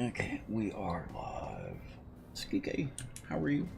Okay, we are live. Skike, how are you?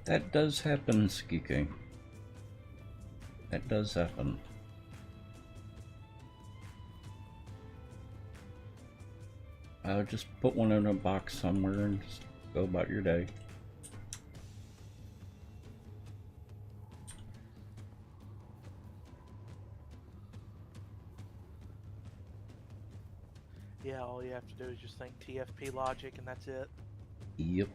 That does happen, Skike. That does happen. I'll just put one in a box somewhere and just go about your day. Yeah, all you have to do is just think TFP logic and that's it. Yep.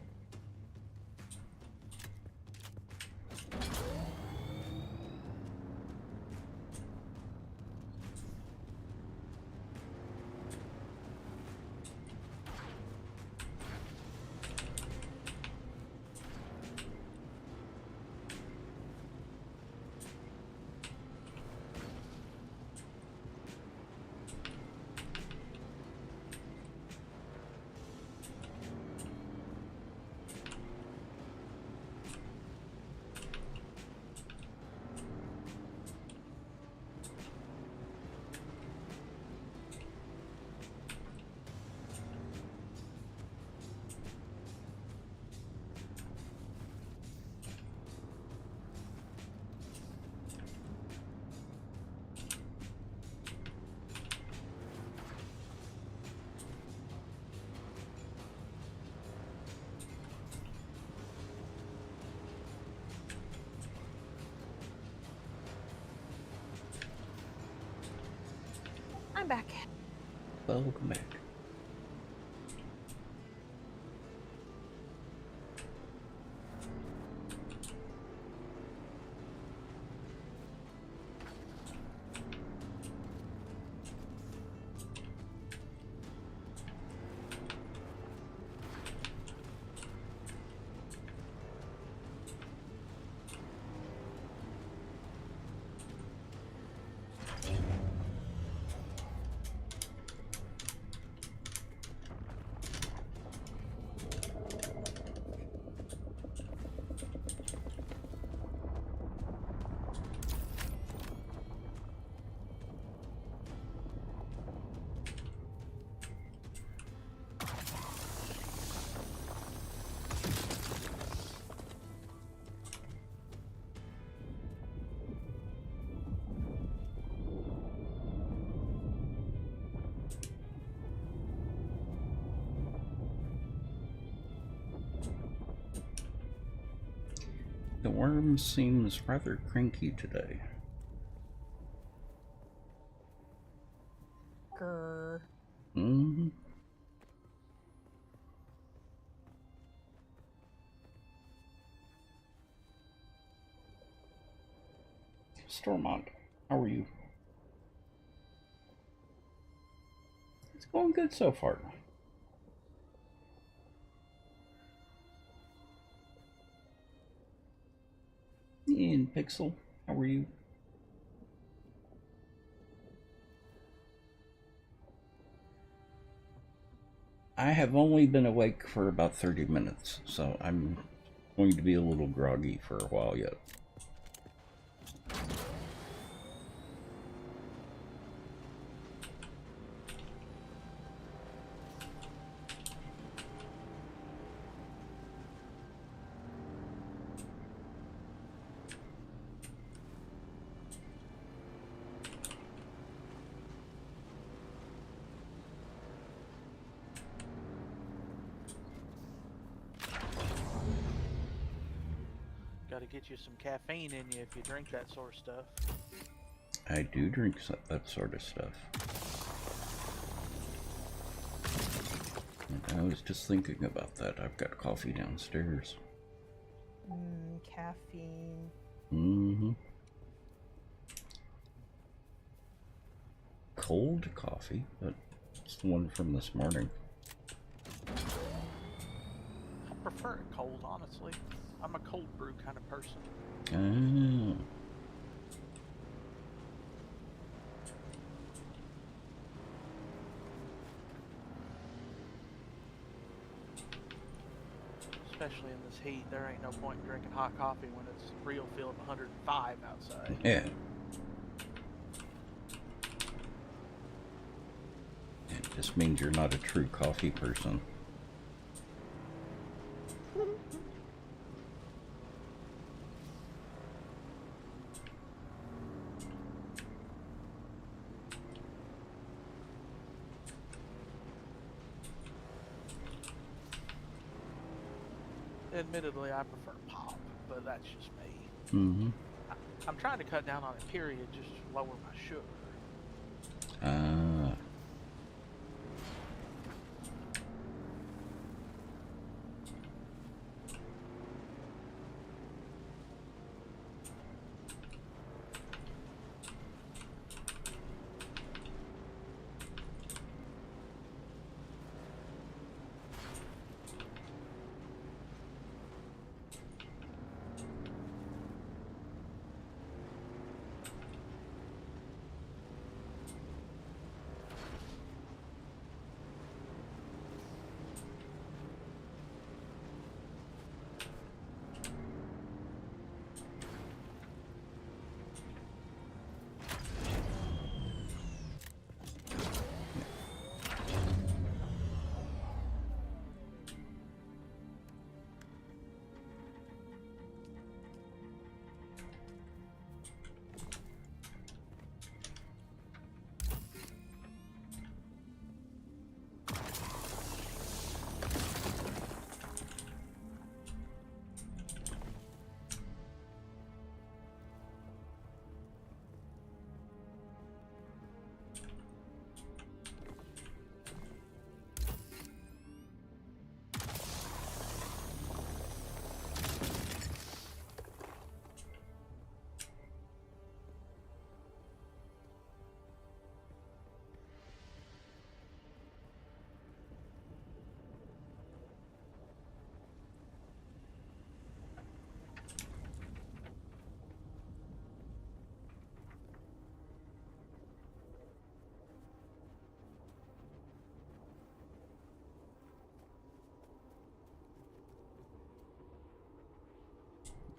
I'm back. Welcome back. The worm seems rather cranky today. Grr. Mm-hmm. Stormont, how are you? It's going good so far. Ian Pixel, how are you? I have only been awake for about 30 minutes, so I'm going to be a little groggy for a while yet. Got to get you some caffeine in you if you drink that sort of stuff. I do drink that sort of stuff. And I was just thinking about that. I've got coffee downstairs. Caffeine. Mm-hmm. Cold coffee, but it's the one from this morning. I prefer it cold, honestly. I'm a cold brew kind of person. Ah. Especially in this heat, there ain't no point in drinking hot coffee when it's real feeling 105 outside. Yeah. It just means you're not a true coffee person. Admittedly, I prefer pop, but that's just me. Mm-hmm. I'm trying to cut down on it, period, just to lower my sugar. Ah.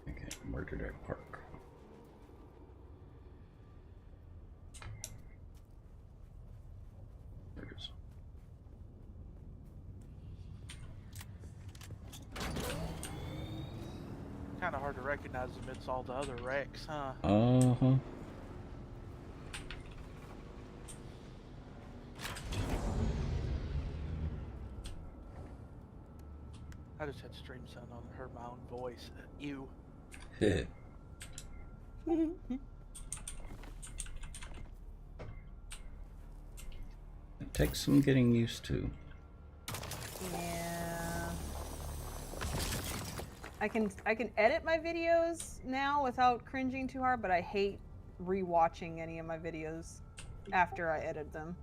Okay, where did I park? There it is. Kind of hard to recognize amidst all the other wrecks, huh? Uh-huh. I just had stream sound on and heard my own voice. You. It takes some getting used to. Yeah. I can edit my videos now without cringing too hard, but I hate rewatching any of my videos after I edit them.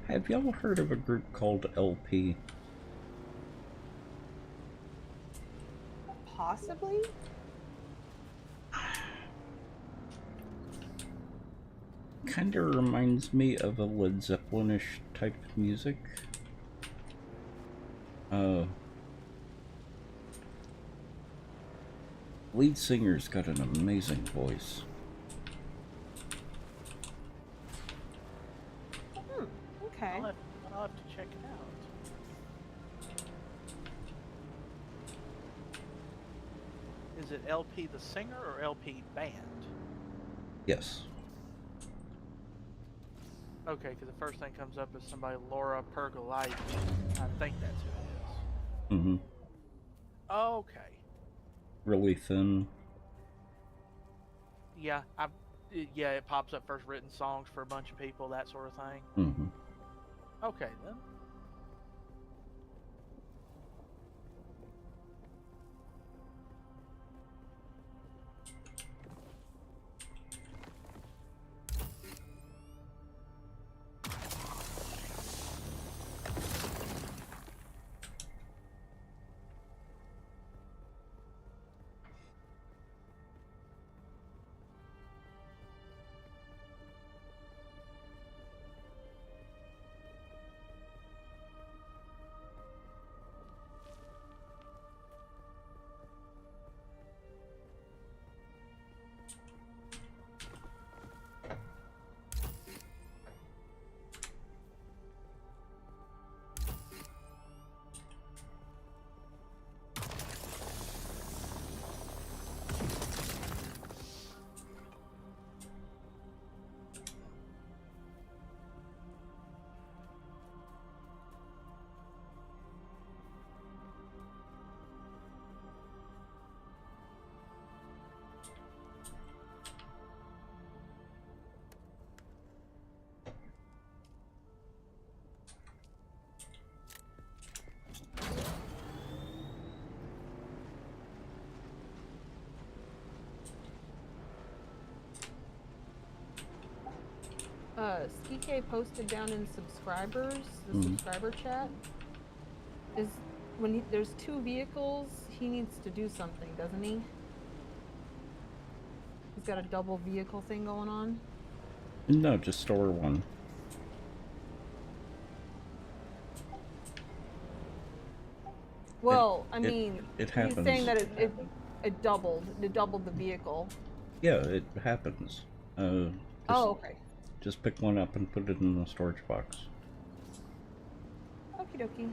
Have y'all heard of a group called LP? Possibly? Kinda reminds me of a Led Zeppelin-ish type of music. Lead singer's got an amazing voice. Okay. I'll have to check it out. Is it LP the singer or LP band? Yes. Okay, because the first thing comes up is somebody Laura Pergolite. I think that's who it is. Mm-hmm. Okay. Really thin. Yeah, it pops up first written songs for a bunch of people, that sort of thing. Mm-hmm. Okay, then. SkiK posted down in subscribers, the subscriber chat, is when there's two vehicles, he needs to do something, doesn't he? He's got a double vehicle thing going on. No, just store one. Well, It I mean, happens. he's saying that it doubled the vehicle. Yeah, it happens. Okay. Just pick one up and put it in the storage box. Okie dokie.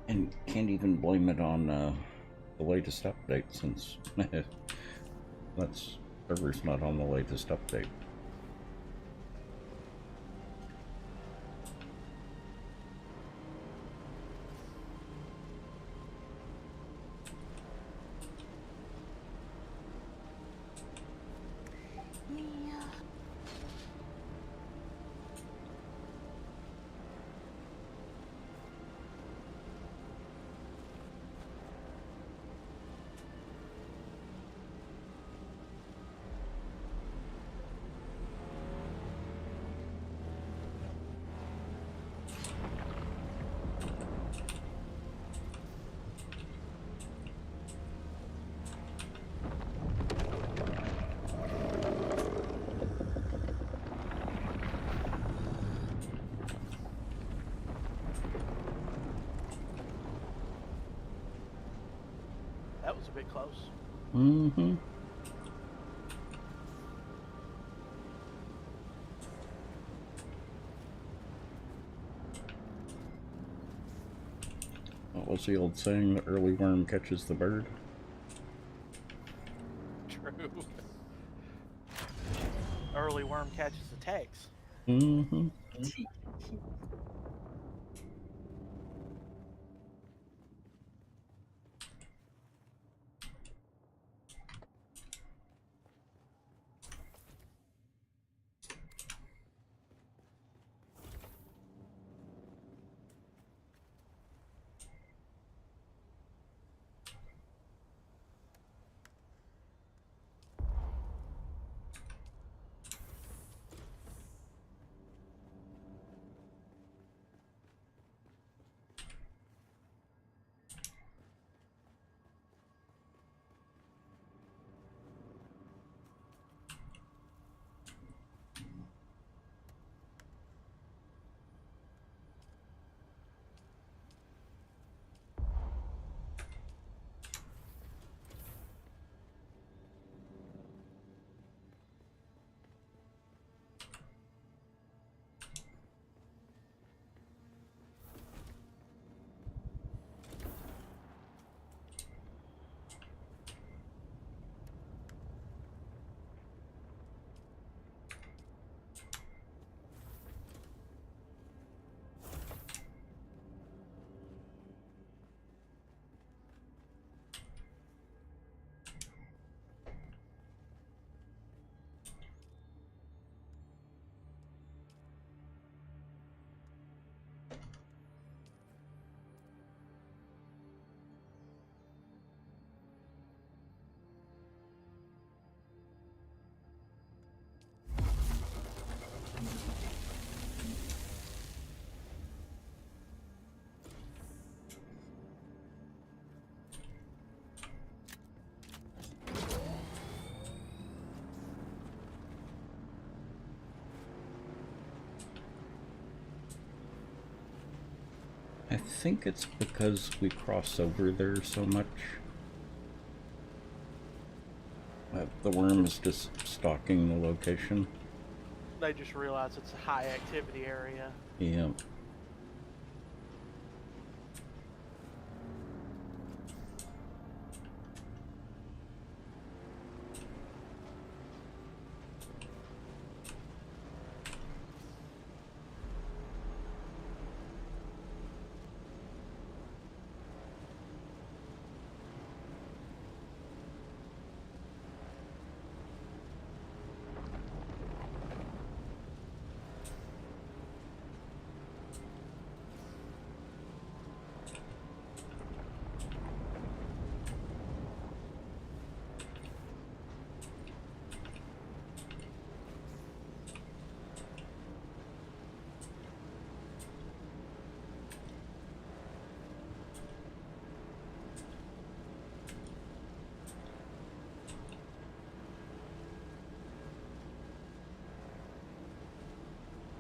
And can't even blame it on the latest update, since that's server's not on the latest update. That was a bit close. Mm-hmm. What was the old saying? The early worm catches the bird? True. Early worm catches the text. Mm-hmm. I think it's because we cross over there so much. The worm is just stalking the location. They just realize it's a high activity area. Yeah.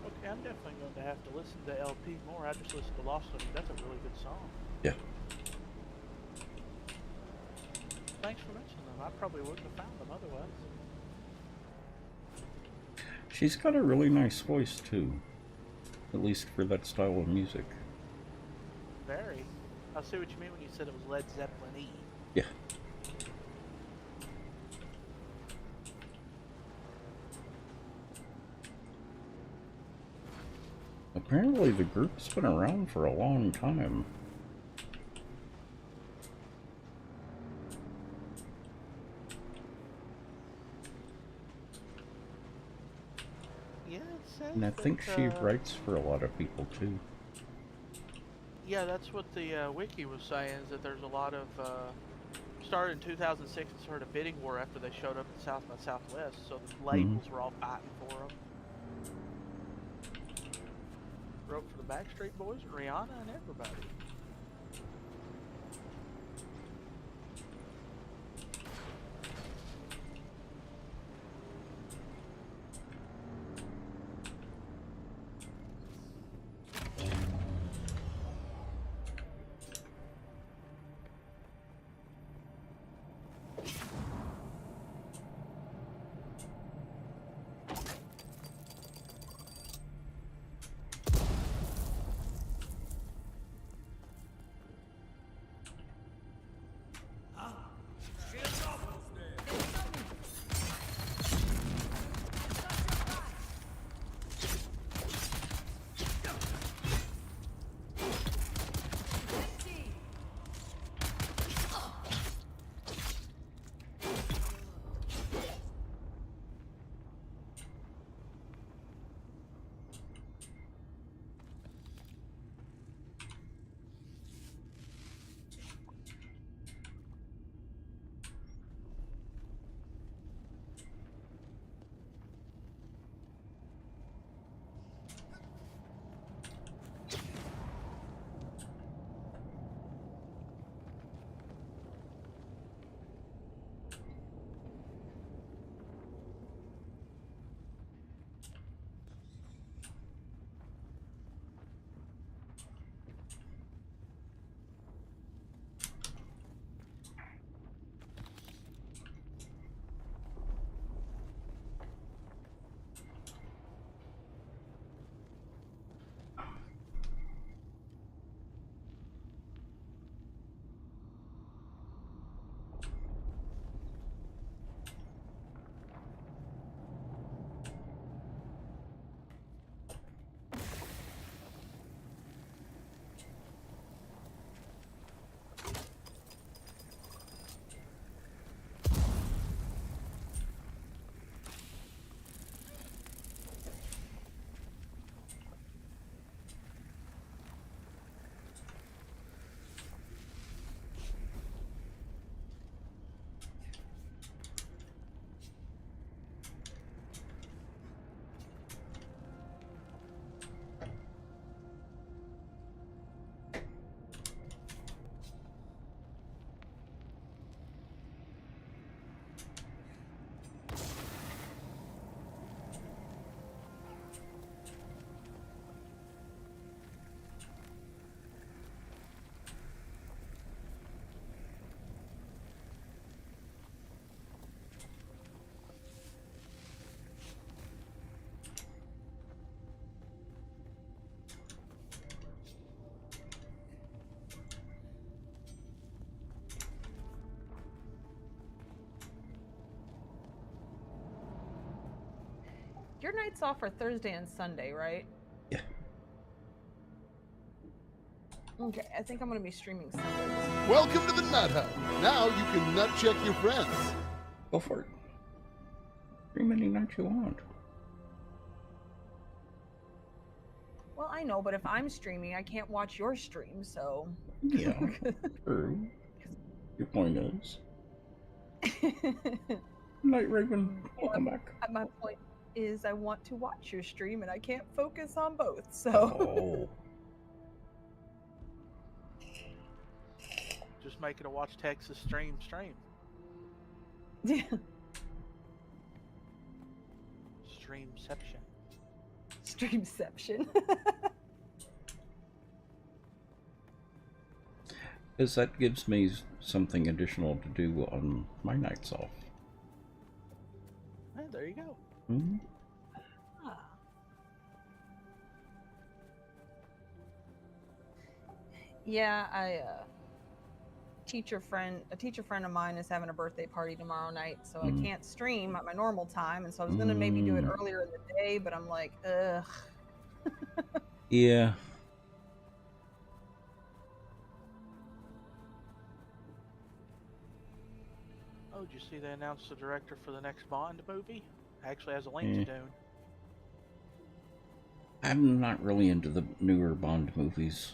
Okay, I'm definitely going to have to listen to LP more. I just listened to Lost on You. That's a really good song. Yeah. Thanks for mentioning them. I probably wouldn't have found them otherwise. She's got a really nice voice, too. At least for that style of music. Very. I see what you mean when you said it was Led Zeppelin-y. Yeah. Apparently the group's been around for a long time. Yeah, it says And I think that, she writes for a lot of people, too. Yeah, that's what the wiki was saying, is that there's a lot of... started in 2006 and started a bidding war after they showed up at South by Southwest, so the labels were all fighting for them. Wrote for the Backstreet Boys and Rihanna and everybody. Your nights off are Thursday and Sunday, right? Yeah. Okay, I think I'm gonna be streaming Sunday. Welcome to the Nut Hut. Now you can nut check your friends. Go for it. Stream any night you want. Well, I know, but if I'm streaming, I can't watch your stream, so. Yeah, true. Your point is. Night Raven, welcome back. My point is, I want to watch your stream, and I can't focus on both. So. Oh. Just make it a Watch Texas stream. Yeah. Streamception. Streamception. Because that gives me something additional to do on my nights off. Hey, there you go. Mm-hmm. Ah. Yeah, a teacher friend of mine is having a birthday party tomorrow night, so I can't stream at my normal time, and so I was gonna maybe do it earlier in the day, but I'm like, ugh. Yeah. Oh, did you see they announced the director for the next Bond movie? Actually has a link to Dune. I'm not really into the newer Bond movies.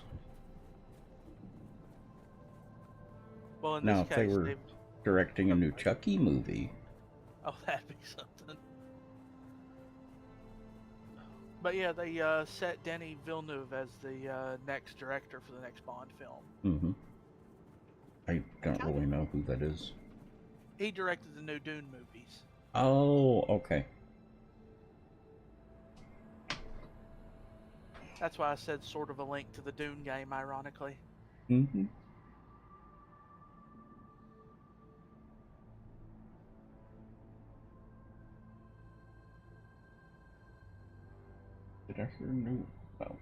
Well, in Now, this if they case, were directing a new Chucky movie. Oh, that'd be something. But yeah, they set Denis Villeneuve as the next director for the next Bond film. Mm-hmm. I don't really know who that is. He directed the new Dune movies. Oh, okay. That's why I said sort of a link to the Dune game, ironically. Mm-hmm. Did I hear new? Oh.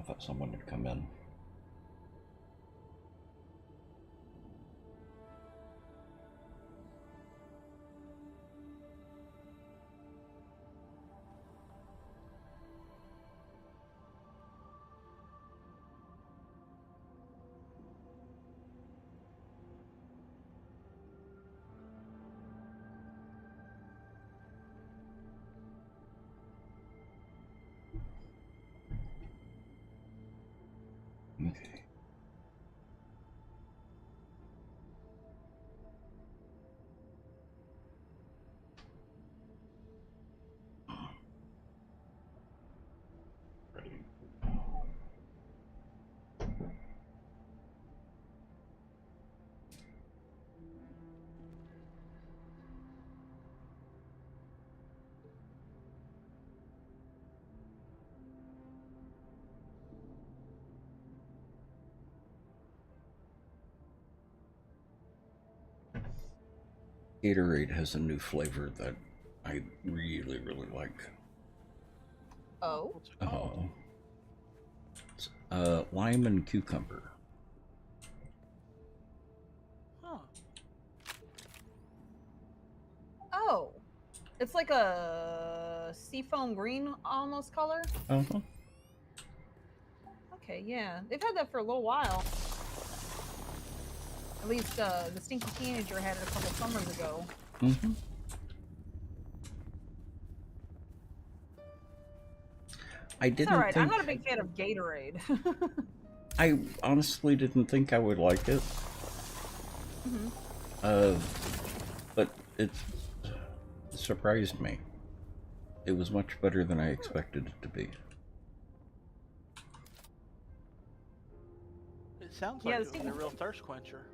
I thought someone had come in. Okay. Ready. Gatorade has a new flavor that I really, really like. Oh? What's it called? It's, lime and cucumber. Huh. Oh. It's like a seafoam green almost color? Uh-huh. Okay, yeah. They've had that for a little while. At least the Stinky Teenager had it a couple summers ago. Mm-hmm. I didn't It's alright, think... I'm not a big fan of Gatorade. I honestly didn't think I would like it. Mm-hmm. But it surprised me. It was much better than I expected it to be. It sounds like Yeah, it would be a real thirst quencher.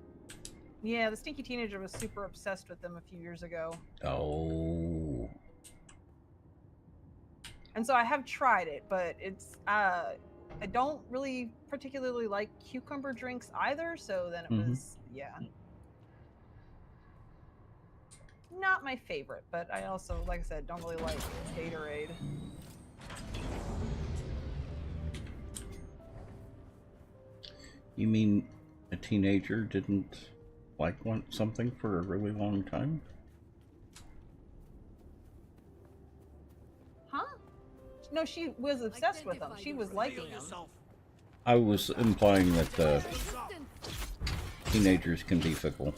Yeah, the Stinky Teenager was super obsessed with them a few years ago. Oh. And so I have tried it, but it's I don't really particularly like cucumber drinks either, so then it was, yeah. Not my favorite, but I also, like I said, don't really like Gatorade. You mean a teenager didn't want something for a really long time? No, she was obsessed with them. She was liking them. I was implying that teenagers can be fickle.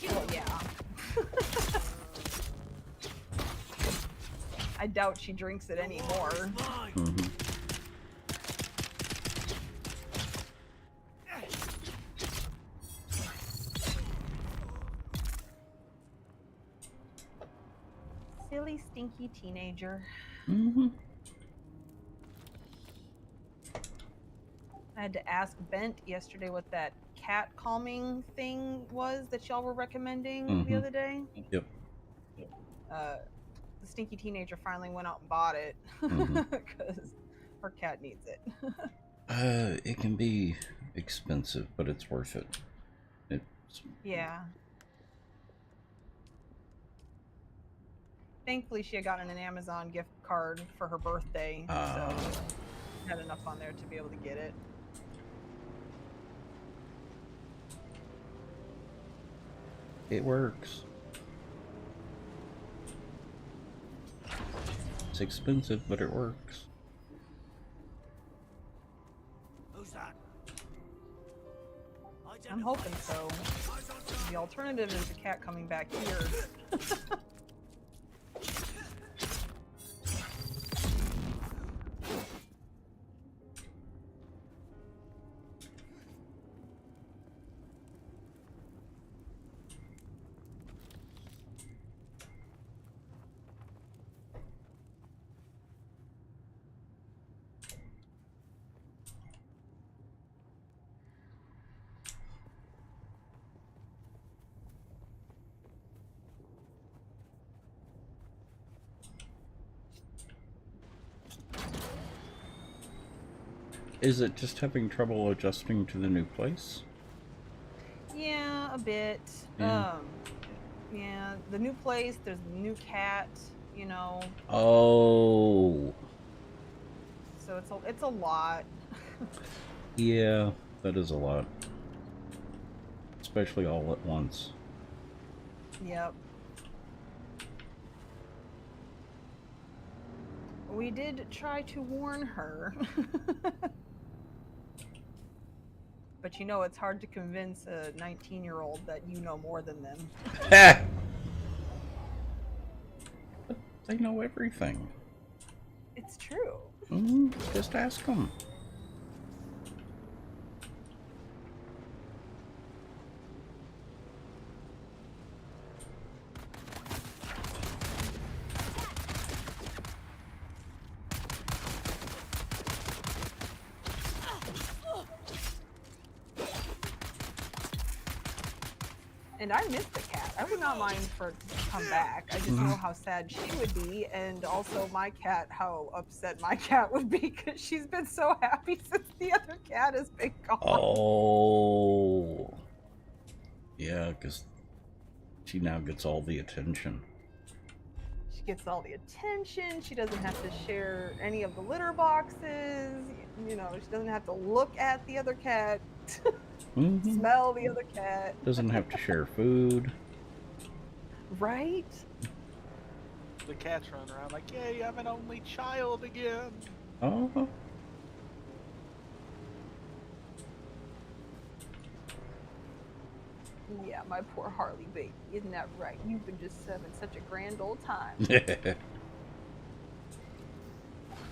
Well, yeah. I doubt she drinks it anymore. Mm-hmm. Silly, stinky teenager. Mm-hmm. I had to ask Bent yesterday what that cat calming thing was that y'all were recommending the other day. Yep. The stinky teenager finally went out and bought it because her cat needs it. It can be expensive, but it's worth it. Yeah. Thankfully, she had gotten an Amazon gift card for her birthday, so had enough on there to be able to get it. It works. It's expensive, but it works. Who's that? I'm hoping so. The alternative is the cat coming back here. Is it just having trouble adjusting to the new place? Yeah, a bit. Yeah. Yeah, the new place, there's the new cat, you know. Oh. So it's a lot. Yeah, that is a lot. Especially all at once. Yep. We did try to warn her. But you know, it's hard to convince a 19-year-old that you know more than them. Ha! But they know everything. It's true. Just ask them. And I miss the cat. I would not mind for it to come back. I just know how sad she would be, and also my cat, how upset my cat would be, because she's been so happy since the other cat has been gone. Oh. Yeah, because she now gets all the attention. She gets all the attention. She doesn't have to share any of the litter boxes. You know, she doesn't have to look at the other cat. Smell the other cat. Doesn't have to share food. Right? The cats run around like, yay, I'm an only child again. Oh. Yeah, my poor Harley baby. Isn't that right? You've been just having such a grand old time.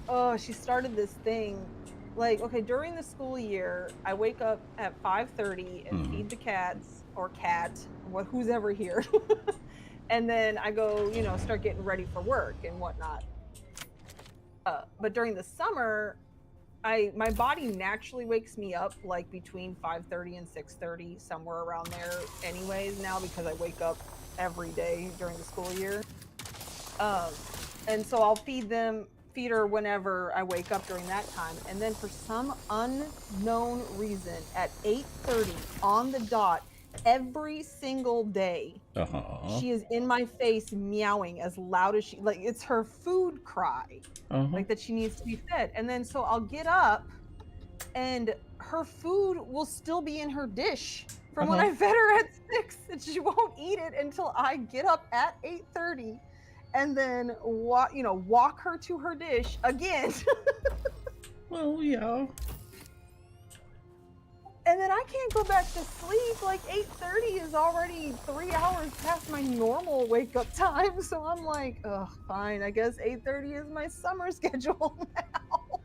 Oh, she started this thing. Like, okay, during the school year, I wake up at 5:30 and feed the cats, or cat, who's ever here. And then I go, you know, start getting ready for work and whatnot. But during the summer, my body naturally wakes me up like between 5:30 and 6:30, somewhere around there anyways now, because I wake up every day during the school year. And so I'll feed her whenever I wake up during that time. And then for some unknown reason, at 8:30 on the dot, every single day, she is in my face meowing as loud as like it's her food cry, like that she needs to be fed. And then so I'll get up and her food will still be in her dish from when I fed her at 6, and she won't eat it until I get up at 8:30 and then walk her to her dish again. Well, yeah. And then I can't go back to sleep. Like 8:30 is already 3 hours past my normal wake up time. So I'm like, ugh, fine. I guess 8:30 is my summer schedule now.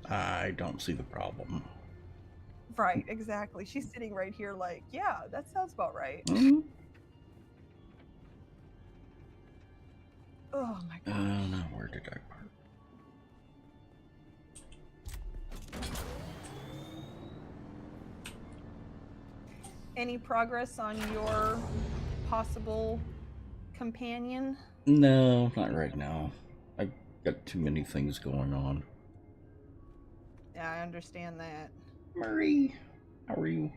I don't see the problem. Right, exactly. She's sitting right here like, yeah, that sounds about right. Mm-hmm. Oh my gosh. Now where did I park? Any progress on your possible companion? No, not right now. I've got too many things going on. Yeah, I understand that. Murray, how are you?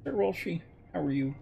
Sir Walshy, how are you?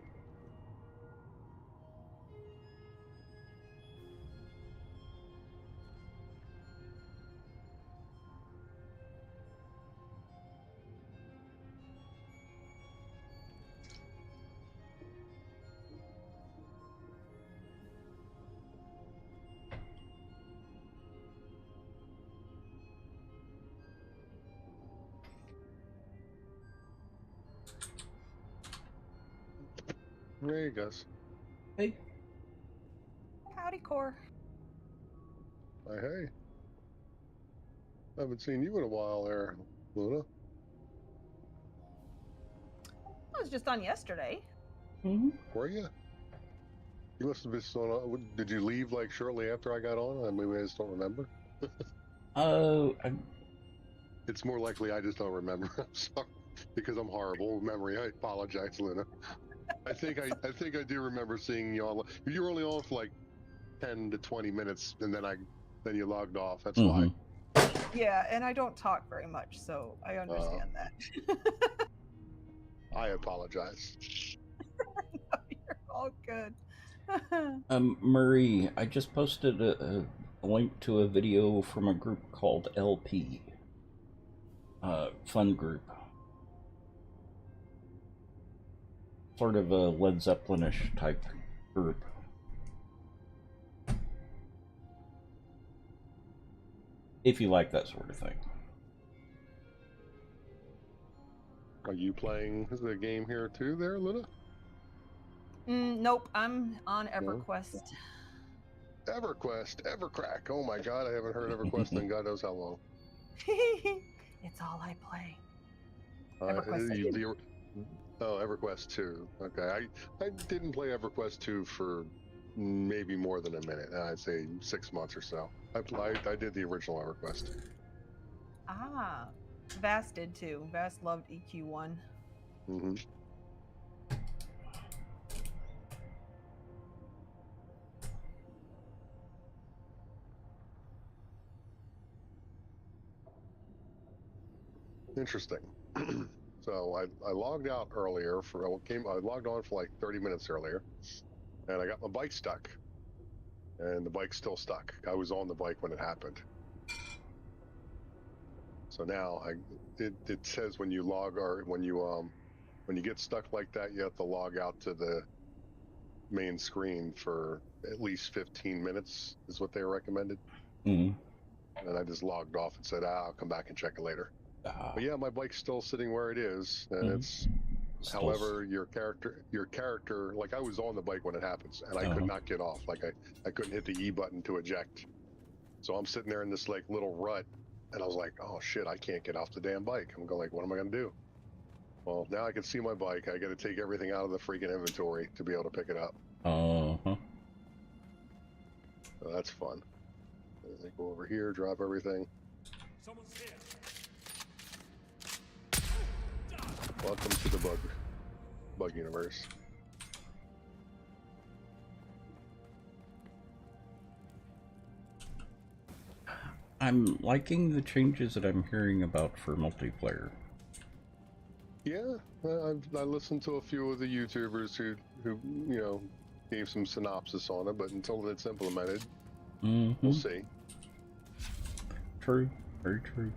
There he goes. Hey. Howdy, Core. Hey. I haven't seen you in a while there, Luna. I was just on yesterday. Mm-hmm. Were you? You must have been on. Did you leave like shortly after I got on? Maybe I just don't remember. It's more likely I just don't remember. I'm sorry, because I'm horrible with memory. I apologize, Luna. I think I do remember seeing you on. You were only on for like 10 to 20 minutes, and then you logged off. That's why. Yeah, and I don't talk very much, so I understand that. I apologize. No, you're all good. Murray, I just posted a link to a video from a group called LP. Fun group. Sort of a Led Zeppelin-ish type group. If you like that sort of thing. Are you playing the game here too, there, Luna? Nope, I'm on EverQuest. No? EverQuest, Evercrack. Oh my God, I haven't heard EverQuest in God knows how long. It's all I play. EverQuest EverQuest 2. Okay, I didn't play EverQuest 2 for maybe more than a minute. I'd say 6 months or so. I did the original EverQuest. Ah, Vast did too. Vast loved EQ1. Mm-hmm. Interesting. So I logged out earlier I logged on for like 30 minutes earlier, and I got my bike stuck, and the bike's still stuck. I was on the bike when it happened. So now it says when you when you get stuck like that, you have to log out to the main screen for at least 15 minutes is what they recommended. Mm-hmm. And I just logged off and said, I'll come back and check it later. But yeah, my bike's still sitting where it is, and it's however your character, like I was on the bike when it happens, and I could not get off. Like I couldn't hit the E button to eject. So I'm sitting there in this like little rut, and I was like, oh shit, I can't get off the damn bike. I'm going like, what am I gonna do? Well, now I can see my bike. I got to take everything out of the freaking inventory to be able to pick it up. Uh-huh. So that's fun. I go over here, drop everything. Someone's here. Welcome to the bug universe. I'm liking the changes that I'm hearing about for multiplayer. Yeah, I listened to a few of the YouTubers who gave some synopsis on it, but until it's implemented, we'll see. True, very true.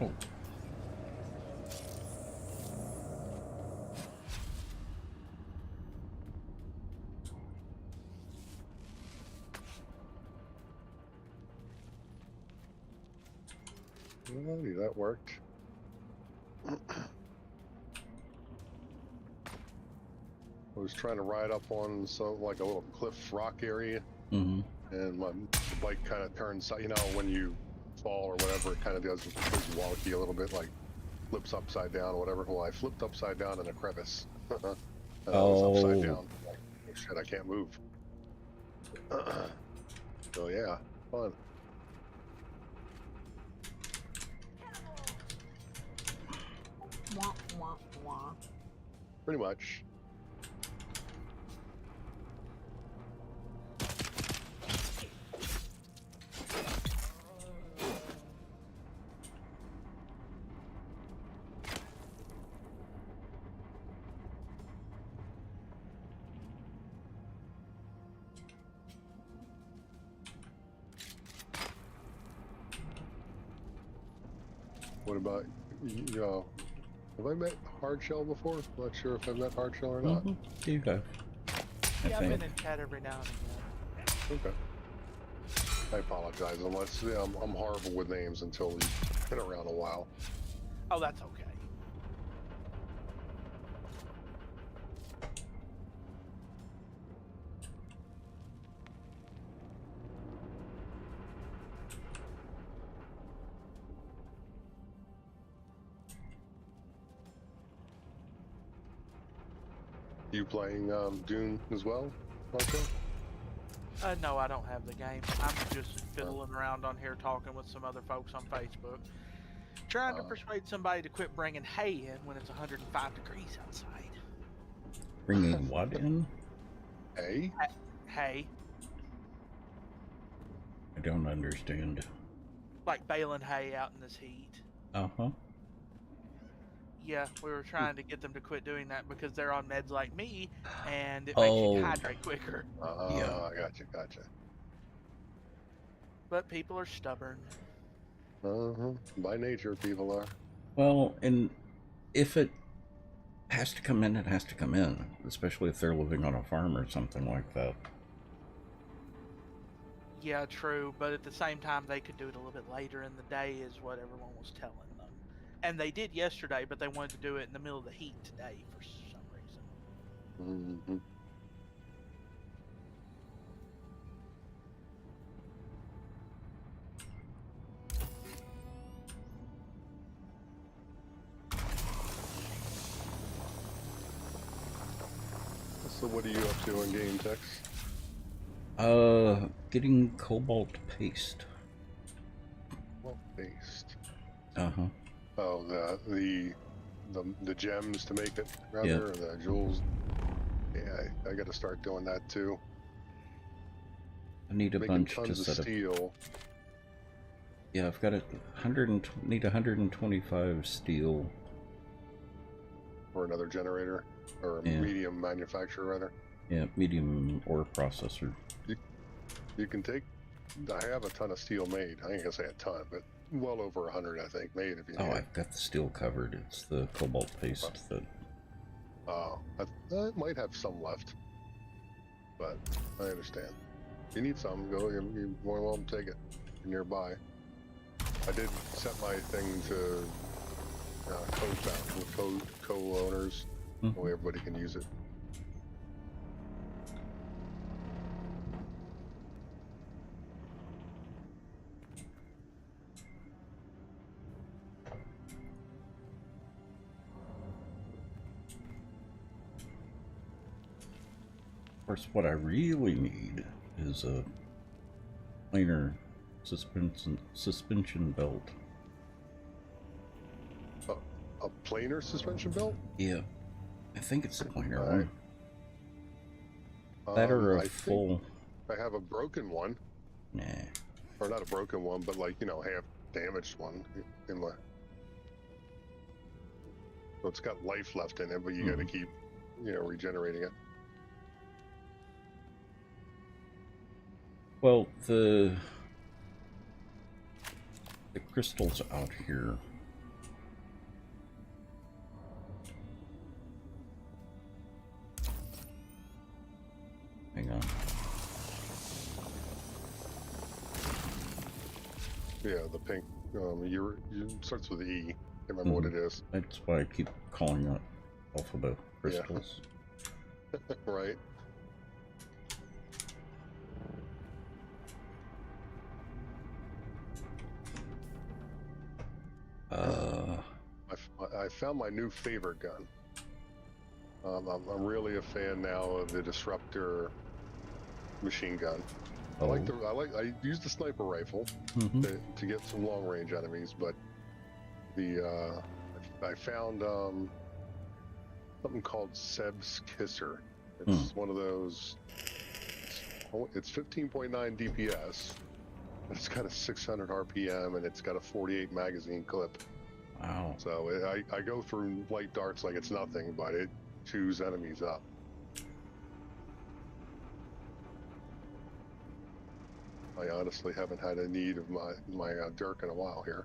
Oh. Alrighty, that worked. I was trying to ride up on some like a little cliff rock area, and my bike kind of turns. You know, when you fall or whatever, it kind of goes wonky a little bit, like flips upside down or whatever. Well, I flipped upside down in a crevice. And I was upside down. Like, oh shit, I can't move. So yeah, fun. Wah, wah, wah. Pretty much. What about you? Have I met Hardshell before? I'm not sure if I've met Hardshell or not. You have. Yeah, I've been in chat every now and again. Okay. I apologize unless I'm horrible with names until we've been around a while. Oh, that's okay. You playing Dune as well, Marco? No, I don't have the game. I'm just fiddling around on here talking with some other folks on Facebook. Trying to persuade somebody to quit bringing hay in when it's 105 degrees outside. Bringing what in? Hay? Hay. I don't understand. Like baling hay out in this heat. Uh-huh. Yeah, we were trying to get them to quit doing that because they're on meds like me, and it makes you dehydrate quicker. Yeah. Gotcha. But people are stubborn. By nature, people are. Well, and if it has to come in, it has to come in. Especially if they're living on a farm or something like that. Yeah, true, but at the same time, they could do it a little bit later in the day is what everyone was telling them. And they did yesterday, but they wanted to do it in the middle of the heat today for some reason. So what are you up to in game, Tex? Getting cobalt paste. Well, paste. Uh-huh. Oh, the gems to make it, rather, or the jewels. Yeah, I got to start doing that too. I need a bunch to set up. Steel. Yeah, I've got need 125 steel. Or another generator, or a medium manufacturer, rather. Yeah, medium ore processor. You can take. I have a ton of steel made. I ain't gonna say a ton, but well over 100, I think, made. If you need. I've got the steel covered. It's the cobalt paste that. Oh, I might have some left, but I understand. If you need some, go. You're more than welcome to take it. You're nearby. I did set my thing to co-owners. That way everybody can use it. Of course, what I really need is a planar suspension belt. A planar suspension belt? Yeah, I think it's a planar Right. one. That or a full. I have a broken one. Nah. Or not a broken one, but like, half damaged one in my. So it's got life left in it, but you got to keep, regenerating it. Well, the crystals out here Yeah, the pink. Starts with E. Can't remember what it is. That's why I keep calling it alphabet crystals. Yeah. Right. I found my new favorite gun. I'm really a fan now of the Disruptor machine gun. I use the sniper rifle to get some long range enemies, but I found something called Seb's Kisser. It's one of those. It's 15.9 DPS. It's got a 600 RPM and it's got a 48 magazine clip. Wow. So I go through light darts like it's nothing, but it chews enemies up. I honestly haven't had a need of my Dirk in a while here.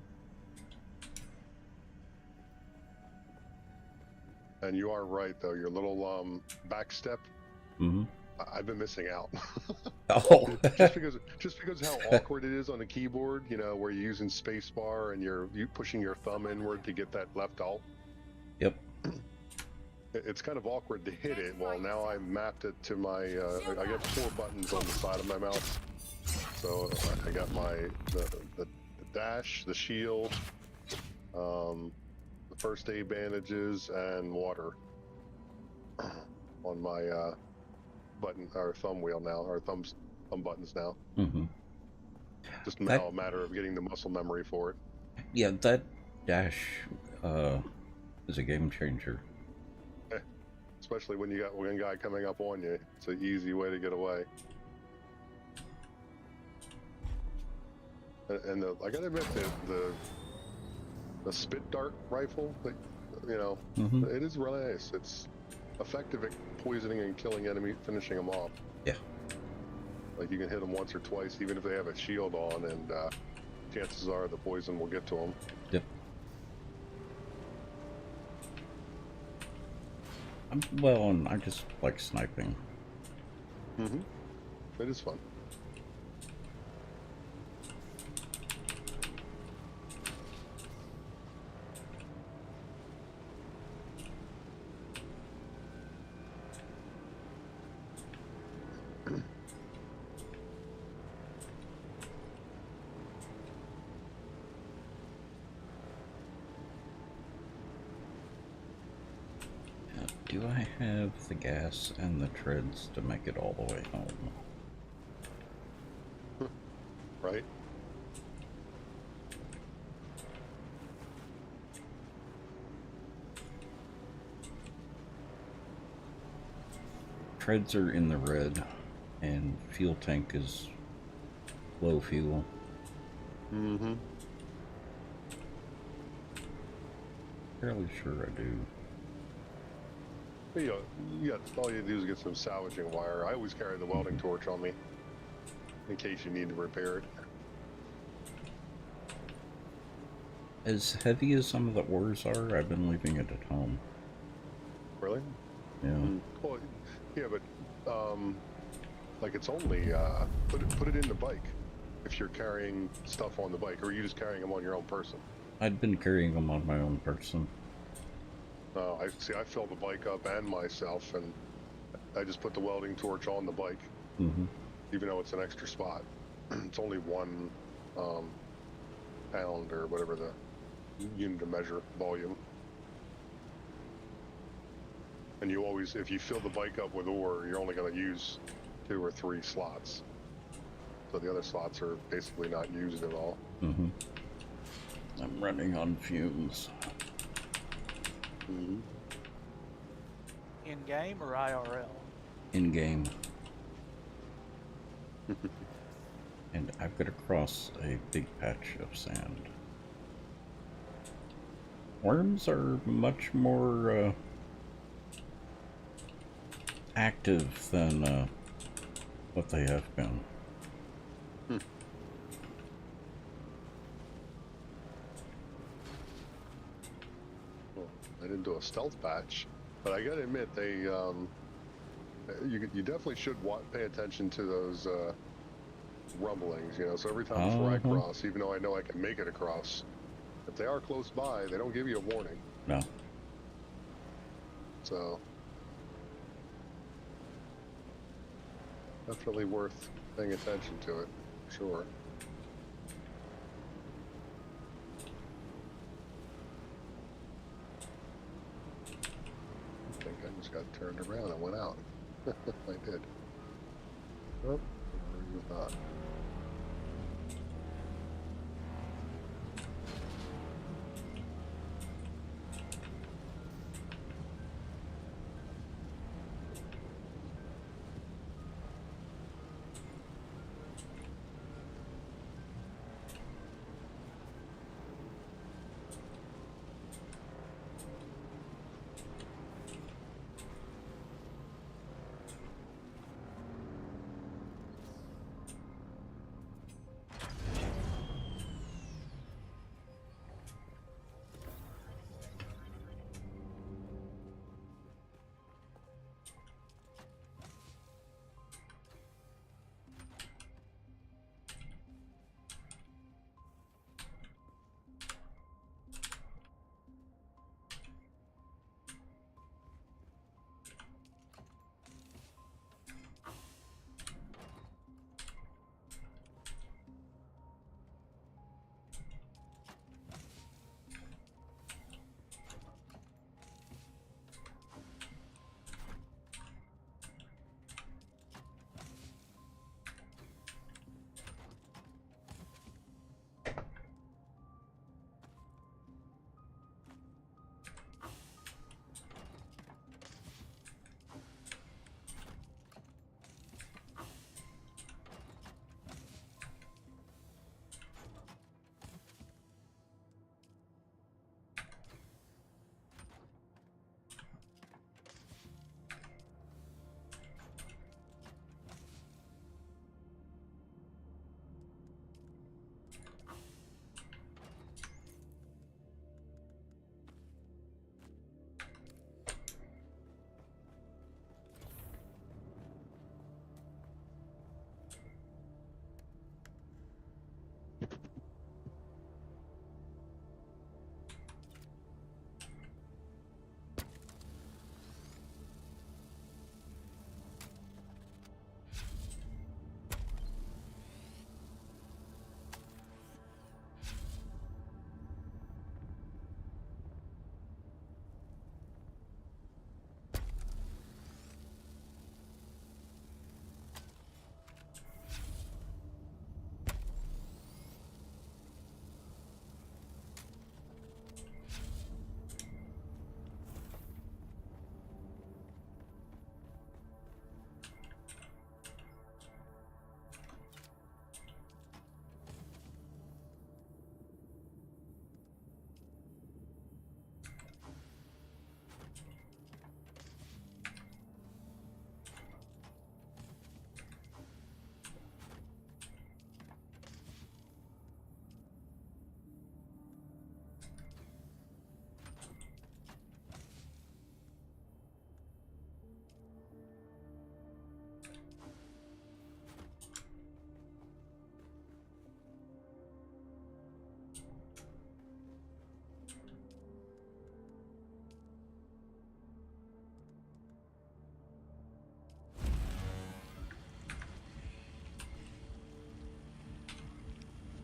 And you are right, though. Your little back step, I've been missing out. Oh. just because how awkward it is on the keyboard, you know, where you're using spacebar and you're pushing your thumb inward to get that left alt. Yep. It's kind of awkward to hit it. Well, now I mapped it to my. I got 4 buttons on the side of my mouse. So I got the dash, the shield, the first aid bandages, and water on my button or thumb wheel now, or thumb buttons now. Just now a matter of getting the muscle memory for it. Yeah, that dash is a game changer. Especially when you got one guy coming up on you. It's an easy way to get away. And I gotta admit the spit dart rifle, you know, it is really nice. It's effective at poisoning and killing enemy, finishing them off. Yeah. Like you can hit them once or twice, even if they have a shield on, and chances are the poison will get to them. Yep. Well, and I just like sniping. It is fun. Do I have the gas and the treads to make it all the way home? Right? Treads are in the red, and fuel tank is low fuel. Fairly sure I do. But, all you do is get some salvaging wire. I always carry the welding torch on me in case you need to repair it. As heavy as some of the ores are, I've been leaving it at home. Really? Yeah. Well, yeah, but like it's only put it in the bike if you're carrying stuff on the bike, or are you just carrying them on your own person? I'd been carrying them on my own person. I see. I fill the bike up and myself, and I just put the welding torch on the bike, even though it's an extra spot. It's only 1 pound or whatever the unit of measure volume. And you always, if you fill the bike up with ore, you're only going to use 2 or 3 slots. So the other slots are basically not used at all. I'm running on fumes. In game or IRL? In game. And I've got to cross a big patch of sand. Worms are much more active than what they have been. I didn't do a stealth patch, but I gotta admit you definitely should pay attention to those rumblings, you know. So every time before I cross, even though I know I can make it across, if they are close by, they don't give you a warning. No. So definitely worth paying attention to it, sure. I think I just got turned around and went out. I did. Oh, he was not.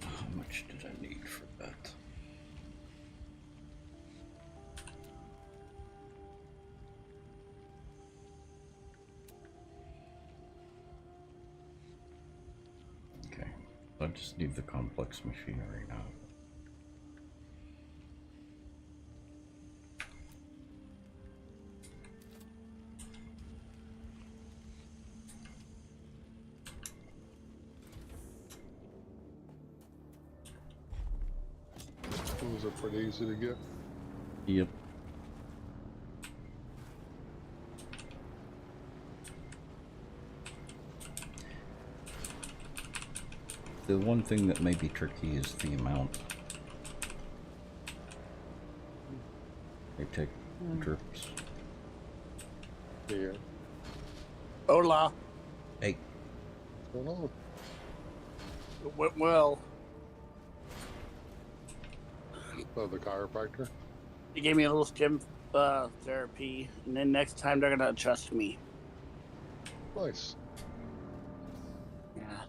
How much did I need for that? Okay, I just need the complex machinery now. Those are pretty easy to get. Yep. The one thing that may be tricky is the amount. They take drips. Here. Hola. Hey, What's going on? It went well. Oh, the chiropractor? He gave me a little stim therapy, and then next time they're gonna adjust me. Nice. Yeah.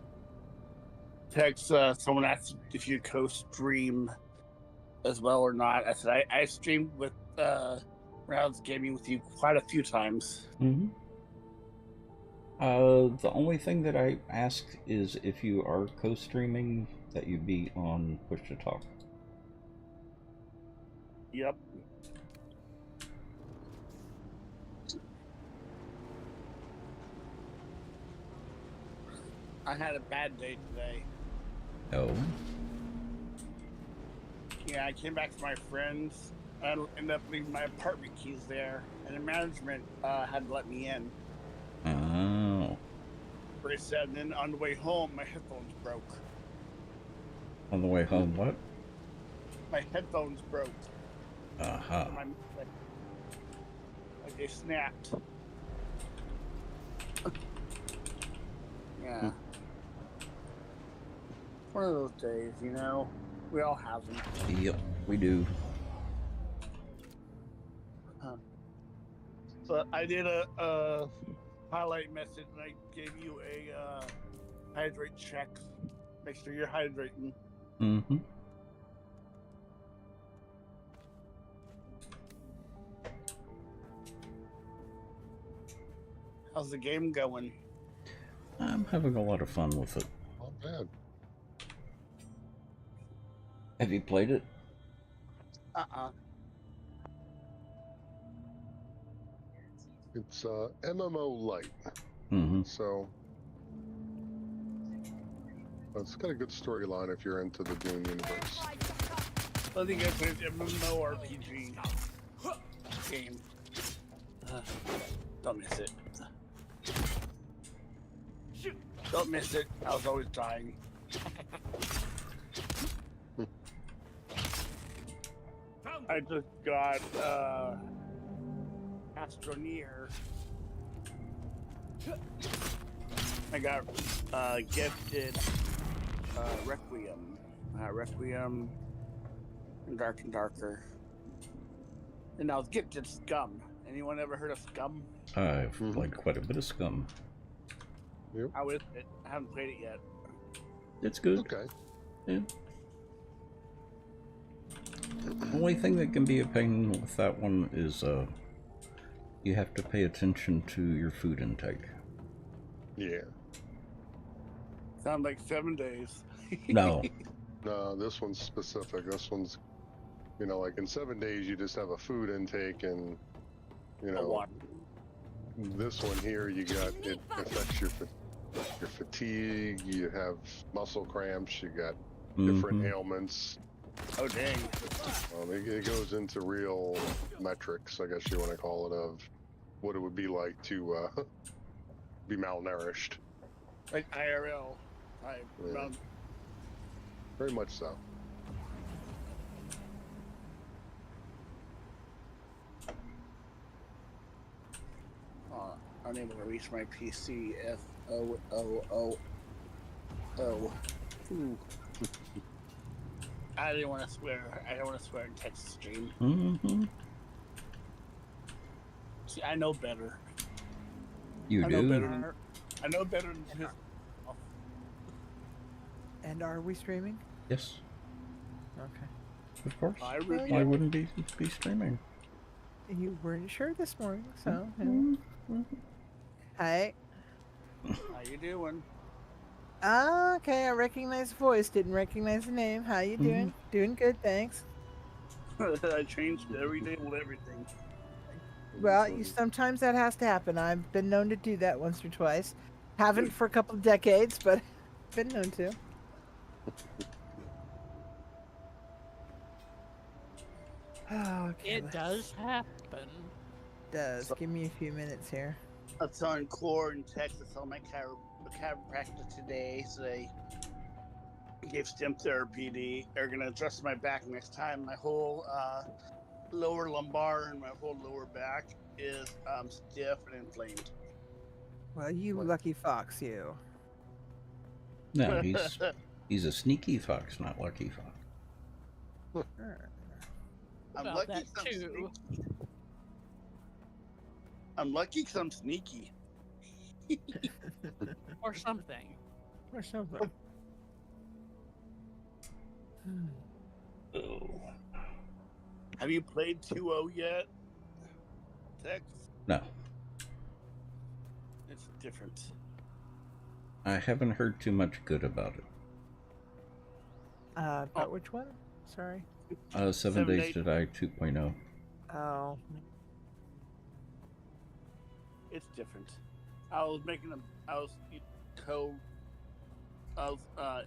Text someone asked if you co-stream as well or not. I said I streamed with Rounds Gaming with you quite a few times. Mm-hmm. The only thing that I ask is if you are co-streaming, that you be on push to talk. Yep. I had a bad day today. Oh. Yeah, I came back to my friends. I ended up leaving my apartment keys there, and the management had to let me in. Oh. They said, and then on the way home, my headphones broke. On the way home, what? My headphones broke. Uh-huh. Like they snapped. Yeah. One of those days, you know. We all have them. Yep, we do. But I did a highlight message, and I gave you a hydrate check. Make sure you're hydrating. Mm-hmm. How's the game going? I'm having a lot of fun with it. Not bad. Have you played it? It's MMO light. Mm-hmm. So it's got a good storyline if you're into the Dune universe. I think I played MMORPG game. Don't miss it. Don't miss it. I was always dying. I just got Astroneer. I got gifted Requiem. Requiem and Dark and Darker. And I was gifted Scum. Anyone ever heard of Scum? I've played quite a bit of Scum. Yep. How is it? I haven't played it yet. It's good. Okay. Yeah. The only thing that can be a pain with that one is you have to pay attention to your food intake. Yeah. Sound like 7 days. No. No, this one's specific. This one's, you know, like in 7 days you just have a food intake, and you know, this one here you got it affects your fatigue. You have muscle cramps. You got different ailments. Oh dang! It goes into real metrics, I guess you want to call it, of what it would be like to be malnourished. Like IRL. Yeah. Very much so. Unable to reach my PC. FOOO. Ooh. I didn't want to swear. I don't want to swear in text stream. Mm-hmm. See, I know better. You I do? Know better I know better than his. And are we streaming? Yes. Okay. Of course. I Why wouldn't be streaming? You weren't sure this morning, so. Mm-hmm. Hi. How you doing? Okay, I recognize the voice, didn't recognize the name. How you doing? Doing good, thanks. I changed every day with everything. Well, sometimes that has to happen. I've been known to do that once or twice. Haven't for a couple of decades, but been known to. Oh, okay. It does happen. Does. Give me a few minutes here. I was telling Core in Texas on my chiropractor today, so they gave stem therapy. They're gonna adjust my back next time. My whole lower lumbar and my whole lower back is stiff and inflamed. Well, you lucky fox, you. No, He's a sneaky fox, not lucky fox. I'm Well, lucky that 'cause I'm too. sneaky. I'm lucky 'cause I'm sneaky. Or something. Or something. Oh. Have you played 2.0 yet? Tex? No. It's different. I haven't heard too much good about it. But which one? Sorry. 7 Days to Die 2.0. Oh. It's different. I was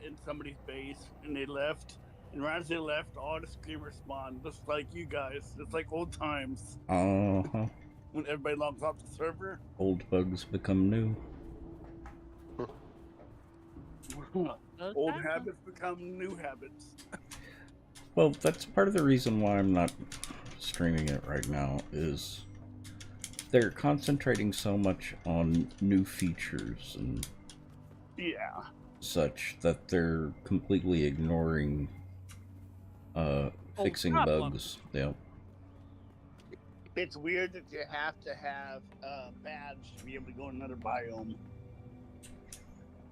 in somebody's base and they left. And right as they left, all the screamers spawned, just like you guys. It's like old times Uh-huh. when everybody logs off the server. Old bugs become new. Does Old happen. habits become new habits. Well, that's part of the reason why I'm not streaming it right now, is they're concentrating so much on new features and Yeah. such that they're completely ignoring fixing problems. bugs. Yeah. It's weird that you have to have a badge to be able to go in another biome.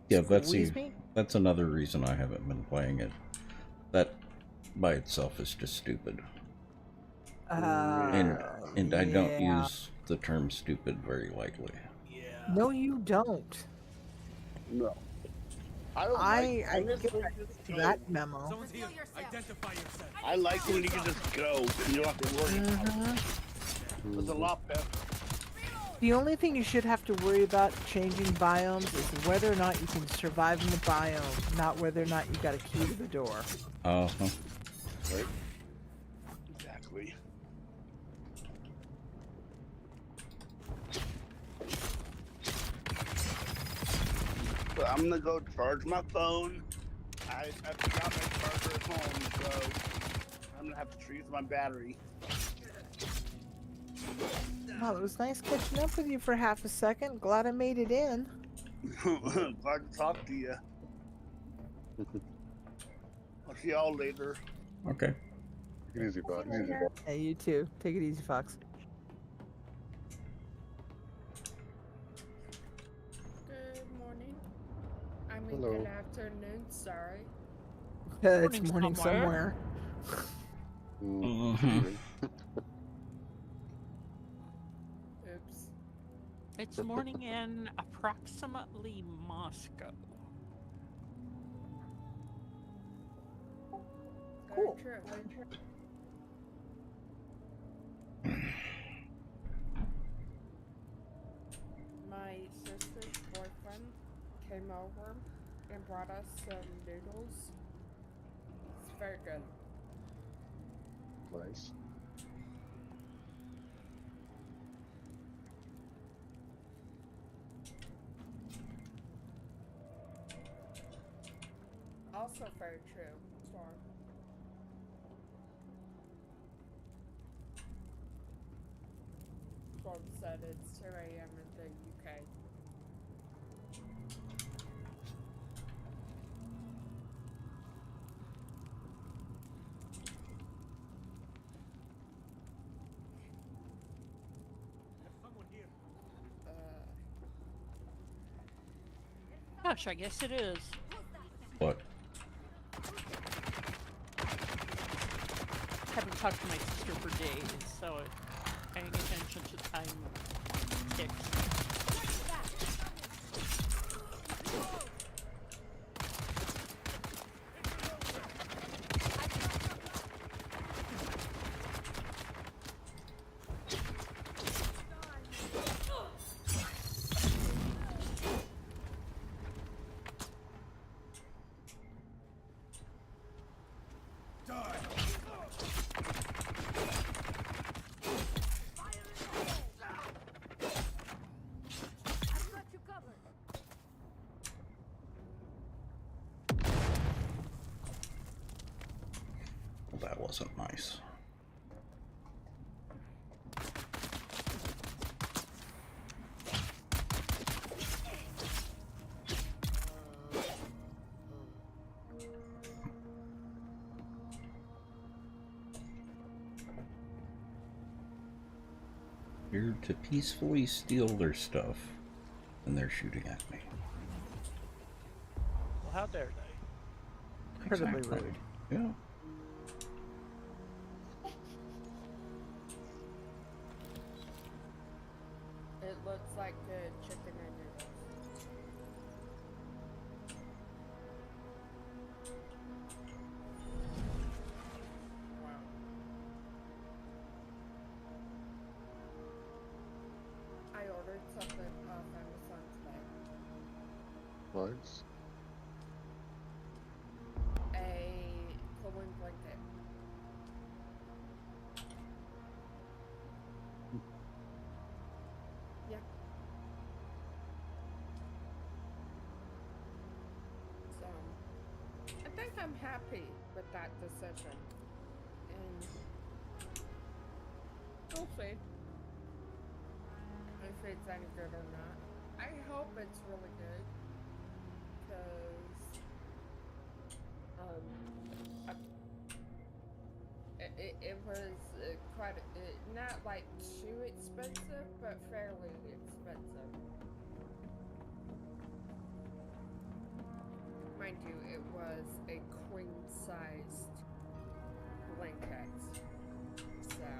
Yeah, Squeeze me? that's another reason I haven't been playing it. That by itself is just stupid. And I don't yeah. use the term stupid very lightly. Yeah. No, you don't. No. I don't I like get that memo. Someone's here. Identify yourself. I like when you can just go and you don't have to worry about it. It's a lot better. The only thing you should have to worry about changing biomes is whether or not you can survive in the biome, not whether or not you got a key to the door. Uh-huh. Right? Exactly. So I'm gonna go charge my phone. I forgot my charger at home, so I'm gonna have to use my battery. Well, it was nice catching up with you for half a second. Glad I made it in. Glad to talk to you. I'll see y'all later. Okay. Take it easy, bud. Yeah, you too. Take it easy, Fox. Good morning. I mean, Hello. good afternoon. Sorry. It's morning somewhere. Mhm. Oops. It's morning in approximately Moscow. Very true. My sister's boyfriend came over and brought us some noodles. It's very good. Nice. Also very true. Storm. Storm said it's 2 a.m. in the UK. Gosh, I guess it is. What? Haven't talked to my sister for days, so paying attention to time ticks. Well, that wasn't nice. here to peacefully steal their stuff, and they're shooting at me. Well, how dare they? Incredibly Exactly. rude. Yeah. It looks like chicken and noodles. Wow. I ordered something off Amazon today. Nice. A cooling blanket. Yeah. So, I think I'm happy with that decision. And we'll see if it's any good or not. I hope it's really good. Because it was quite not like too expensive, but fairly expensive. Mind you, it was a queen-sized blanket, so.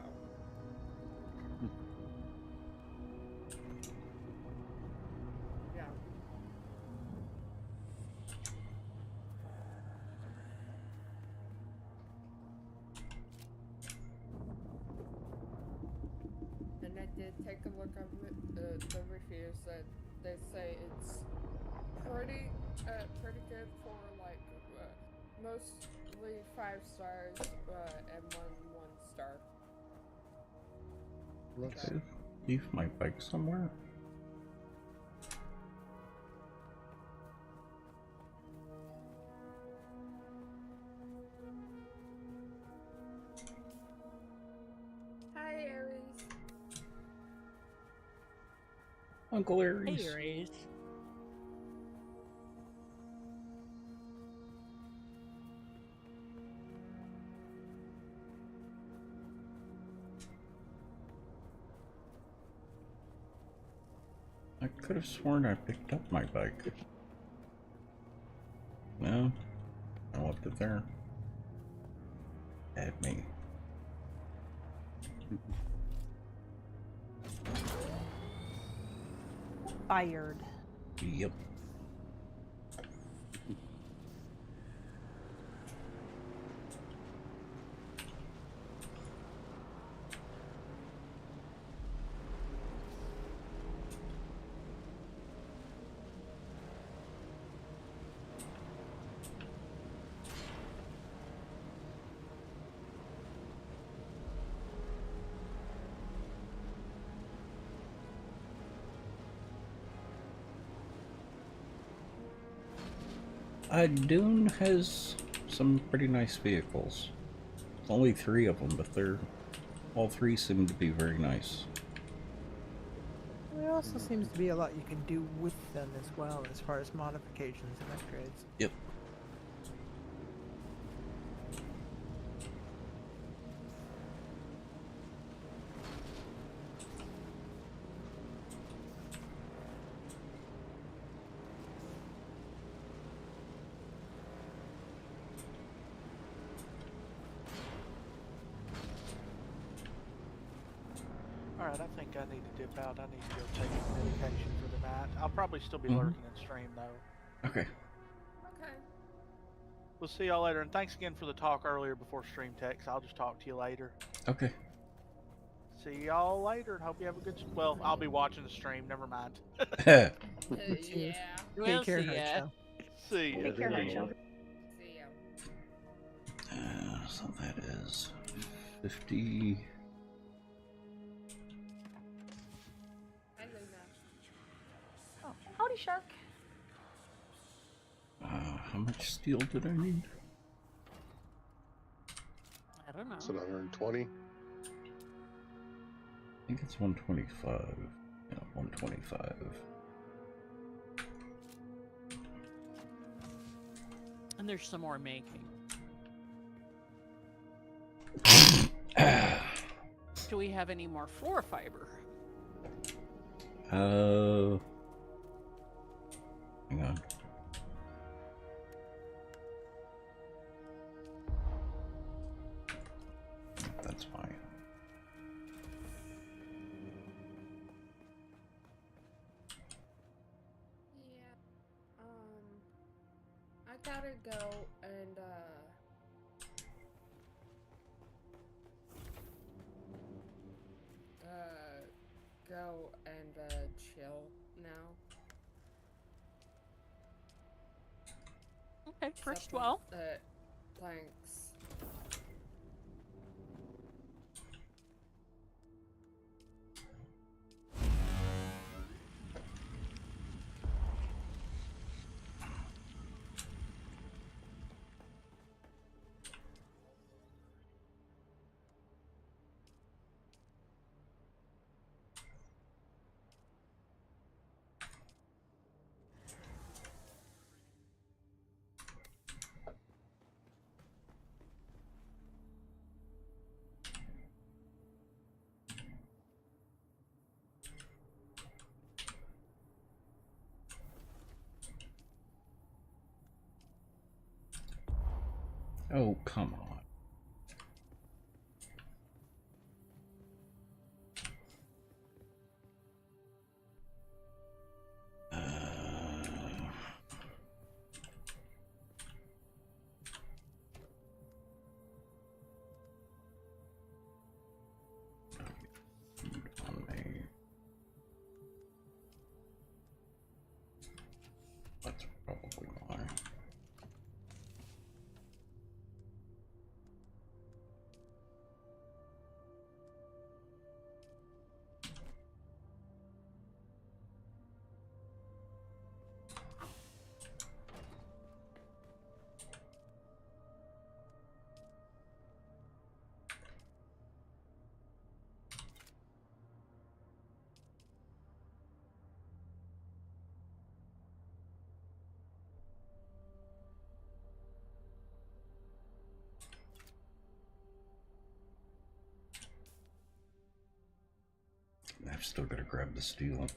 Yeah. And I did take a look at the reviews that they say it's pretty good for like mostly 5 stars and 1 star. Let's leave my bike somewhere. Hi, Aries. Uncle Aries. Hey, Aries. I could have sworn I picked up my bike. No, I left it there. At me. Fired. Yep. Dune has some pretty nice vehicles. Only 3 of them, but all 3 seem to be very nice. There also seems to be a lot you can do with them as well, as far as modifications and upgrades. Yep. Alright, I think I need to dip out. I need to go take some medication for the night. I'll probably still be lurking in stream though. Okay. Okay. We'll see y'all later, and thanks again for the talk earlier before stream text. I'll just talk to you later. Okay. See y'all later, and hope you have a good. Well, I'll be watching the stream. Never mind. Yeah. We'll Take care, see ya. Hutch. See ya. Take care, Hutch. See ya. So that is 50. I know that. Oh, howdy, Shark. How much steel did I need? I don't know. It's 120. I think it's 125. Yeah, 125. And there's some more making. Do we have any more floor fiber? Hang on. That's fine. Yeah. I gotta go and chill now. Okay, first Except well. thanks. Oh, come on. On me. That's probably why. I've still got to grab the steel.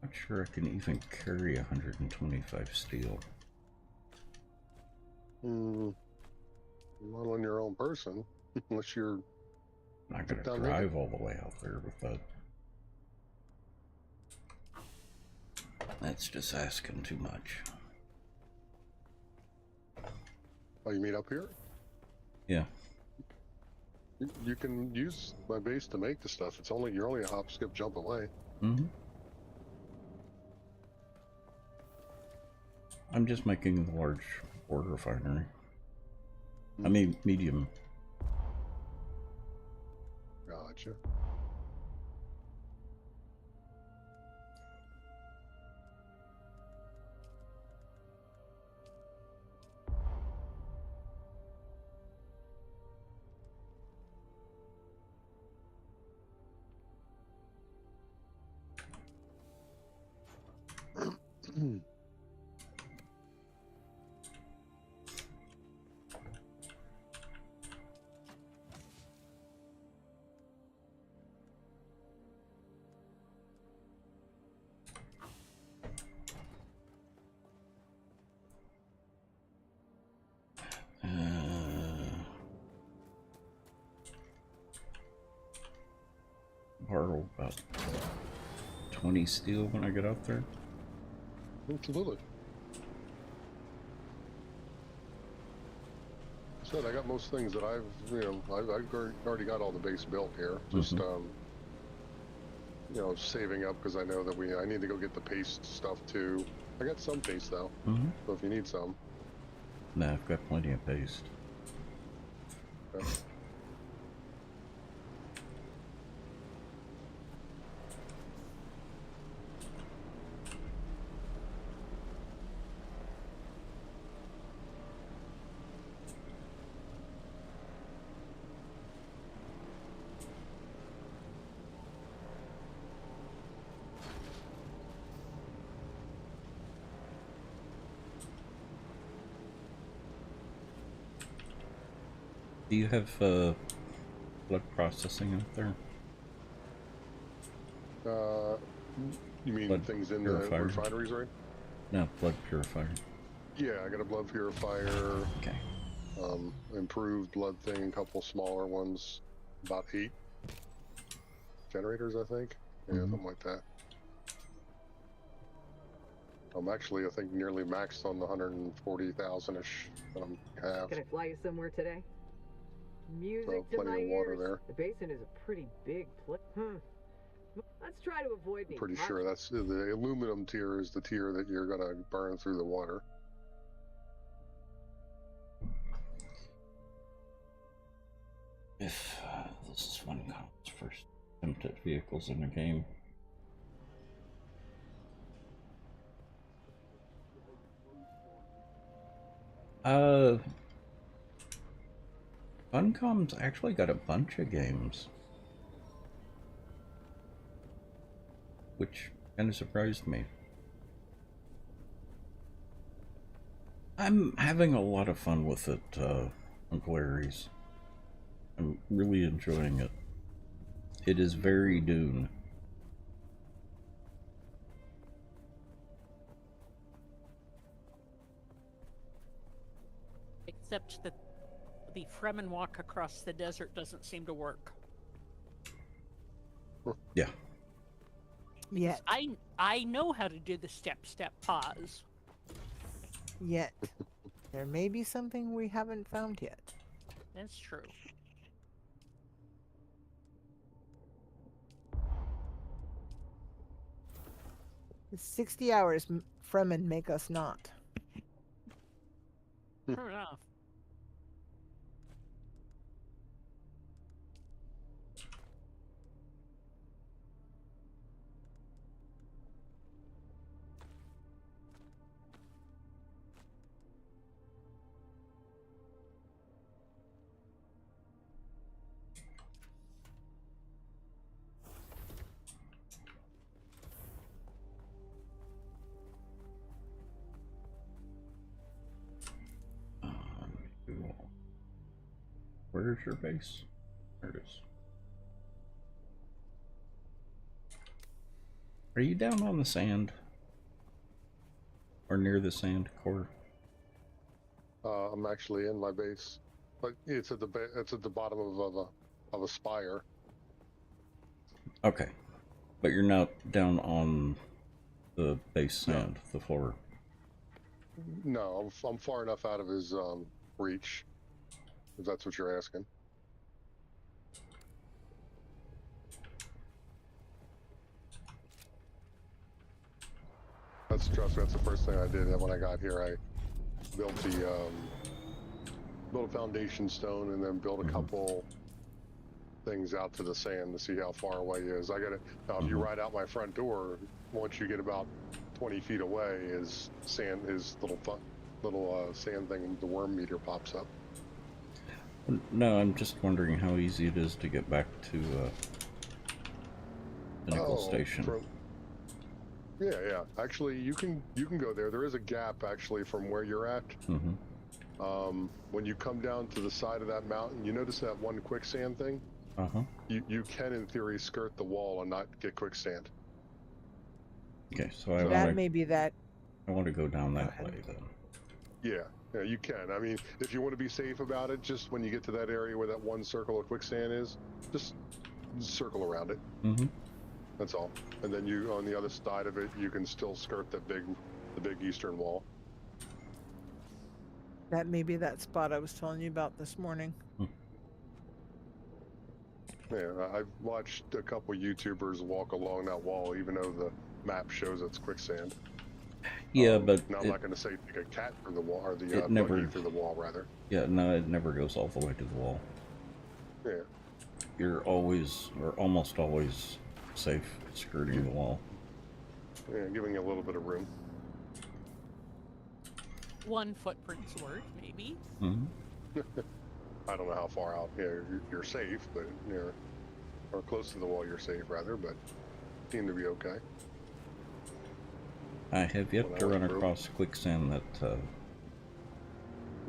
Not sure I can even carry 125 steel. Not on your own person, unless you're Not gonna drive all the way out there with that. That's just asking too much. Oh, you mean up here? Yeah. You can use my base to make the stuff. You're only a hop, skip, jump away. Mm-hmm. I'm just making the large ore refinery. I mean, medium. Gotcha. Borrow about 20 steel when I get out there. Absolutely. Said I got most things that I've already got all the base built here. Just saving up because I know that I need to go get the paste stuff too. I got some paste though. So if you need some. Nah, I've got plenty of paste. Okay. Do you have blood processing out there? You mean Blood things in purifier. the refineries, right? No, blood purifier. Yeah, I got a blood purifier. Okay. Improved blood thing, a couple smaller ones, about 8 generators, I think. Yeah, something like that. I'm actually, I think, nearly maxed on the 140,000-ish that I have. Can I fly you somewhere today? Music So to plenty my of water ears. there. The basin is a pretty big place. Let's try to avoid any Pretty Hutch. sure that's the aluminum tier is the tier that you're gonna burn through the water. If this is one of the first attempted vehicles in the game. Funcom's actually got a bunch of games, which kind of surprised me. I'm having a lot of fun with it, Uncle Aries. I'm really enjoying it. It is very Dune. Except that the Fremen walk across the desert doesn't seem to work. Yeah. Yet. I know how to do the step pause. Yet. There may be something we haven't found yet. That's true. It's 60 hours Fremen make us not. Fair enough. Where's your base? There it is. Are you down on the sand? Or near the sand core? I'm actually in my base, but it's at the bottom of a spire. Okay, but you're not down on the base sand, the floor. No, I'm far enough out of his reach, if that's what you're asking. Trust me, that's the first thing I did when I got here. I built built a foundation stone and then built a couple things out to the sand to see how far away he is. I got it. Now, if you ride out my front door, once you get about 20 feet away, is sand. His little sand thing, the worm meter pops up. No, I'm just wondering how easy it is to get back to Pinnacle Station. Yeah. Actually, you can go there. There is a gap actually from where you're at. When you come down to the side of that mountain, you notice that one quicksand thing? You can, in theory, skirt the wall and not get quicksand. Okay, so that may be that. I want to go down that way then. Yeah, you can. I mean, if you want to be safe about it, just when you get to that area where that one circle of quicksand is, just circle around it. That's all. And then you, on the other side of it, you can still skirt the big eastern wall. That may be that spot I was telling you about this morning. Yeah, I've watched a couple YouTubers walk along that wall, even though the map shows it's quicksand. Yeah, but now I'm not going to say take a cat through the wall, or the buggy through the wall, rather. Yeah, no, it never goes all the way to the wall. Yeah. You're always, or almost always, safe skirting the wall. Yeah, giving you a little bit of room. One footprint's worth, maybe. I don't know how far out. Yeah, you're safe, but you're or close to the wall. You're safe, rather, but seem to be okay. I have yet to run across quicksand that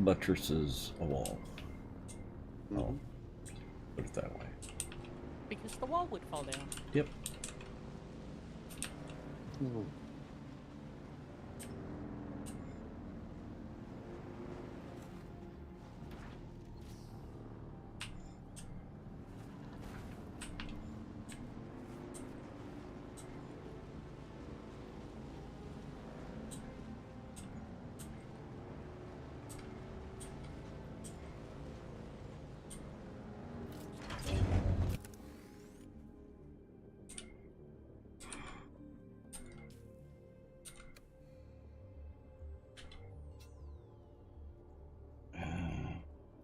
buttresses a wall. I'll put it that way. Because the wall would fall down. Yep.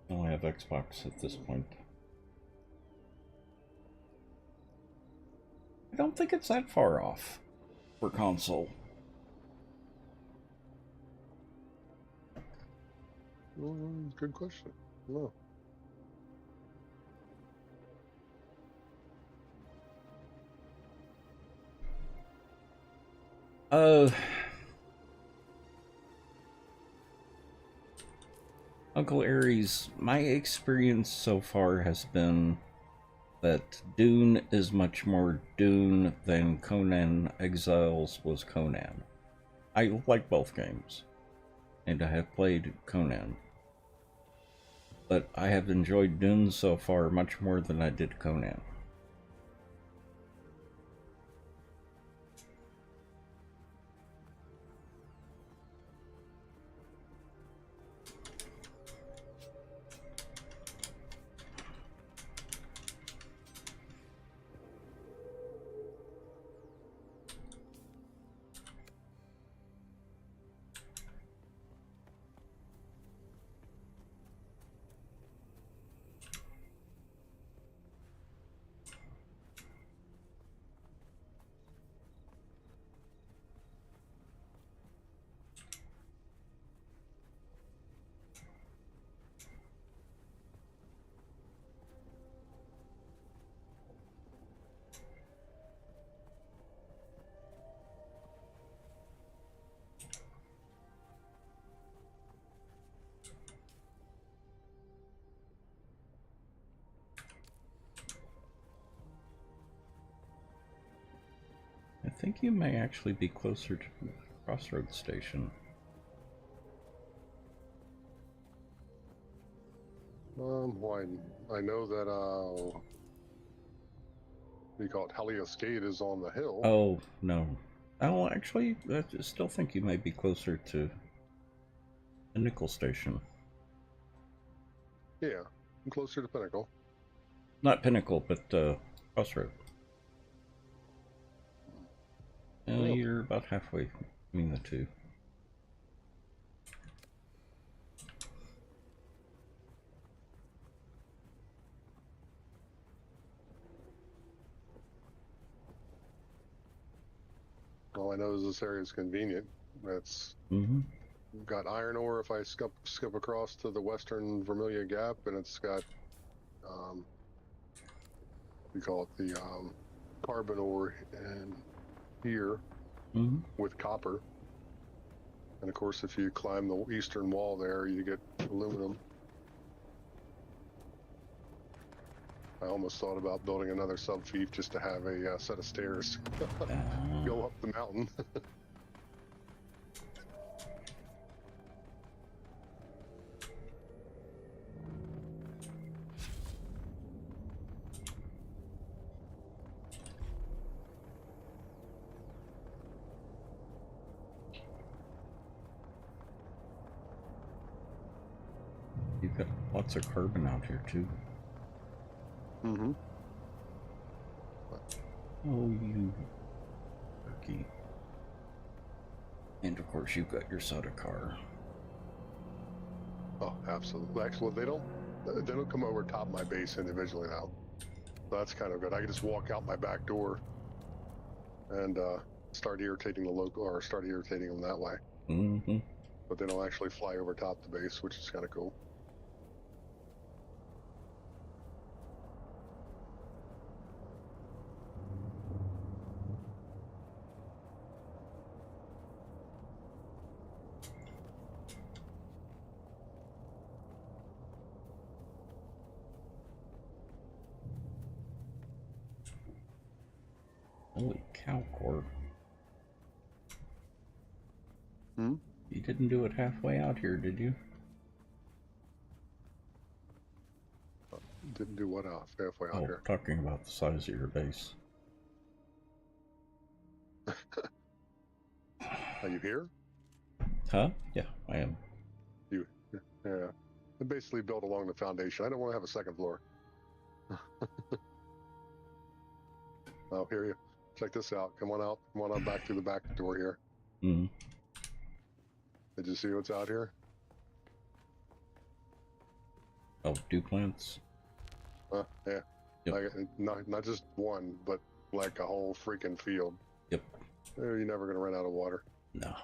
I only have Xbox at this point. I don't think it's that far off for console. Good question. No. Uncle Aries, my experience so far has been that Dune is much more Dune than Conan Exiles was Conan. I like both games, and I have played Conan. But I have enjoyed Dune so far much more than I did Conan. I think you may actually be closer to the Crossroads station. Well, I know that, what do you call it, Helios Gate is on the hill. Oh, no. Oh, actually, I still think you may be closer to the Nickel station. Yeah, I'm closer to Pinnacle. Not Pinnacle, but Crossroad. You're about halfway between the two. All I know is this area is convenient. It's got iron ore if I skip across to the western Vermilion Gap, and it's got we call it the carbon ore and here with copper. And of course, if you climb the eastern wall there, you get aluminum. I almost thought about building another sub-fief just to have a set of stairs go up the mountain. You've got lots of carbon out here too. Oh, you turkey. And of course you've got your soda car. Oh, absolutely. Actually, they don't come over top my base individually now. So that's kind of good. I can just walk out my back door and start irritating the local, or start irritating them that way. But they don't actually fly over top the base, which is kind of cool. Holy cow, Core. Hmm? You didn't do it halfway out here, did you? Didn't do what off halfway out here. Talking about the size of your base. Are you here? Huh? Yeah, I am. Yeah. I basically built along the foundation. I don't want to have a second floor. I'll hear you. Check this out. Come on out. Come on out back through the back door here. Mm-hmm. Did you see what's out here? Oh, dew plants? Yeah. Yep. Like, not just one, but like a whole freaking field. Yep. You're never going to run out of water. No.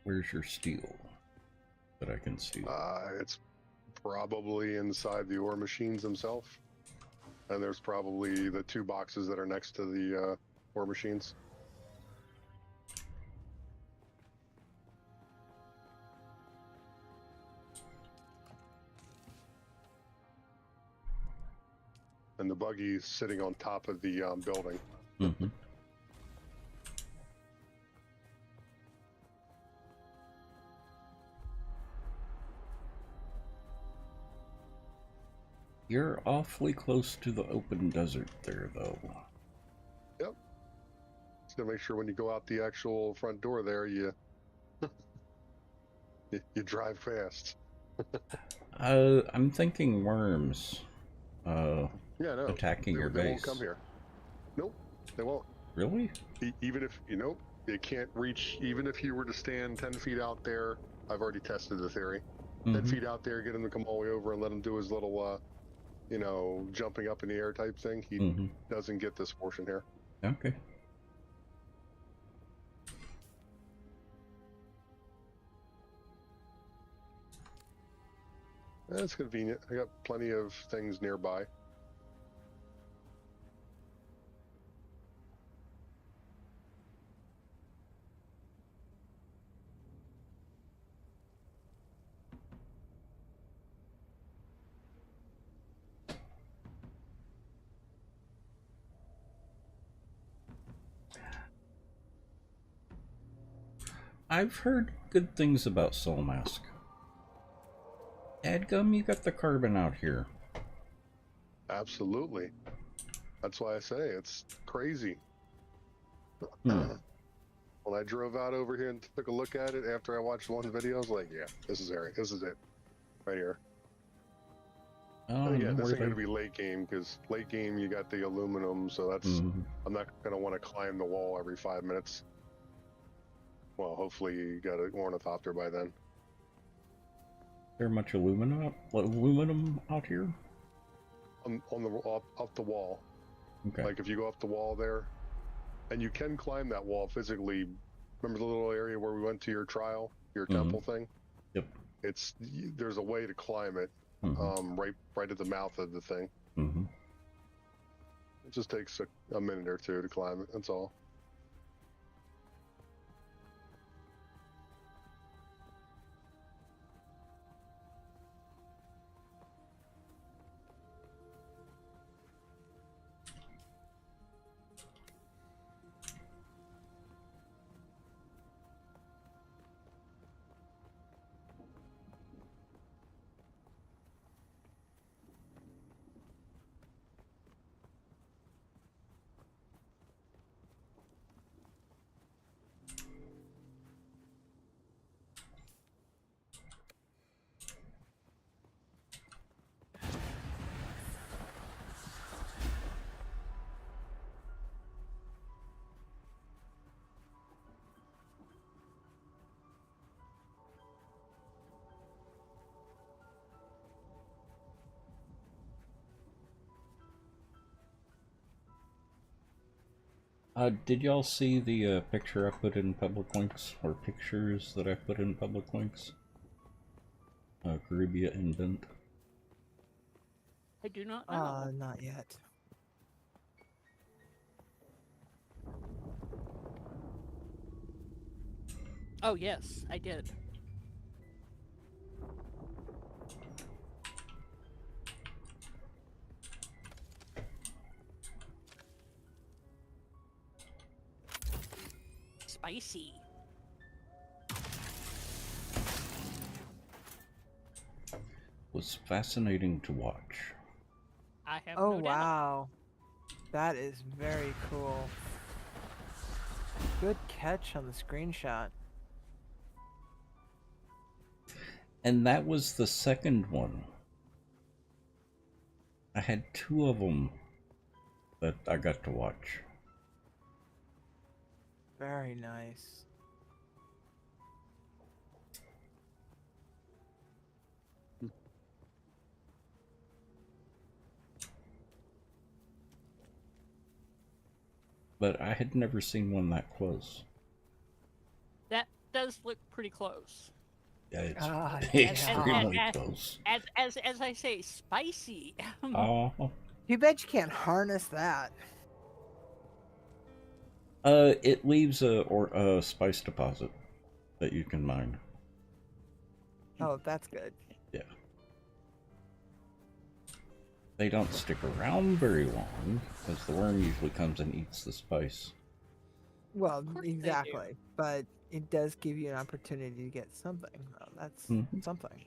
Where's your steel that I can see? It's probably inside the ore machines themselves. And there's probably the 2 boxes that are next to the ore machines. And the buggy's sitting on top of the building. Mm-hmm. You're awfully close to the open desert there, though. Yep. Just gotta make sure when you go out the actual front door there, you you drive fast. I'm thinking worms. Yeah, no. Attacking your they base. won't come here. Nope, they won't. Really? Even if they can't reach. Even if you were to stand 10 feet out there, I've already tested the theory. 10 feet out there, get him to come all the way over and let him do his little, jumping up in the air type thing. He doesn't get this portion here. Okay. That's convenient. I got plenty of things nearby. I've heard good things about Soul Mask. Dadgum, you got the carbon out here. Absolutely. That's why I say it's crazy. Hmm. When I drove out over here and took a look at it after I watched one video, I was like, yeah, this is area. This is it. Right here. Yeah, this ain't going to be late game, because late game you got the aluminum, so that's... I'm not going to want to climb the wall every 5 minutes. Well, hopefully you got an ornithopter by then. There much aluminum out here? Up the wall. Okay. Like if you go up the wall there, and you can climb that wall physically. Remember the little area where we went to your trial, your temple thing? Yep. There's a way to climb it, right at the mouth of the thing. It just takes a minute or two to climb it. That's all. Did y'all see the picture I put in public links, or pictures that I put in public links? Caribbean indent. I do not know. Not yet. Oh yes, I did. spicy. Was fascinating to watch. I have Oh no doubt. wow, that is very cool. Good catch on the screenshot. And that was the second one. I had 2 of them that I got to watch. Very nice. But I had never seen one that close. That does look pretty close. Yeah, it's yeah. extremely close. As I say, spicy. Oh. You bet you can't harness that. It leaves a spice deposit that you can mine. Oh, that's good. Yeah. They don't stick around very long, because the worm usually comes and eats the spice. Well, course they do. exactly. But it does give you an opportunity to get something. Oh, that's something.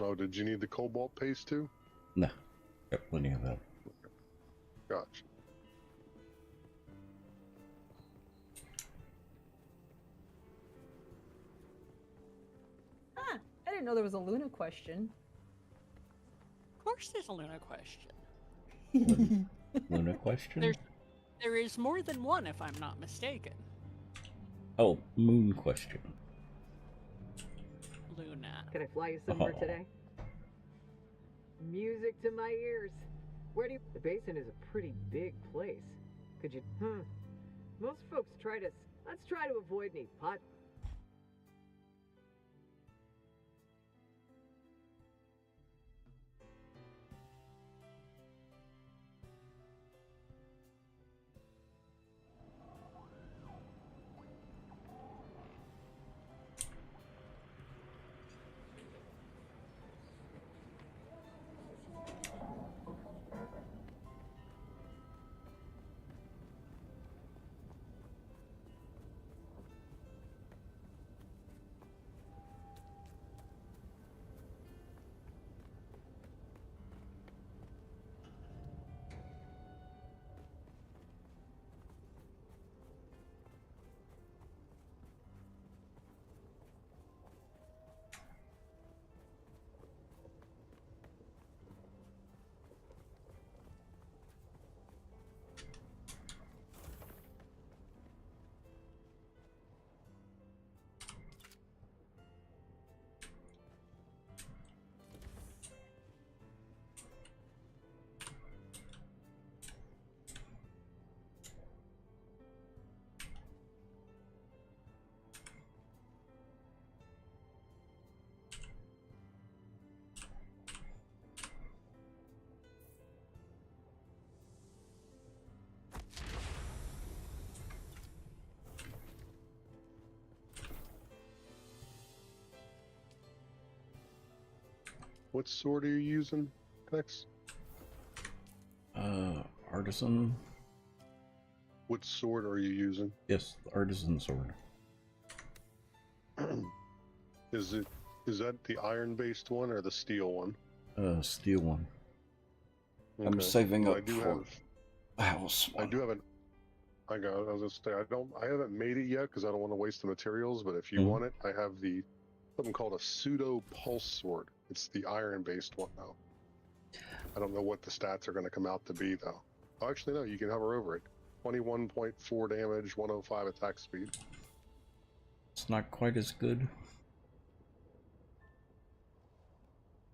Oh, did you need the cobalt paste too? No, got plenty of that. Gotcha. Huh. I didn't know there was a Luna question. Of course there's a Luna question. Luna question? There is more than one, if I'm not mistaken. Oh, moon question. Luna. Can I fly you somewhere Oh. today? Music to my ears. Where do you... The basin is a pretty big place. Could you... Most folks try to... Let's try to avoid any pot... What sword are you using, Nex? Artisan. What sword are you using? Yes, the artisan sword. Is that the iron-based one or the steel one? Steel one. Okay. I'm saving up I do for have the house one. I do have an. I was gonna say I haven't made it yet because I don't want to waste the materials. But if you want it, I have something called a pseudo pulse sword. It's the iron-based one though. I don't know what the stats are going to come out to be though. Oh, actually, no. You can hover over it. 21.4 damage, 105 attack speed. It's not quite as good.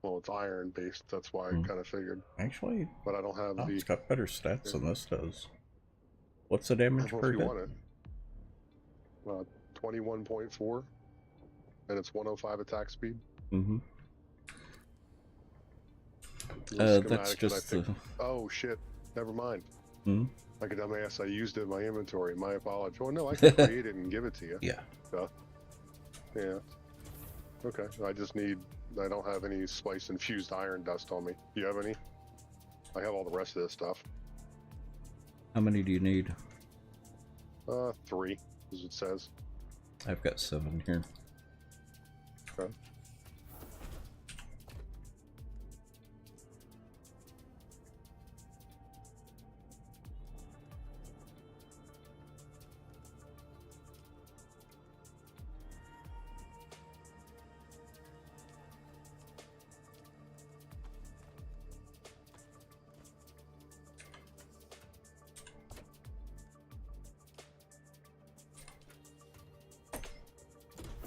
Well, it's iron-based. That's why I kind of figured. Actually, but I don't have the. It's got better stats than this does. What's the damage Well, per if you hit? want it, 21.4, and it's 105 attack speed. Mm-hmm. That's just the. Oh shit! Never mind. Hmm? Like a dumbass, I used it in my inventory. My apology. Oh no, I can create it and give it to you. Yeah. So, yeah. Okay. I just need I don't have any spice infused iron dust on me. Do you have any? I have all the rest of this stuff. How many do you need? 3, as it says. I've got 7 here. Okay.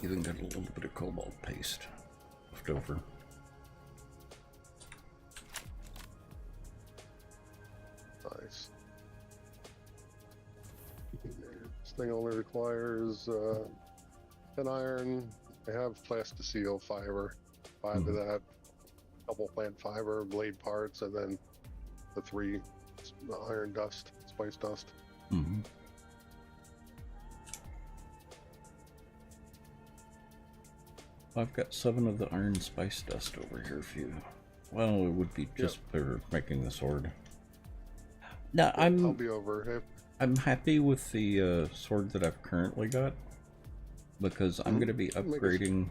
Even got a little bit of cobalt paste left over. Nice. This thing only requires 10 iron. I have plasticine fiber, 5 of that, couple plant fiber, blade parts, and then the 3 iron dust, spice dust. Mm-hmm. I've got 7 of the iron spice dust over here if you... Well, it would be just for making the sword. No, I'll be over here. I'm happy with the sword that I've currently got, because I'm going to be upgrading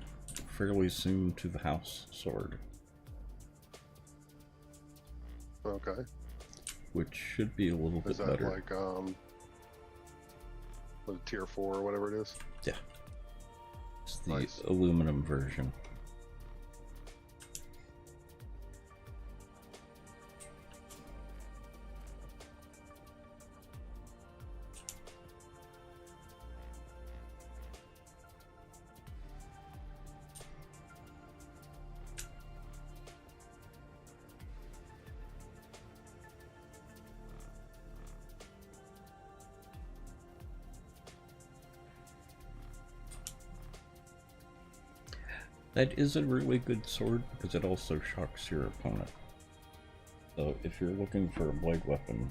fairly soon to the house sword. Okay. Which should be a little bit better. Is that like, was it tier 4 or whatever it is? Yeah. It's the aluminum version. That is a really good sword because it also shocks your opponent. So if you're looking for a blade weapon,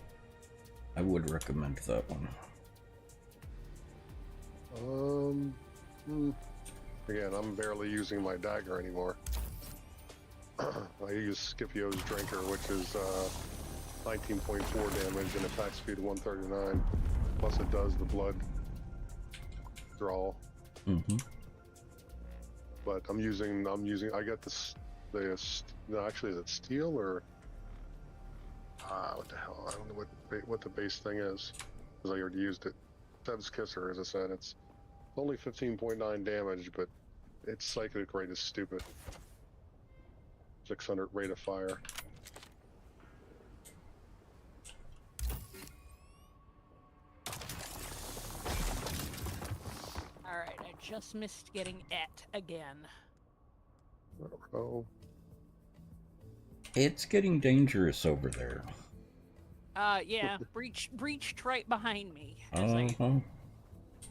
I would recommend that one. Again, I'm barely using my dagger anymore. I use Scipio's Drinker, which is 19.4 damage and attack speed of 139. Plus it does the blood draw. Mm-hmm. But I'm using, I got this, no, actually, is it steel or, what the hell, I don't know what the base thing is, because I already used it. Seb's Kisser, as I said, it's only 15.9 damage, but its psychic rate is stupid. 600 rate of fire. Alright, I just missed getting et again. Oh. It's getting dangerous over there. Yeah, breached right behind me as I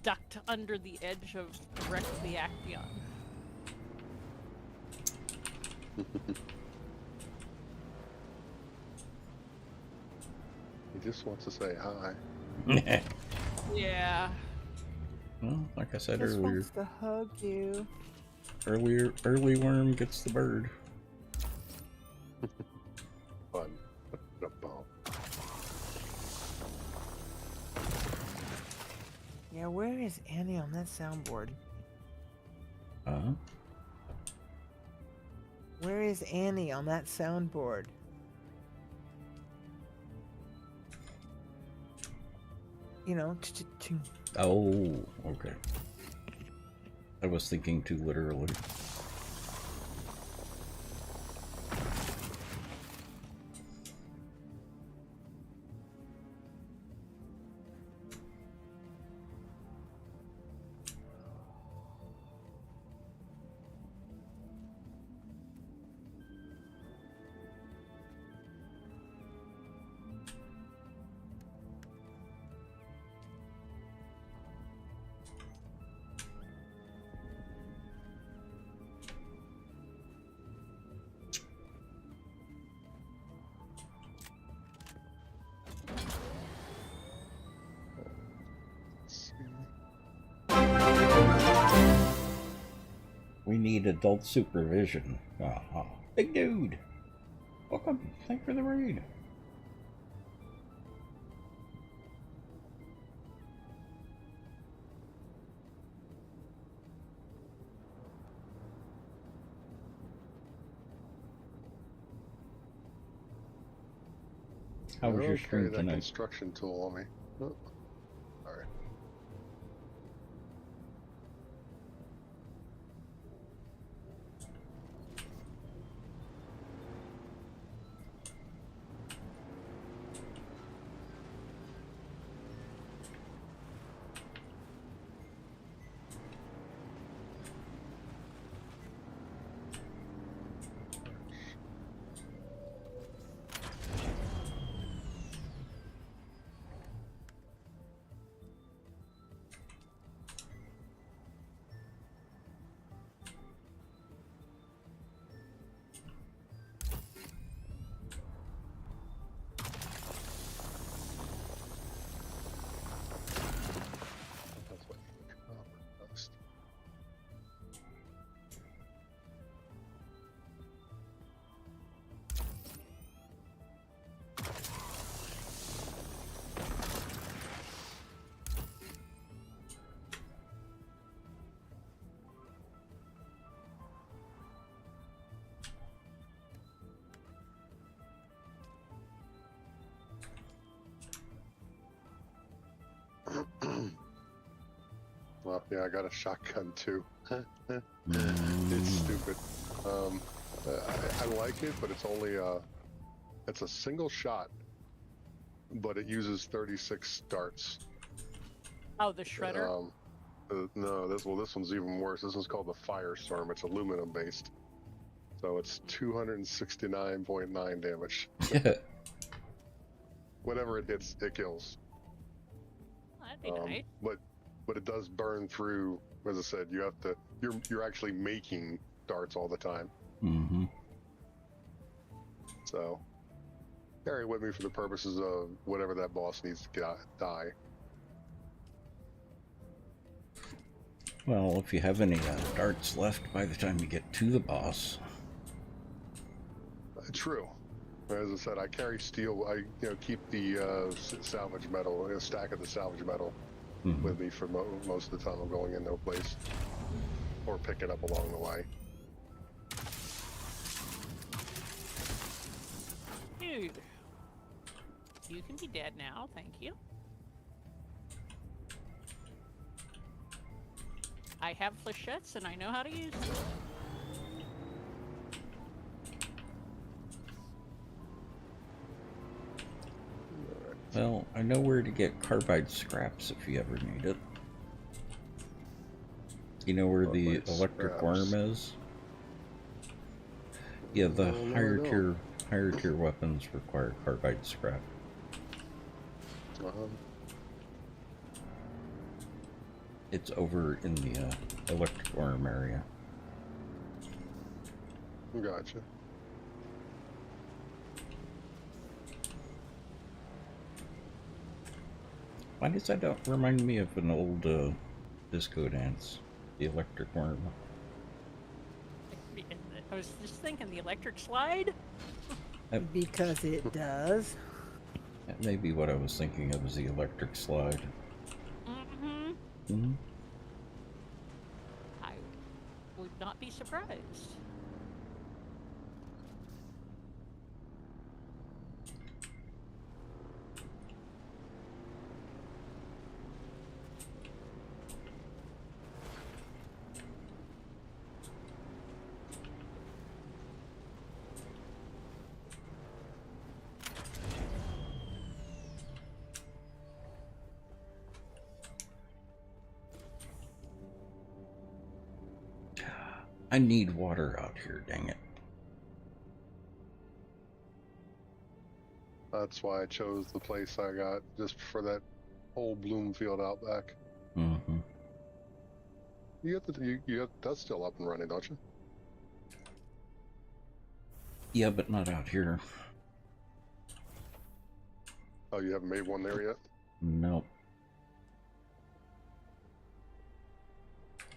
ducked under the edge of Rex the Action. He just wants to say hi. Yeah. Well, like I said Just earlier, wants to hug you. early worm gets the bird. Fun. What a ball. Yeah, where is Annie on that soundboard? Where is Annie on that soundboard? You know, Oh, okay. I was thinking too literally. need adult supervision. Big dude. Welcome. Thanks for the raid. How was your stream that tonight? construction tool on me. Oh. Alright. Well, yeah, I got a shotgun too. It's stupid. I like it, but it's only it's a single shot, but it uses 36 darts. Oh, the shredder. No, this one's even worse. This one's called the Firestorm. It's aluminum based, so it's 269.9 damage. Whatever it hits, it kills. That'd be nice. But it does burn through. As I said, you have to. You're actually making darts all the time. Mm-hmm. So carry it with me for the purposes of whatever that boss needs to die. Well, if you have any darts left by the time you get to the boss. True. As I said, I carry steel. I keep the salvage metal, a stack of the salvage metal with me for most of the time I'm going in no place, or pick it up along the way. Dude, you can be dead now, thank you. I have flechettes and I know how to use them. Well, I know where to get carbide scraps if you ever need it. You know where the electric worm is? Yeah, the higher tier weapons require carbide scrap. It's over in the electric worm area. Gotcha. Why does that remind me of an old disco dance? The electric worm. I was just thinking, the electric slide? Because it does. That may be what I was thinking of as the electric slide. I would not be surprised. I need water out here, dang it. That's why I chose the place I got, just for that whole Bloomfield out back. You got that's still up and running, don't you? Yeah, but not out here. Oh, you haven't made one there yet? Nope.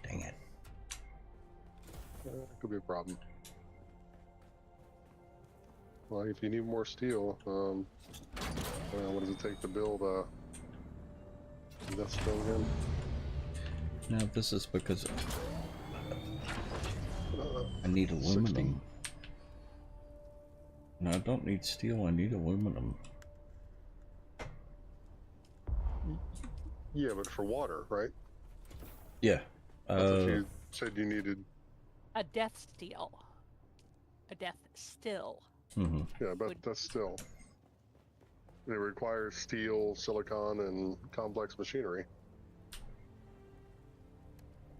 Dang it. could be a problem. Well, if you need more steel, what does it take to build that steel again? Now this is because I need aluminum. 60. No, I don't need steel, I need aluminum. Yeah, but for water, right? Yeah. I thought you said you needed... A death steel. A death still. Yeah, but that's still... It requires steel, silicon, and complex machinery.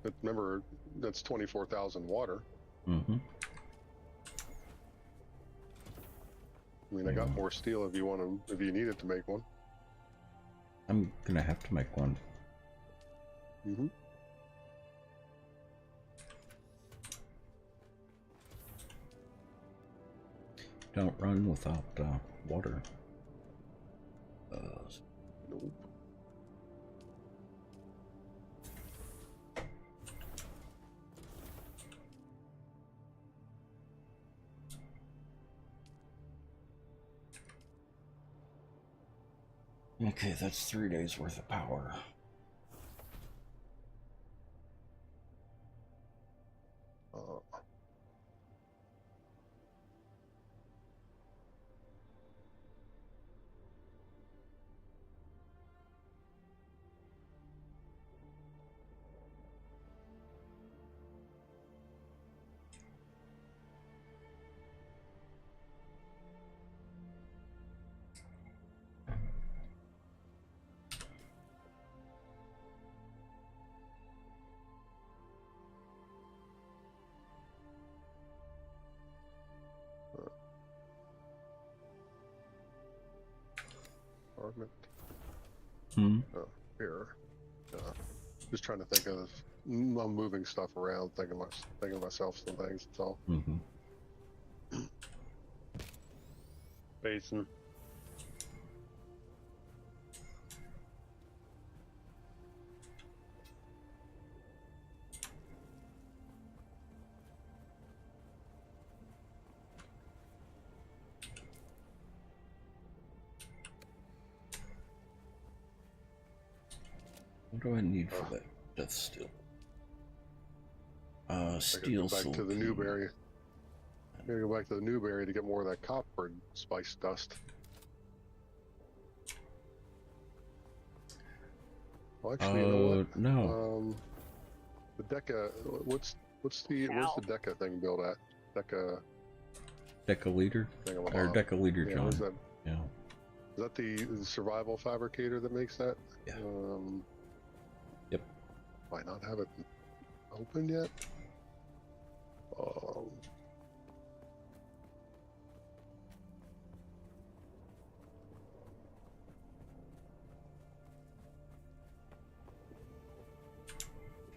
But remember, that's 24,000 water. I mean, I got more steel if you needed to make one. I'm gonna have to make one. Don't run without water. Nope. Okay, that's 3 days worth of power. Oh, here. Just trying to think of... I'm moving stuff around, thinking of myself some things, that's all. Basin. What do I need for that death steel? Steel back to the Newberry. I gotta go back to the Newberry to get more of that copper and spice dust. Well, actually, you know what? No. The Deca. What's the Deca thing built at? Decaliter? Or Decaliter, yeah, John. What is that? Yeah. Is that the survival fabricator that makes that? Yeah. Yep. Why not have it open yet?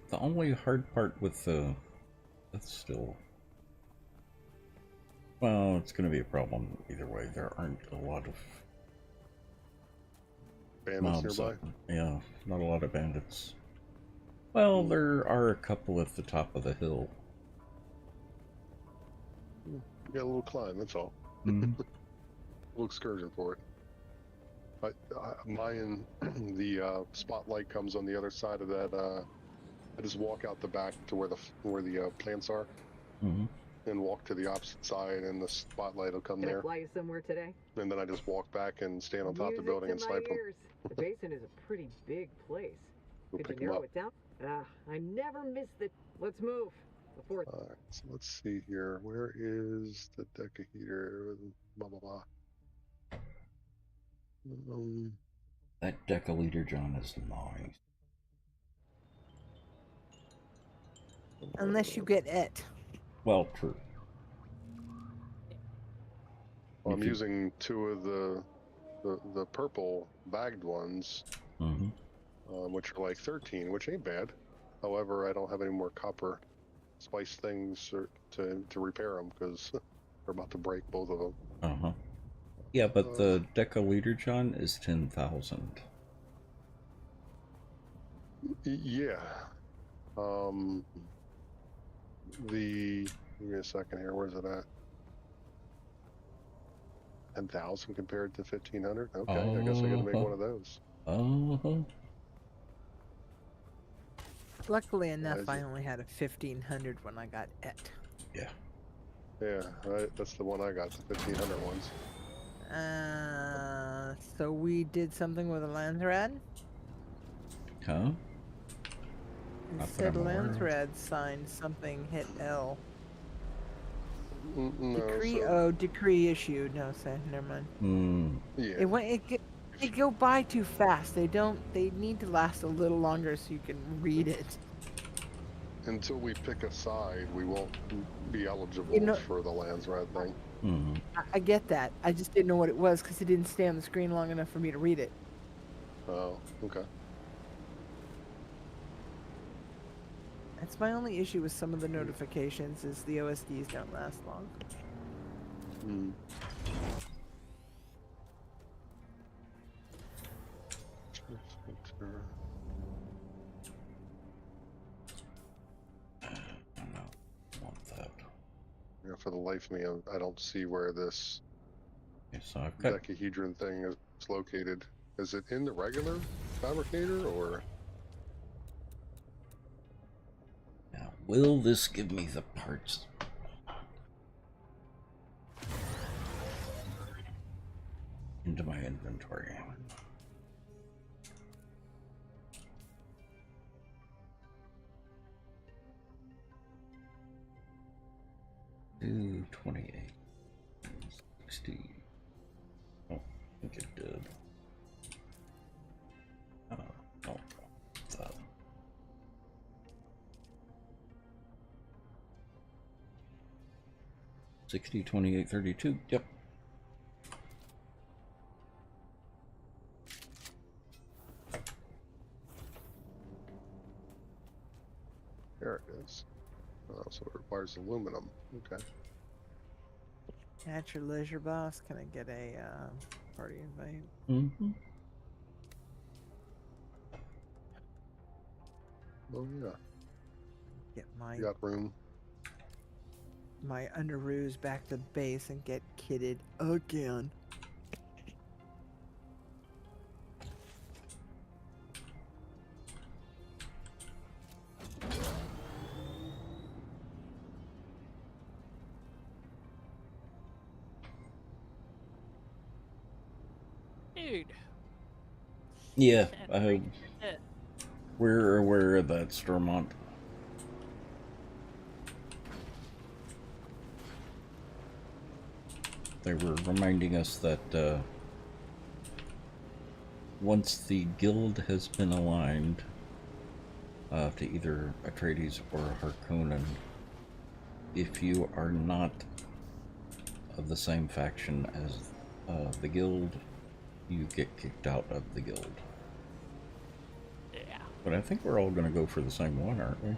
The only hard part with that's still... Well, it's going to be a problem either way. There aren't a lot of bandits nearby? Yeah, not a lot of bandits. Well, there are a couple at the top of the hill. You got a little climb, that's all. A little excursion for it. The spotlight comes on the other side of that. I just walk out the back to where the plants are, and walk to the opposite side, and the spotlight will come there. Fly you somewhere today? And then I just walk back and stand on top of the building and snipe them. The basin is a pretty big place. Go Could pick you 'em narrow up. it down? I never miss the... Let's move. Before... All right, so let's see here. Where is the decaheater? Blah blah blah. That Decaliter, John, is nice. Unless you get it. Well, true. Well, I'm using two of the purple bagged ones, which are like 13, which ain't bad. However, I don't have any more copper spice things to repair them because they're about to break, both of them. Yeah, but the Decaliter, John, is 10,000. Yeah. The Give me a second here. Where's it at? 10,000 compared to 1,500. Okay, I guess I got to make one of those. Luckily enough, I only had a 1,500 when I got it. Yeah. Yeah, that's the one I got, the 1,500 ones. So we did something with a Landsrad? Huh? It said Landsrad signed something, hit L. No, Decree, decree issued. No, say, never mind. Yeah. They go by too fast. They need to last a little longer so you can read it. Until we pick a side, we won't be eligible for the Landsrad thing. I get that. I just didn't know what it was because it didn't stay on the screen long enough for me to read it. Oh, okay. That's my only issue with some of the notifications is the OSDs don't last long. Yeah, for the life of me, I don't see where this I've got... dodecahedron thing is located. Is it in the regular fabricator, or? Now, will this give me the parts? Into my inventory. Two 28, 60. Oh, I think it did. Oh, that. 60, 28, 32. Yep. There it is. So it requires aluminum. Okay. At your leisure, boss. Can I get a party invite? Oh yeah. Get my. You got room. My underoos back to base and get kitted again. Dude. Yeah, we're aware of that, Stormont. They were reminding us that once the guild has been aligned to either Atreides or Harkonnen, if you are not of the same faction as the guild, you get kicked out of the guild. Yeah. But I think we're all going to go for the same one, aren't we?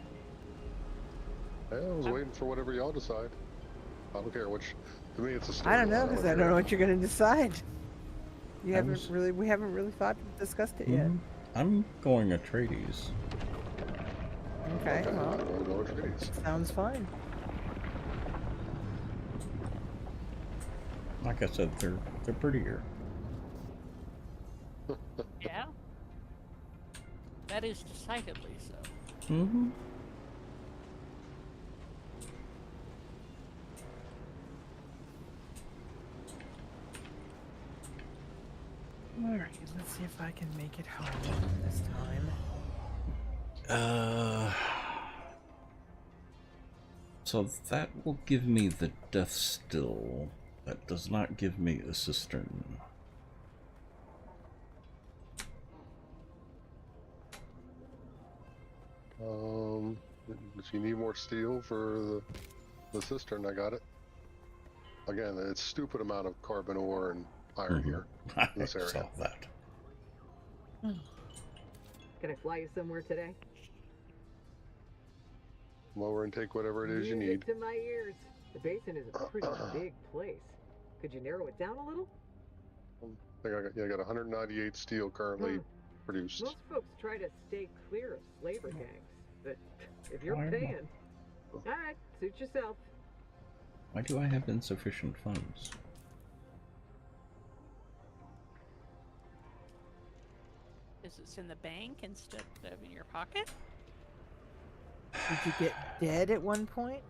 Yeah, I was waiting for whatever y'all decide. I don't care which. To me, it's a story. I don't know because I don't know what you're going to decide. We haven't really discussed it yet. I'm going Atreides. Okay, well, sounds fine. Like I said, they're prettier. Yeah. That is decidedly so. Alright, let's see if I can make it home this time. So that will give me the Death Still. That does not give me a cistern. If you need more steel for the cistern, I got it. Again, it's stupid amount of carbon ore and iron here in this area. I saw that. Can I fly you somewhere today? Come over and take whatever it is you Music need. to my ears. The basin is a pretty big place. Could you narrow it down a little? I got 198 steel currently produced. Most folks try to stay clear of slaver gangs, but if you're paying, all right, suit yourself. Why do I have insufficient funds? Is it in the bank instead of in your pocket? Did you get dead at one point?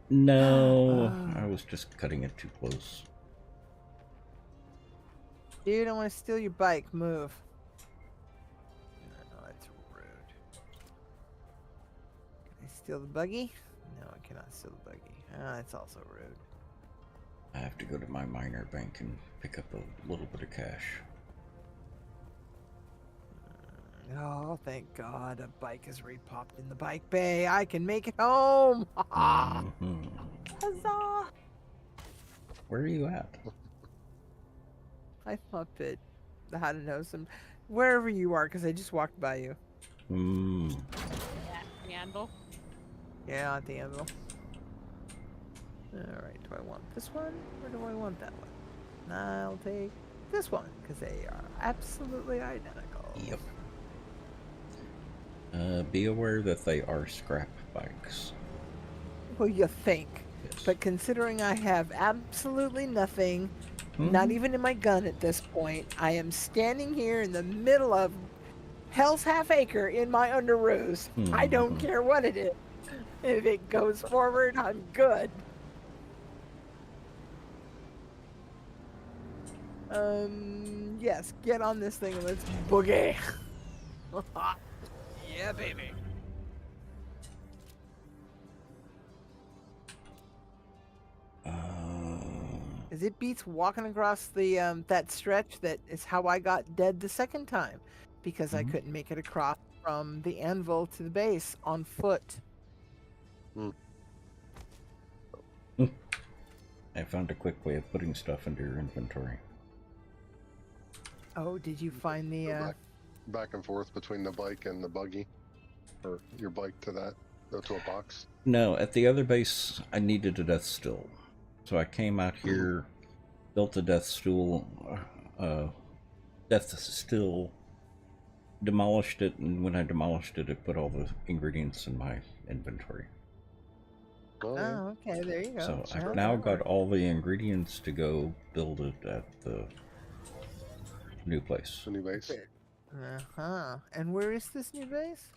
No, I was just cutting it too close. Dude, I want to steal your bike. Move. No, that's rude. Can I steal the buggy? No, I cannot steal the buggy. Ah, that's also rude. I have to go to my minor bank and pick up a little bit of cash. Oh, thank God. A bike is repopped in the bike bay. I can make it home. Mhm. Huzzah! Where are you at? I'm up at, I don't know, wherever you are, because I just walked by you. Mm. Yeah, the anvil. Yeah, at the anvil. Alright, do I want this one, or do I want that one? I'll take this one, because they are absolutely identical. Yep. Be aware that they are scrap bikes. Well, you think. Yes. But considering I have absolutely nothing, not even in my gun at this point, I am standing here in the middle of Hell's Half Acre in my underoos. I don't care what it is. If it goes forward, I'm good. Yes, get on this thing and let's boogie. Yeah, baby. As it beats walking across the that stretch that is how I got dead the second time, because I couldn't make it across from the anvil to the base on foot. I found a quick way of putting stuff into your inventory. Oh, did you find the back and forth between the bike and the buggy, or your bike to that, go to a box? No, at the other base, I needed a death stool. So I came out here, built a death stool, demolished it, and when I demolished it, it put all the ingredients in my inventory. Oh, okay, there you go. So I've now got all the ingredients to go build it at the new place. The new base. And where is this new base?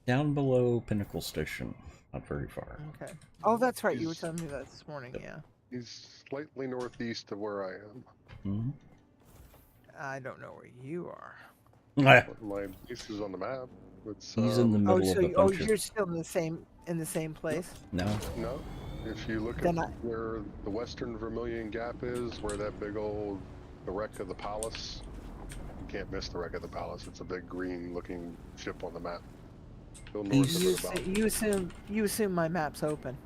Down below Pinnacle Station, not very far. Okay. Oh, that's right. You were telling me that this morning. Yeah. He's slightly northeast of where I am. I don't know where you are. My base is on the map. It's, He's in the middle of a bunch of... you're still in the same place? No. No. If you look at where the Western Vermilion Gap is, where that big old the wreck of the palace, you can't miss the wreck of the palace. It's a big green-looking ship on the map. You assume my map's open.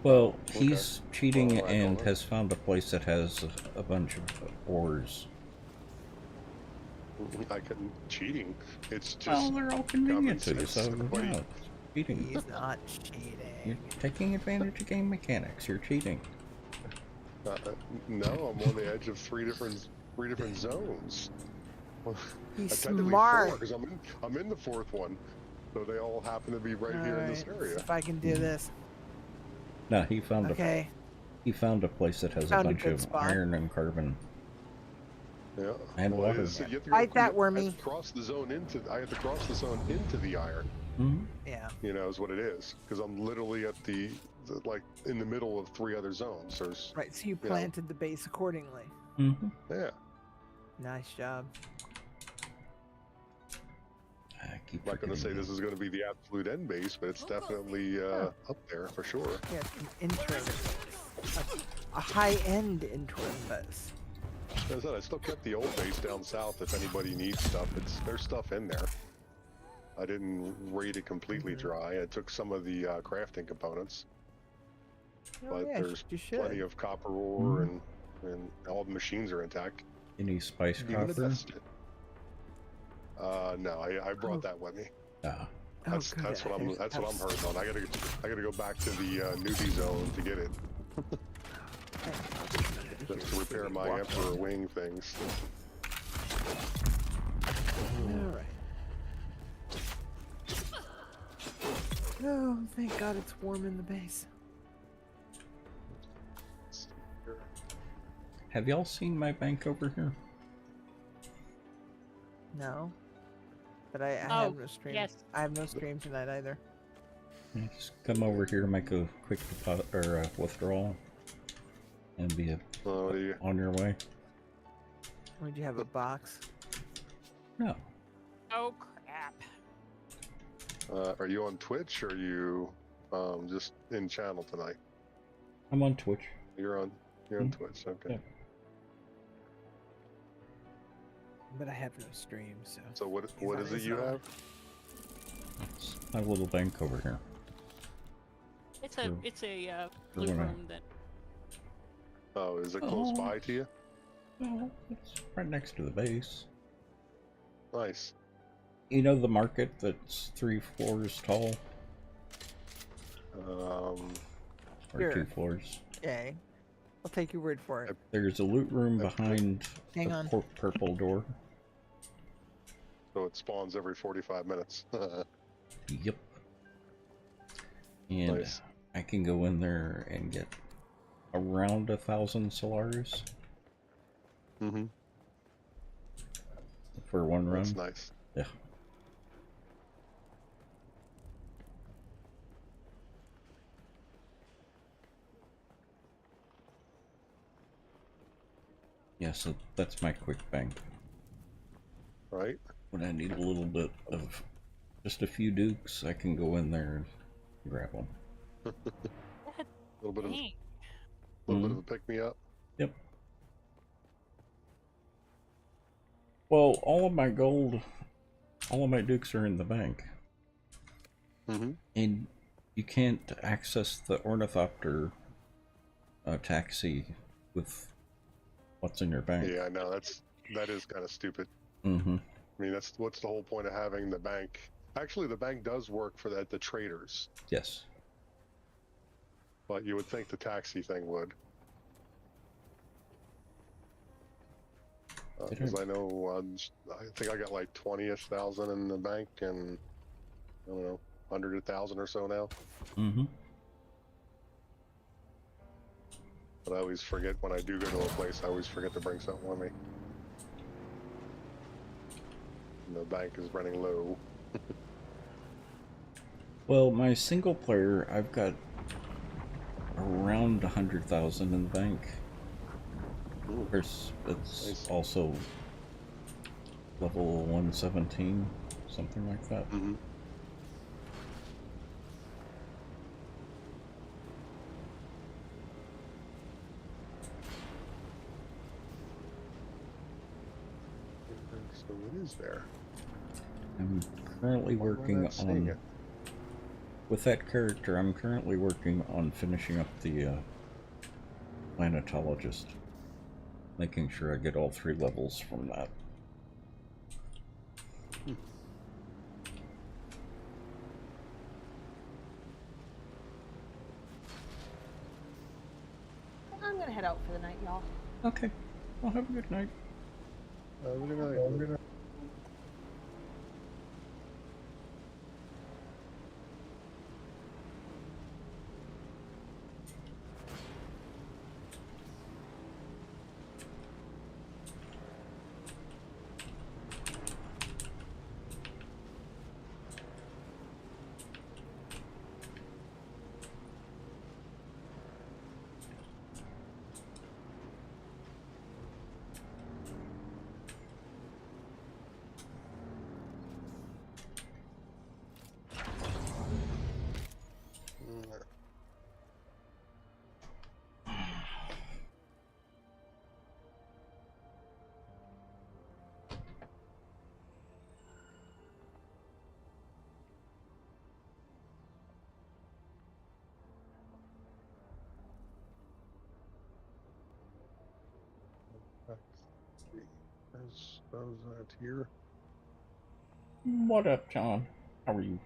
Well, he's cheating and has found a place that has a bunch of ores. I couldn't cheating. It's just. Well, they're all convenient to you, so no, cheating. He's not cheating. You're taking advantage of game mechanics. You're cheating. No, I'm on the edge of three different zones. He's smart. Because I'm in the fourth one, so they all happen to be right here in this area. If I can do this. No, he found he found a place that has a bunch of iron and carbon. Yeah. And water. Fight that wormy. I have to cross the zone into the iron. Yeah. You know, is what it is. Because I'm literally at the like in the middle of three other zones. Right. So you planted the base accordingly. Yeah. Nice job. I'm not going to say this is going to be the absolute end base, but it's definitely up there for sure. Yeah, it's an interim. A high-end interim base. As I said, I still kept the old base down south if anybody needs stuff. There's stuff in there. I didn't raid it completely dry. I took some of the crafting components. But there's plenty of copper ore and all the machines are intact. Any spice copper? No, I brought that with me. That's what I'm hurting on. I gotta go back to the newbie zone to get it. Just to repair my Emperor wing things. Alright. Oh, thank God it's warm in the base. Have y'all seen my bank over here? No. But I Oh, have no stream. yes. I have no stream tonight either. Yeah, just come over here, make a quick deposit or withdrawal, and be on your way. Would you have a box? No. Oh crap. Are you on Twitch or are you just in channel tonight? I'm on Twitch. You're on Twitch, okay. Yeah. But I have no stream, so. So what is it you have? It's my little bank over here. It's For- a for blue when I- room that. Oh, is it close by to you? No, it's right next to the base. Nice. You know the market that's 3 floors tall? Or Sure. 2 floors? Okay. I'll take your word for it. There's a loot room behind Hang the on. purple door. So it spawns every 45 minutes. Yep. And Nice. I can go in there and get around 1,000 Solaris Mm-hmm. for one run. That's nice. Yeah. Yeah, so that's my quick bank. Right? When I need a little bit of just a few dukes, I can go in there and grab them. A little bit of Dang. bit of a pick me up. Yep. Well, all of my gold, all of my dukes are in the bank. Mm-hmm. And you can't access the ornithopter taxi with what's in your bank. Yeah, I know that is kind of stupid. Mm-hmm. I mean, what's the whole point of having the bank? Actually, the bank does work for the traders, Yes. but you would think the taxi thing would. Because I know, I think I got like 20-ish thousand in the bank, and I don't know, 100,000 or so now. Mm-hmm. But I always forget when I do go to a place. I always forget to bring something with me. And the bank is running low. Well, my single player, I've got around 100,000 in the bank. Of course, it's Nice. also level 117, something like that. Mm-hmm. So it is there. I'm currently Why am I working not seeing on, it? with that character, I'm currently working on finishing up the planetologist. Making sure I get all 3 levels from that. I'm gonna head out for the night, y'all. Okay. Well, have a good night. Good night. How's that here? What up, John? How are you?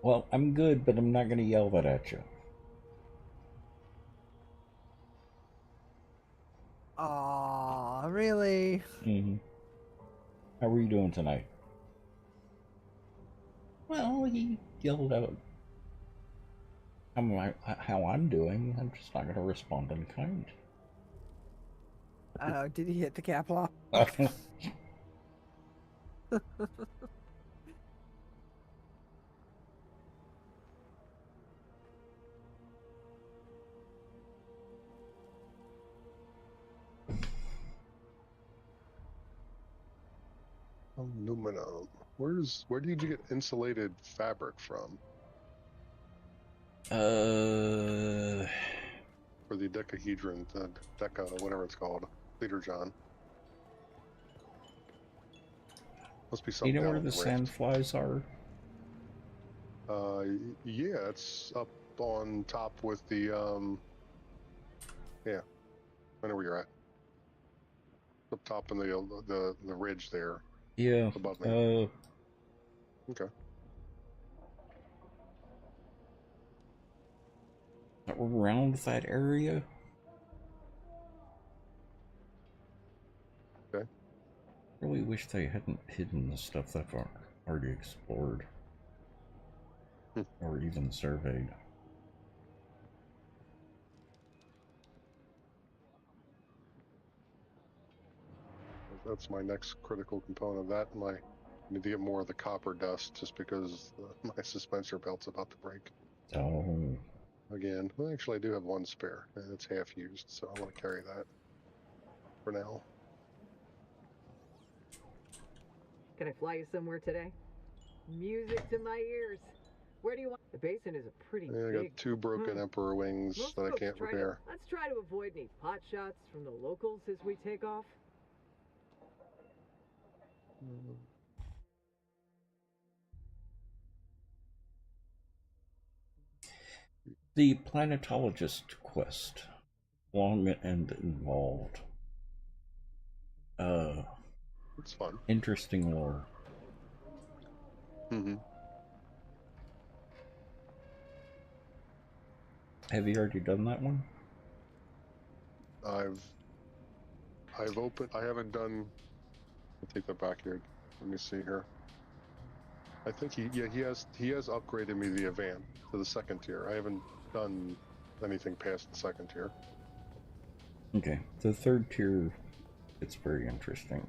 Well, I'm good, but I'm not going to yell that at you. Aw, really? Mm-hmm. How are you doing tonight? Well, he yelled out how I'm doing. I'm just not gonna respond in kind. Did he hit the cap lock? Aluminum. Where did you get insulated fabric from? Uh, For the decahedron, the deca, whatever it's called, Leader John. Must be something. you know down where on the rift. sandflies are? Yeah, it's up on top with the yeah. I know where you're at. Up top in the ridge there. Yeah. Above me. Okay. Around that area. Okay. Really wish they hadn't hidden the stuff that I've already explored. Or even surveyed. That's my next critical component. That and I need to get more of the copper dust just because my suspensor belt's about to break. Oh. Again. Well, actually, I do have one spare, and it's half used, so I want to carry that for now. Can I fly you somewhere today? Music to my ears. Where do you want? The basin is a pretty I big. got 2 broken Emperor wings Most that I folks can't try repair. let's try to avoid any pot shots from the locals as we take off. The planetologist quest. Long and involved. It's fun. Interesting lore. Mm-hmm. Have you already done that one? I've opened. I haven't done. I'll take that back here. Let me see here. I think he has upgraded me the Avant to the 2nd tier. I haven't done anything past the 2nd tier. Okay, the 3rd tier, it's very interesting.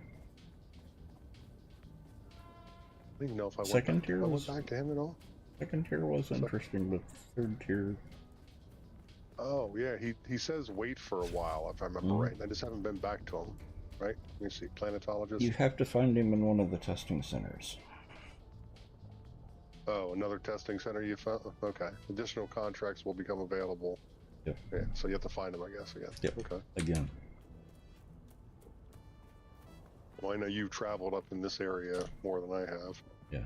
I don't even know if I went Second back, tier I went was back to him at all. 2nd tier was interesting, but 3rd tier. Oh yeah, he says wait for a while if I remember right. I just haven't been back to him. Right? Let me see. Planetologist. You have to find him in one of the testing centers. Oh, another testing center you found? Okay. Additional contracts will become available. Yep. Yeah, so you have to find them, I guess, again. Yep. Okay. Again. Well, I know you've traveled up in this area more than I have. Yeah.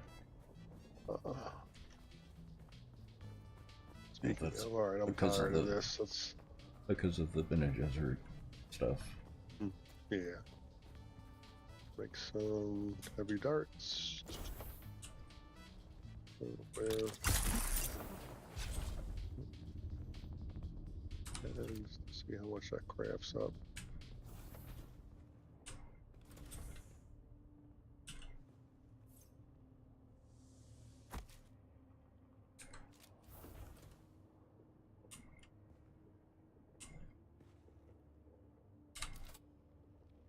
That's all right. I'm tired of this. That's because of the Bene Gesserit stuff. Yeah. Make some heavy darts. Where? And see how much that crafts up.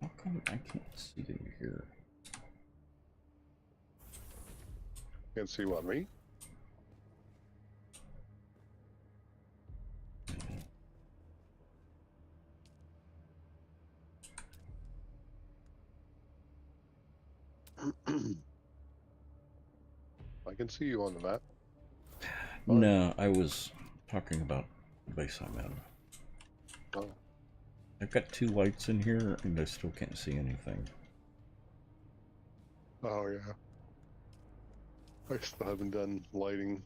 How come I can't see you here? Can't see what, me? I can see you on the map. No, I was talking about the base I'm in. Oh. I've got 2 lights in here, and I still can't see anything. Oh, yeah. I still haven't done lighting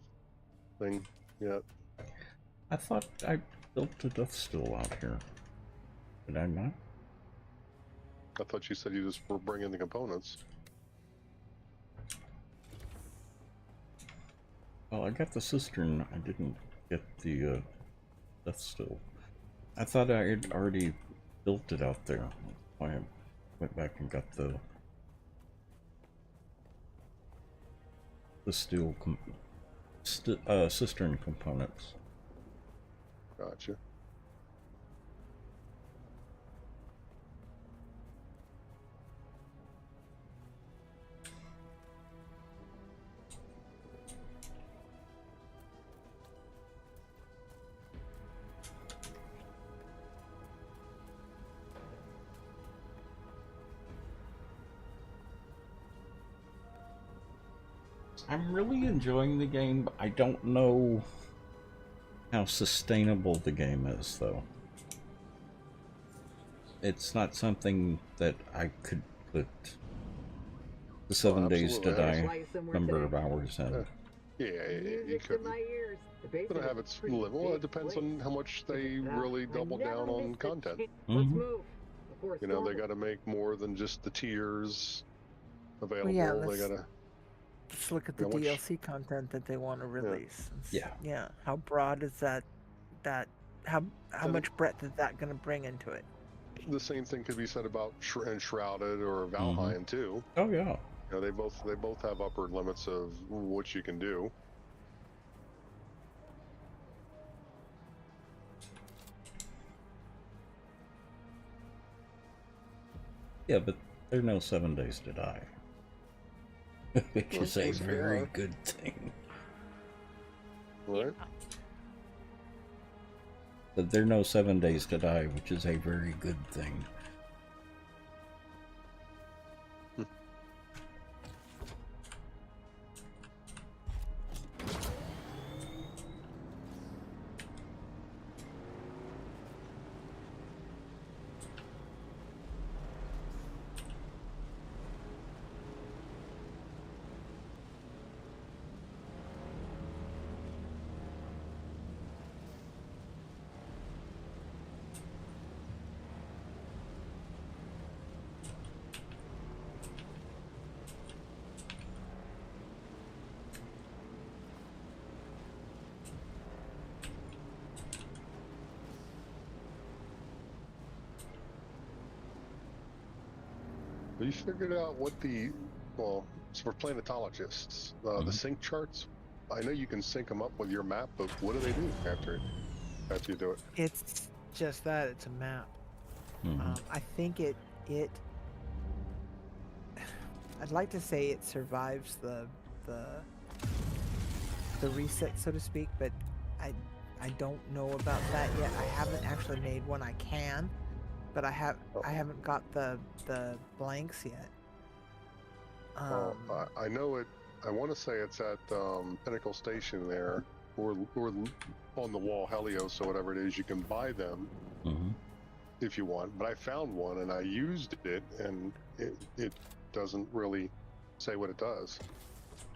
thing yet. I thought I built a Death Still out here. Did I not? I thought you said you just were bringing the components. Well, I got the cistern. I didn't get the Death Still. I thought I had already built it out there. I went back and got the steel cistern components. Gotcha. I'm really enjoying the game. I don't know how sustainable the game is, though. It's not something that I could put the 7 days to die number of hours in. Yeah, you couldn't. But have its limit. Well, it depends on how much they really double down on content. Mm-hmm. You know, they got to make more than just the tiers available. Well, yeah, they got to. Let's look at the DLC content that they want to release. Yeah. Yeah. How broad is that? How much breadth is that going to bring into it? The same thing could be said about Enshrouded or Valheim too. Oh yeah. You know, they both have upper limits of what you can do. Yeah, but there are no 7 days to die. Which is a very good thing. Right? But there are no 7 days to die, which is a very good thing. Have you figured out what it's for planetologists, the sync charts? I know you can sync them up with your map, but what do they do after you do it? It's just that, it's a map. I think it I'd like to say it survives the reset, so to speak, but I don't know about that yet. I haven't actually made one. I can, but I haven't got the blanks yet. I know it. I want to say it's at Pinnacle Station there, or on the wall Helios or whatever it is. You can buy them if you want. But I found one and I used it, and it doesn't really say what it does.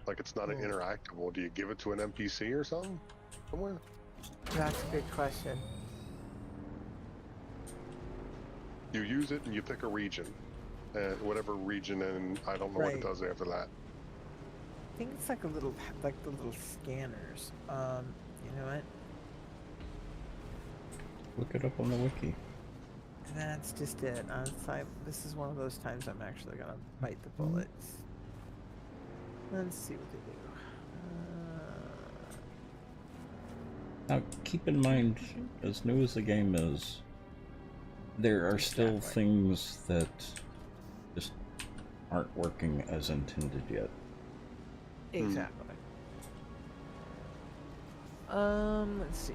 Like, it's not an interactable. Do you give it to an NPC or something somewhere? That's a good question. You use it and you pick a region, and whatever region, and I don't know what it does after that. I think it's like the little scanners. You know what? Look it up on the wiki. That's just it. This is one of those times I'm actually gonna bite the bullets. Let's see what they do. Now, keep in mind, as new as the game is, there are still things that just aren't working as intended yet. Exactly. Let's see.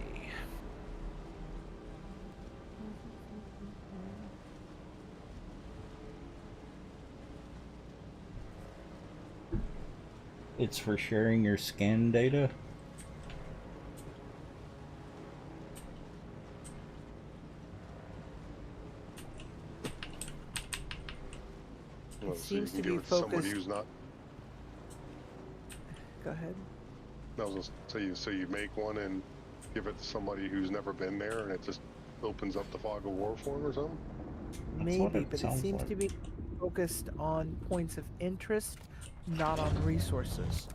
It's for sharing your scan data. Well, It so you seems can to give be it to somebody focused. who's not. Go ahead. I was gonna say, so you make one and give it to somebody who's never been there, and it just opens up the fog of war for them or something. Maybe, but it seems to be focused on points of interest, not on resources.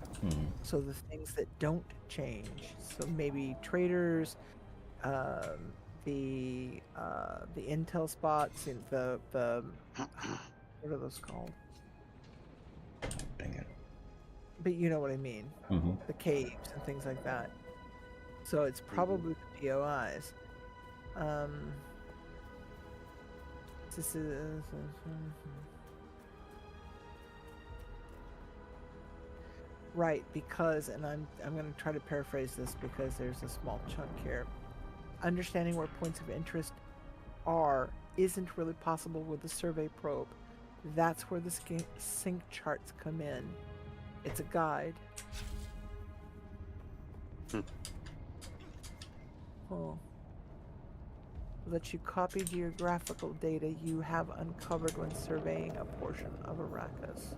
So the things that don't change. So maybe traders, the intel spots, and the what are those called? Dang it. But you know what I mean. The caves and things like that. So it's probably the POIs. This is right, because, and I'm going to try to paraphrase this because there's a small chunk here. Understanding where points of interest are isn't really possible with the survey probe. That's where the sync charts come in. It's a guide. Oh. Let you copy geographical data you have uncovered when surveying a portion of Arrakis.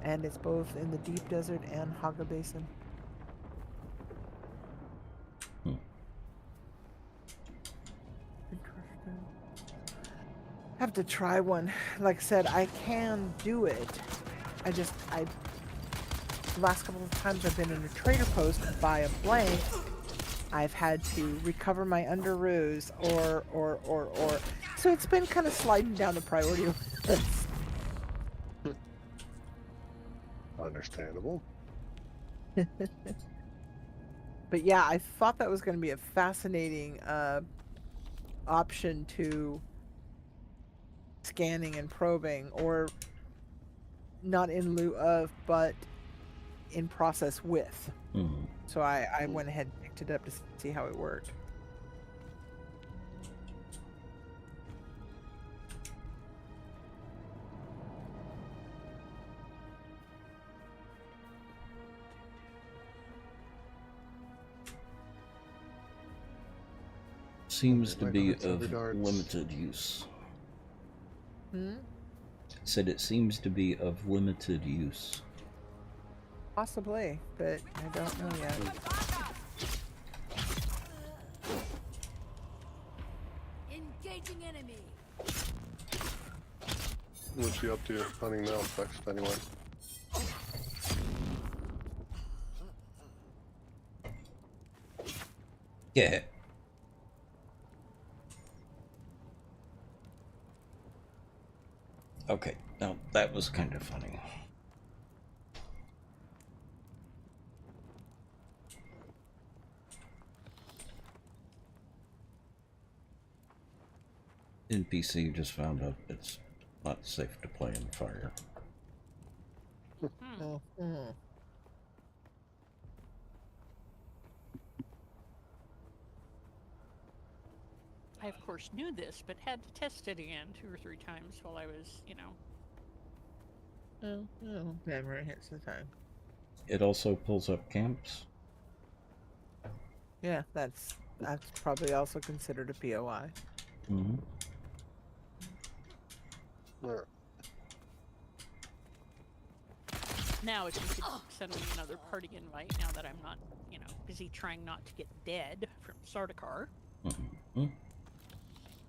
And it's both in the deep desert and Haga Basin. Interesting. Have to try one. Like I said, I can do it. The last couple of times I've been in a trader post by a blank, I've had to recover my underoos or. So it's been kind of sliding down the priority list. Understandable. But yeah, I thought that was going to be a fascinating option to scanning and probing, or not in lieu of, but in process with. Mm-hmm. So I went ahead and picked it up to see how it worked. Seems to be of limited use. Said it seems to be of limited use. Possibly, but I don't know yet. Engaging enemy. What's she up to? Hunting Malfex, anyway. Yeah. Okay, now that was kind of funny. NPC just found out it's not safe to play in fire. I, of course, knew this, but had to test it again 2 or 3 times while I was, Never hits the time. It also pulls up camps. Yeah, that's probably also considered a POI. Mm-hmm. Now, if you could send me another party invite, now that I'm not, busy trying not to get dead from Sardaukar. Mm-hmm.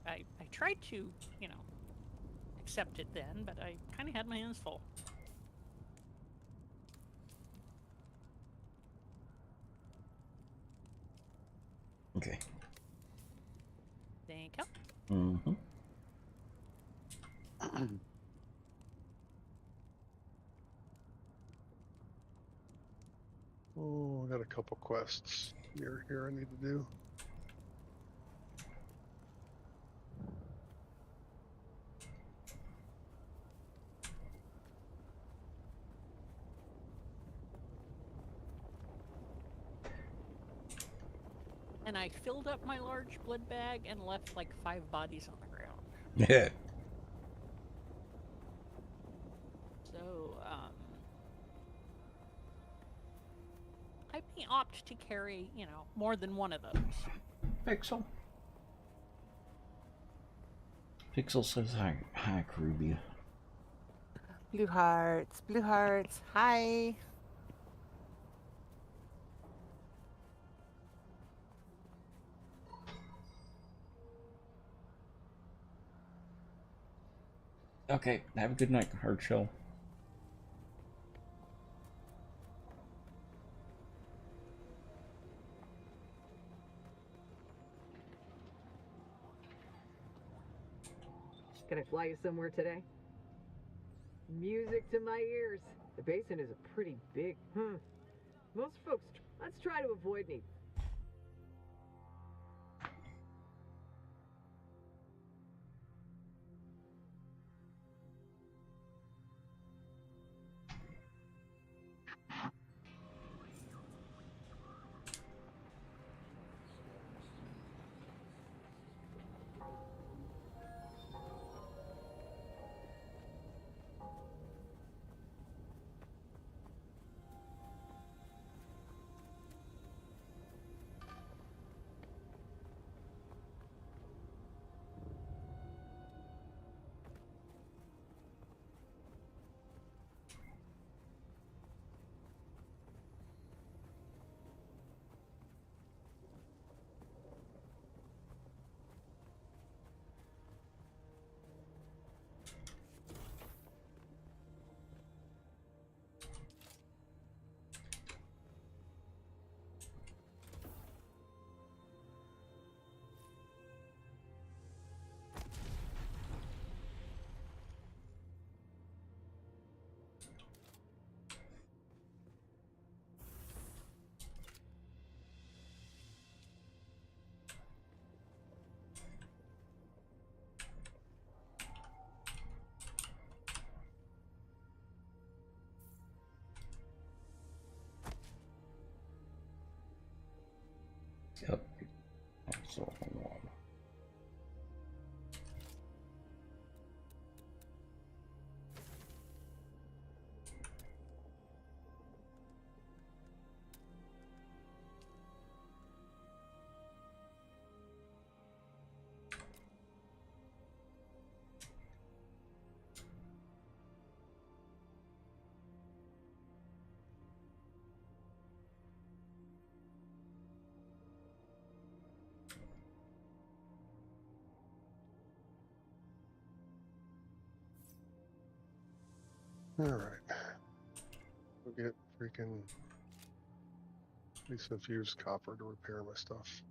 I tried to, accept it then, but I kind of had my hands full. Okay. Thank you. Mm-hmm. Oh, I got a couple quests here I need to do. And I filled up my large blood bag and left like 5 bodies on the ground. Yeah. So, I may opt to carry, more than one of those. Pixel. Pixel says hi. Hi, Carubia. Blue hearts, hi. Okay, have a good night, Hardshell. Can I fly you somewhere today? Music to my ears. The basin is a pretty big. Most folks. Let's try to avoid me. Yep. That's all I want. All right. We'll get freaking at least infused copper to repair my stuff.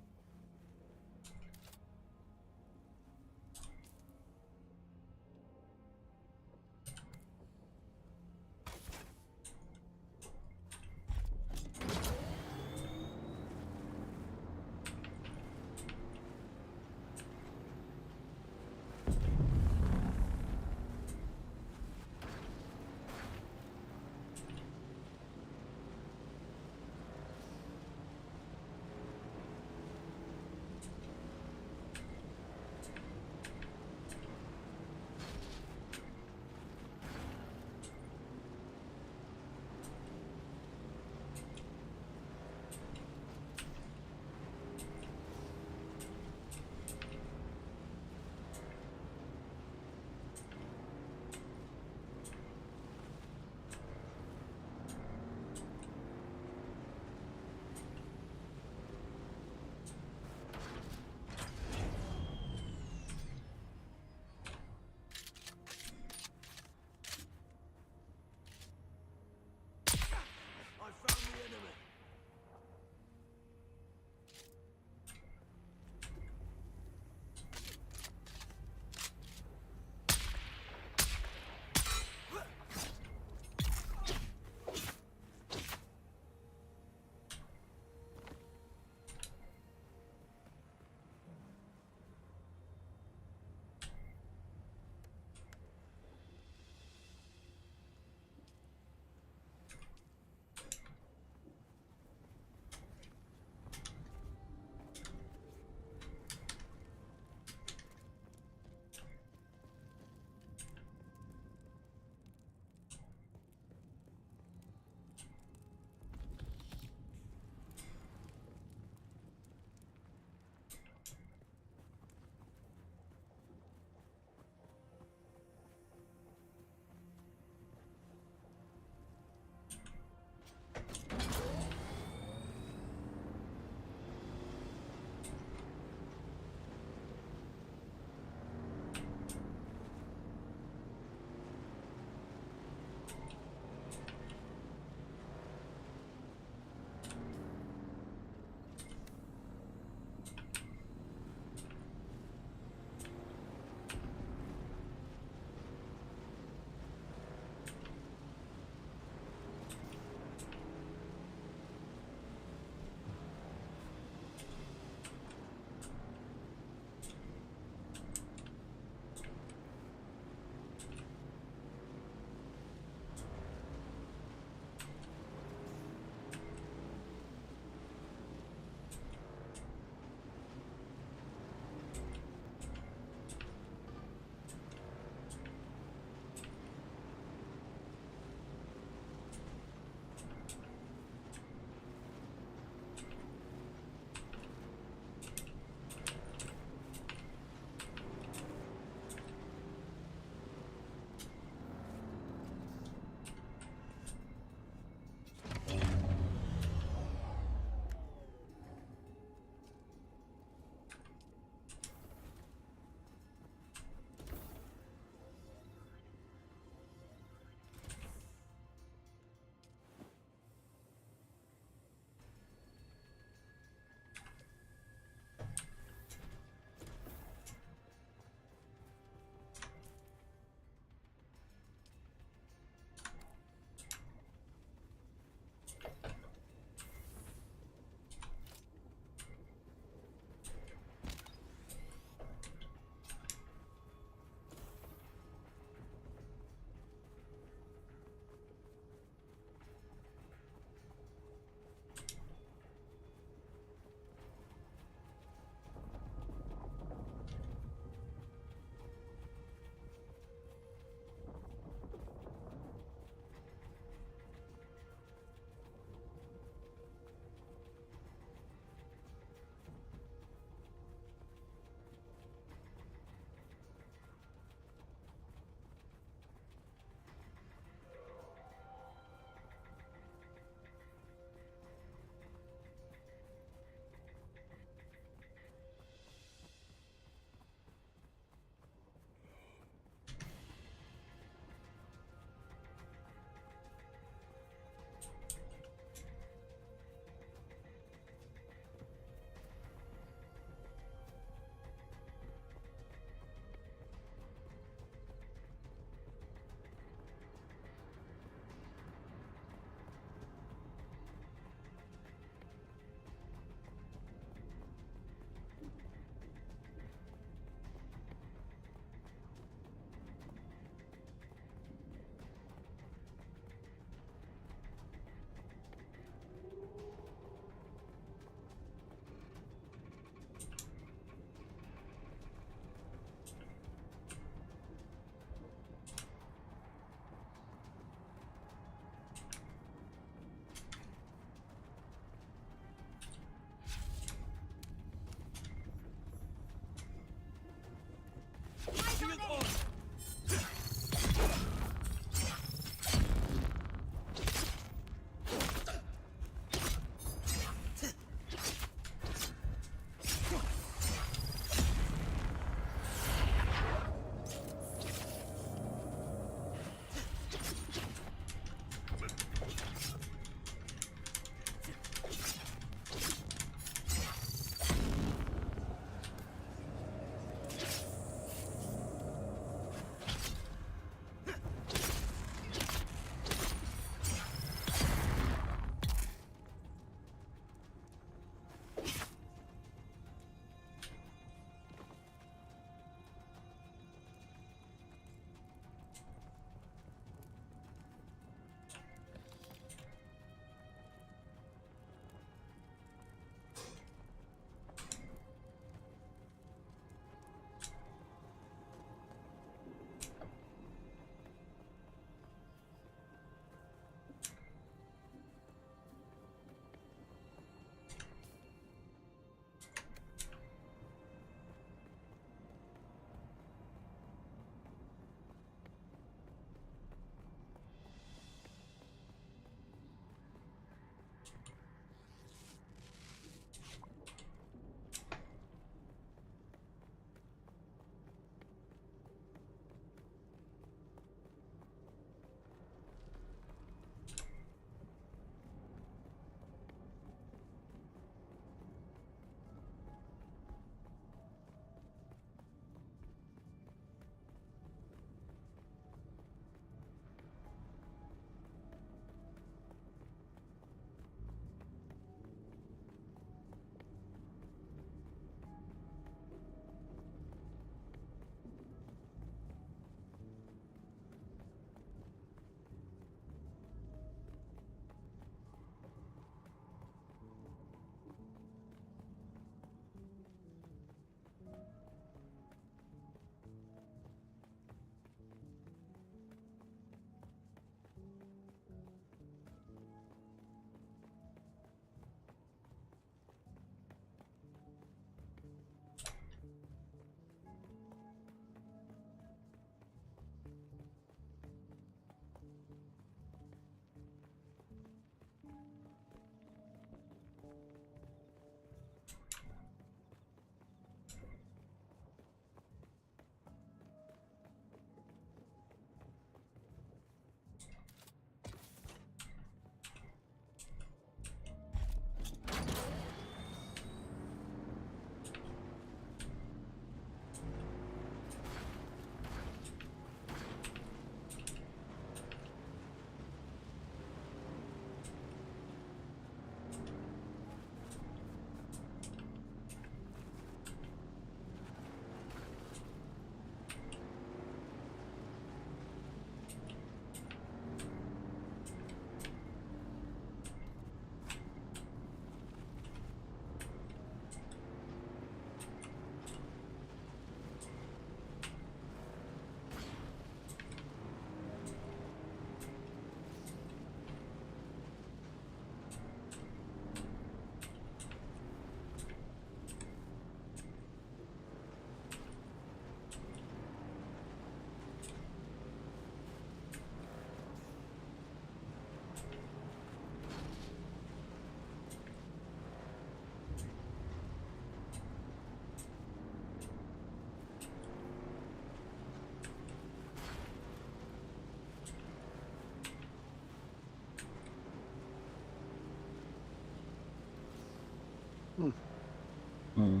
I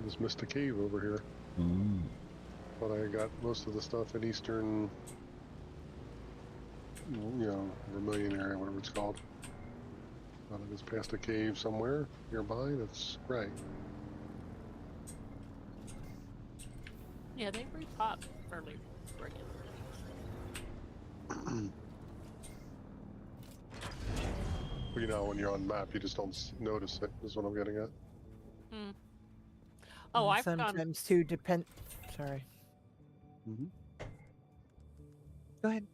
just missed a cave over here. But I got most of the stuff in eastern, Vermilion area, whatever it's called. Thought I just passed a cave somewhere nearby. That's right. Yeah, they repop fairly regularly. Well, when you're on the map, you just don't notice it, is what I'm getting at. Oh, I've sometimes too depend. Sorry. Go ahead.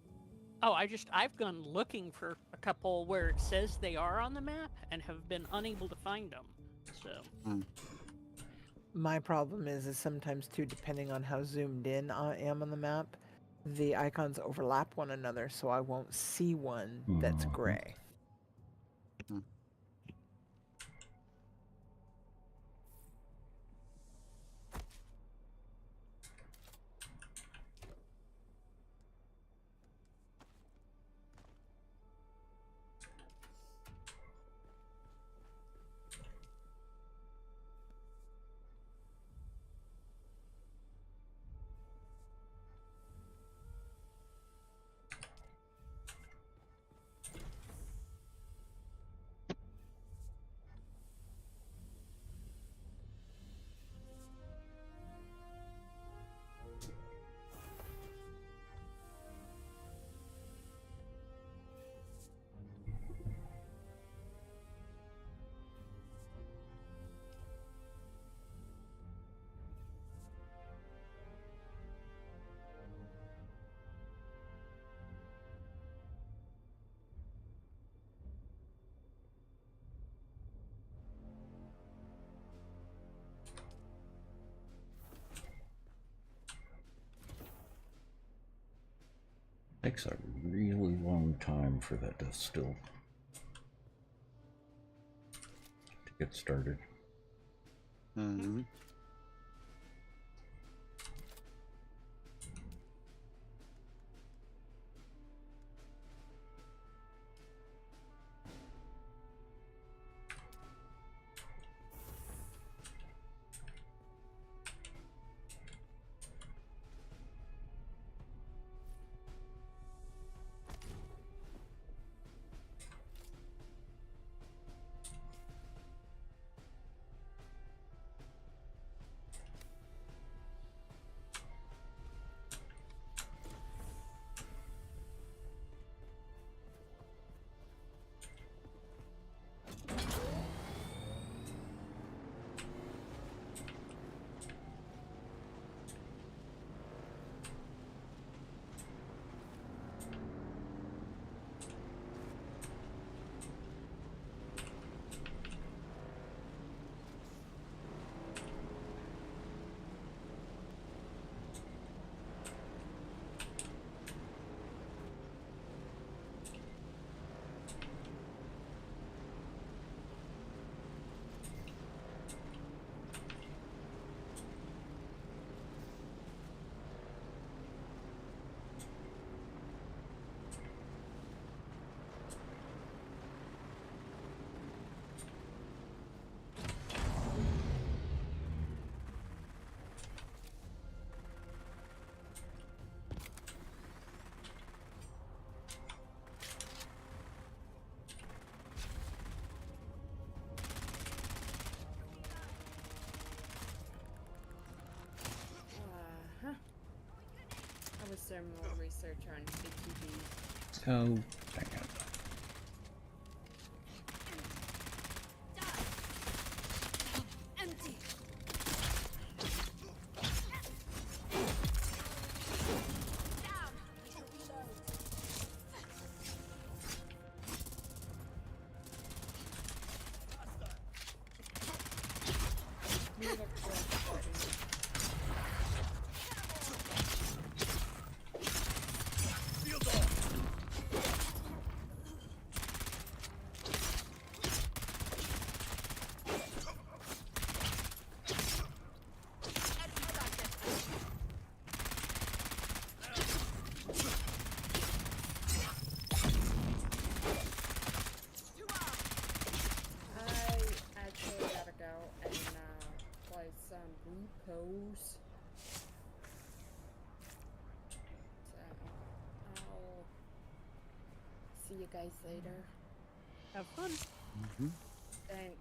Oh, I've gone looking for a couple where it says they are on the map and have been unable to find them. So. My problem is sometimes too, depending on how zoomed in I am on the map, the icons overlap one another, so I won't see one that's gray. Takes a really long time for that to still to get started. I was doing more research on ATV. Oh, dang it. Empty. you guys later. Have fun. Thanks.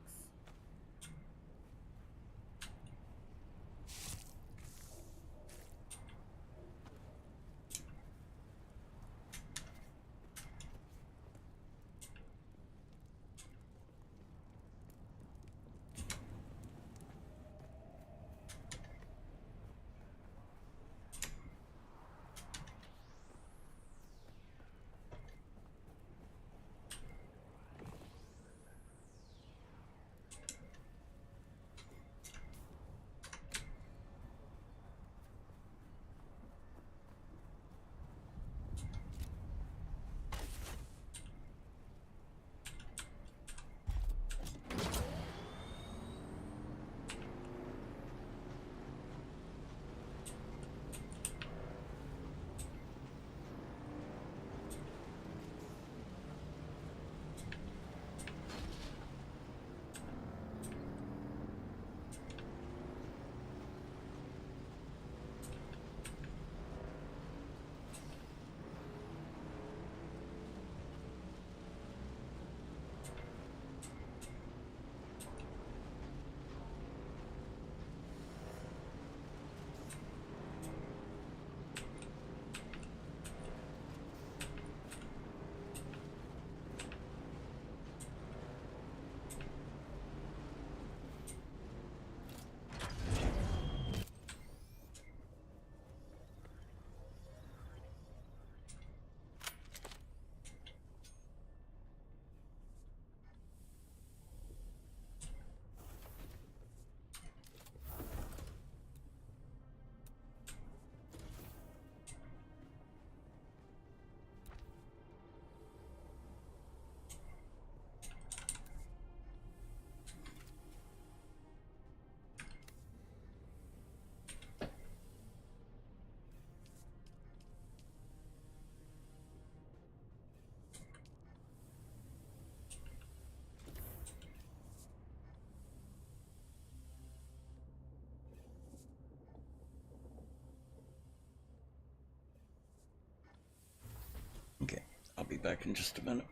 Okay, I'll be back in just a minute.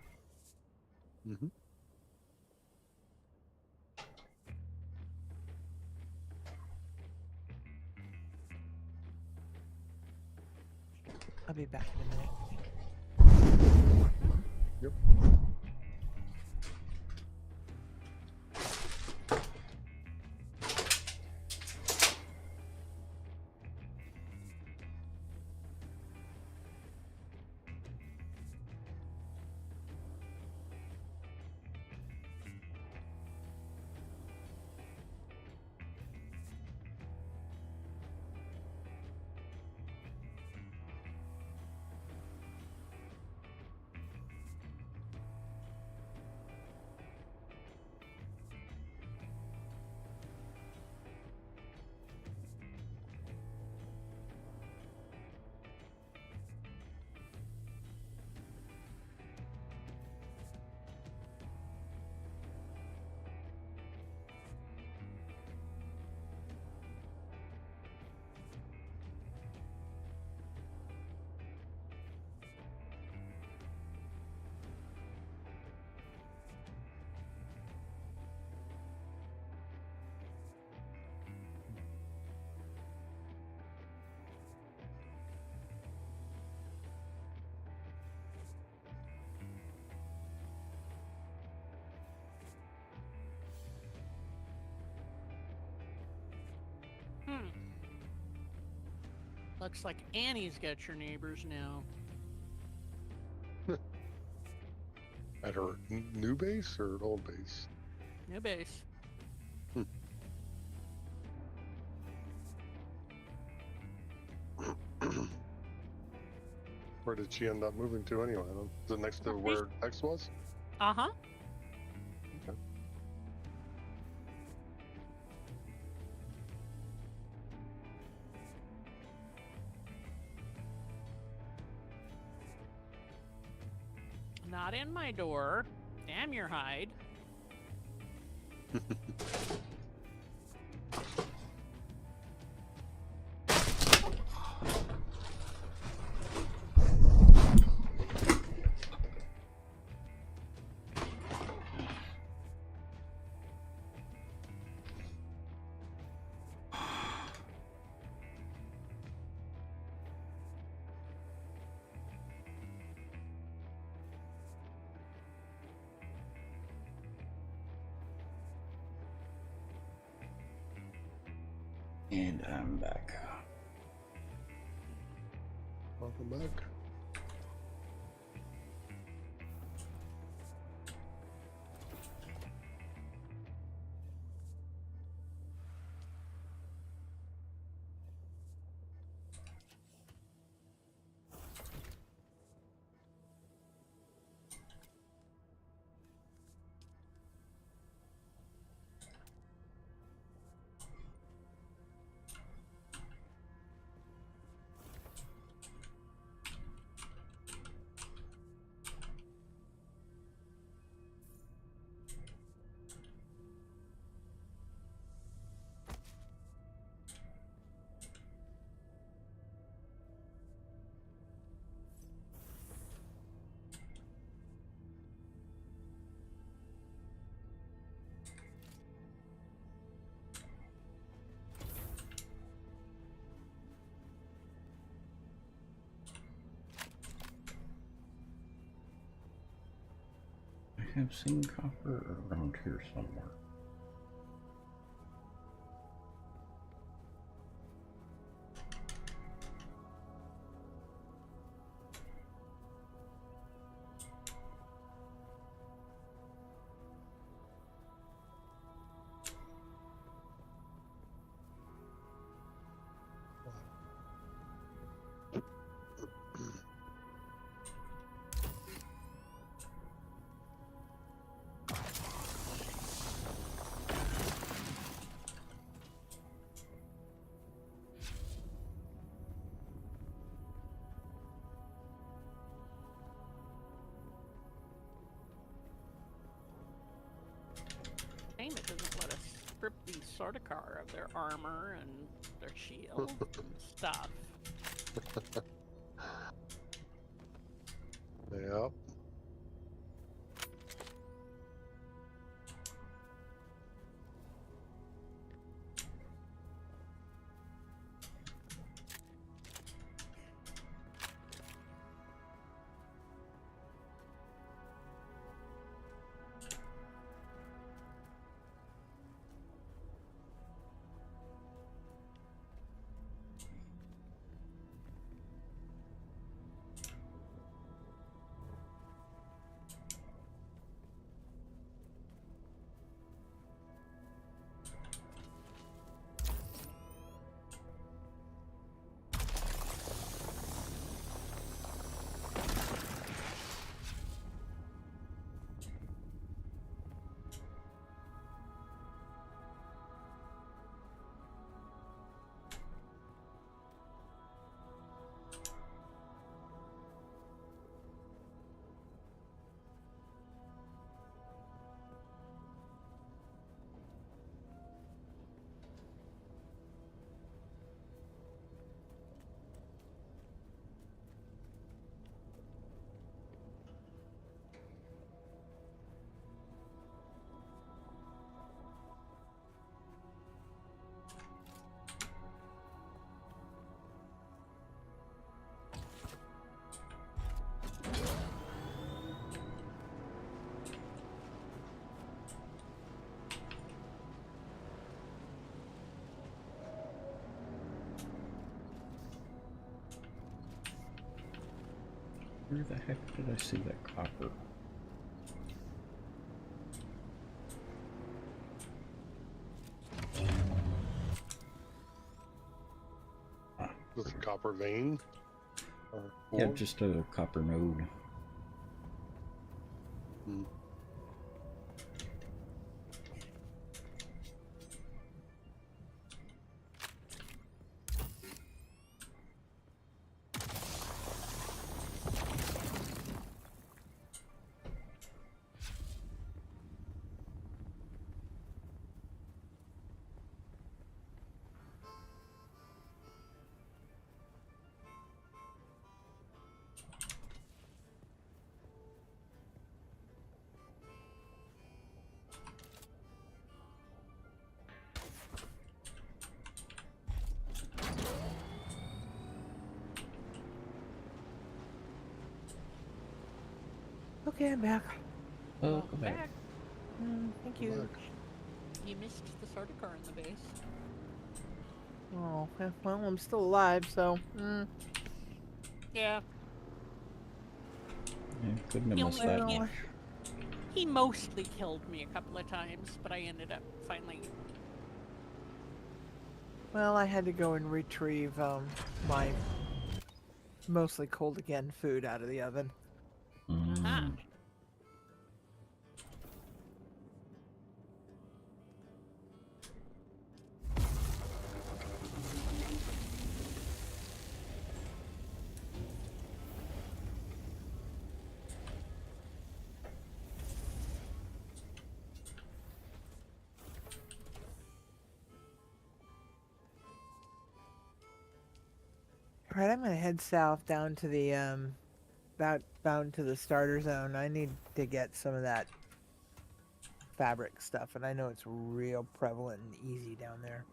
I'll be back in a minute. Yep. Looks like Annie's got your neighbors now. At her new base or old base? New base. Where did she end up moving to anyway? Is it next to where X was? Uh-huh. Okay. Not in my door. Damn your hide. And I'm back. Welcome back. I have seen copper around here somewhere. Shame it doesn't let us strip these Sardaukar of their armor and their shield and stuff. Yep. Where the heck did I see that copper? With a copper vein? Yeah, just a copper node. Hmm. Okay, I'm back. Welcome back. Thank you. You missed the Sardaukar in the base. Oh, well, I'm still alive, so. Yeah. Couldn't have missed that much. He mostly killed me a couple of times, but I ended up finally. Well, I had to go and retrieve my mostly cold again food out of the oven. Aha. All right, I'm gonna head south down to the bound to the starter zone. I need to get some of that fabric stuff, and I know it's real prevalent and easy down there.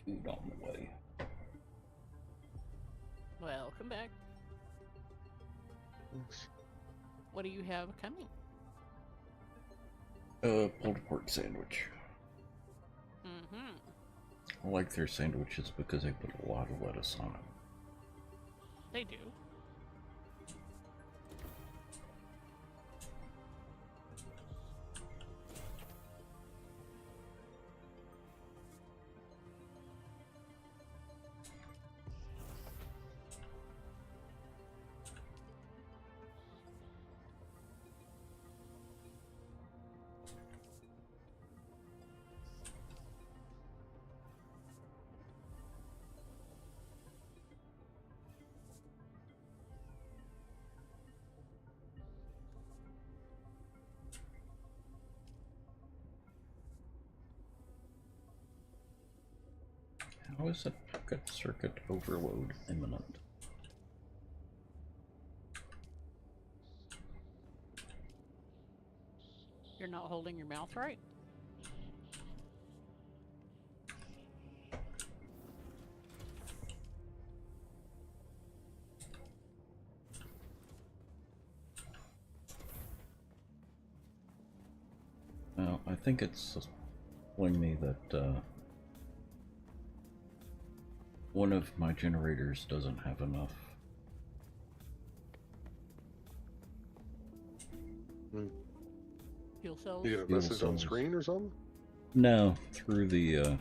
Food on the way. Welcome back. Thanks. What do you have coming? Pulled pork sandwich. Mm-hmm. I like their sandwiches because they put a lot of lettuce on it. They do. How is a pocket circuit overload imminent? You're not holding your mouth right? Well, I think it's telling me that one of my generators doesn't have enough. Fuel cells? You get a Fuel message on cells. screen or something? No, through the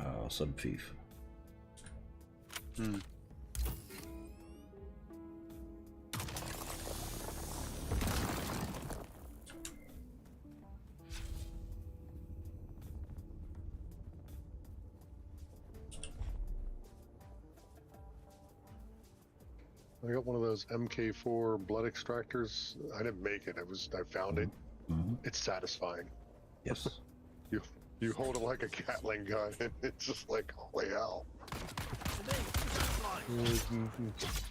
subfief. Hmm. I got one of those MK4 blood extractors. I didn't make it. I found it. Mm-hmm. It's satisfying. Yes. You hold it like a Gatling gun, and it's just like, holy hell.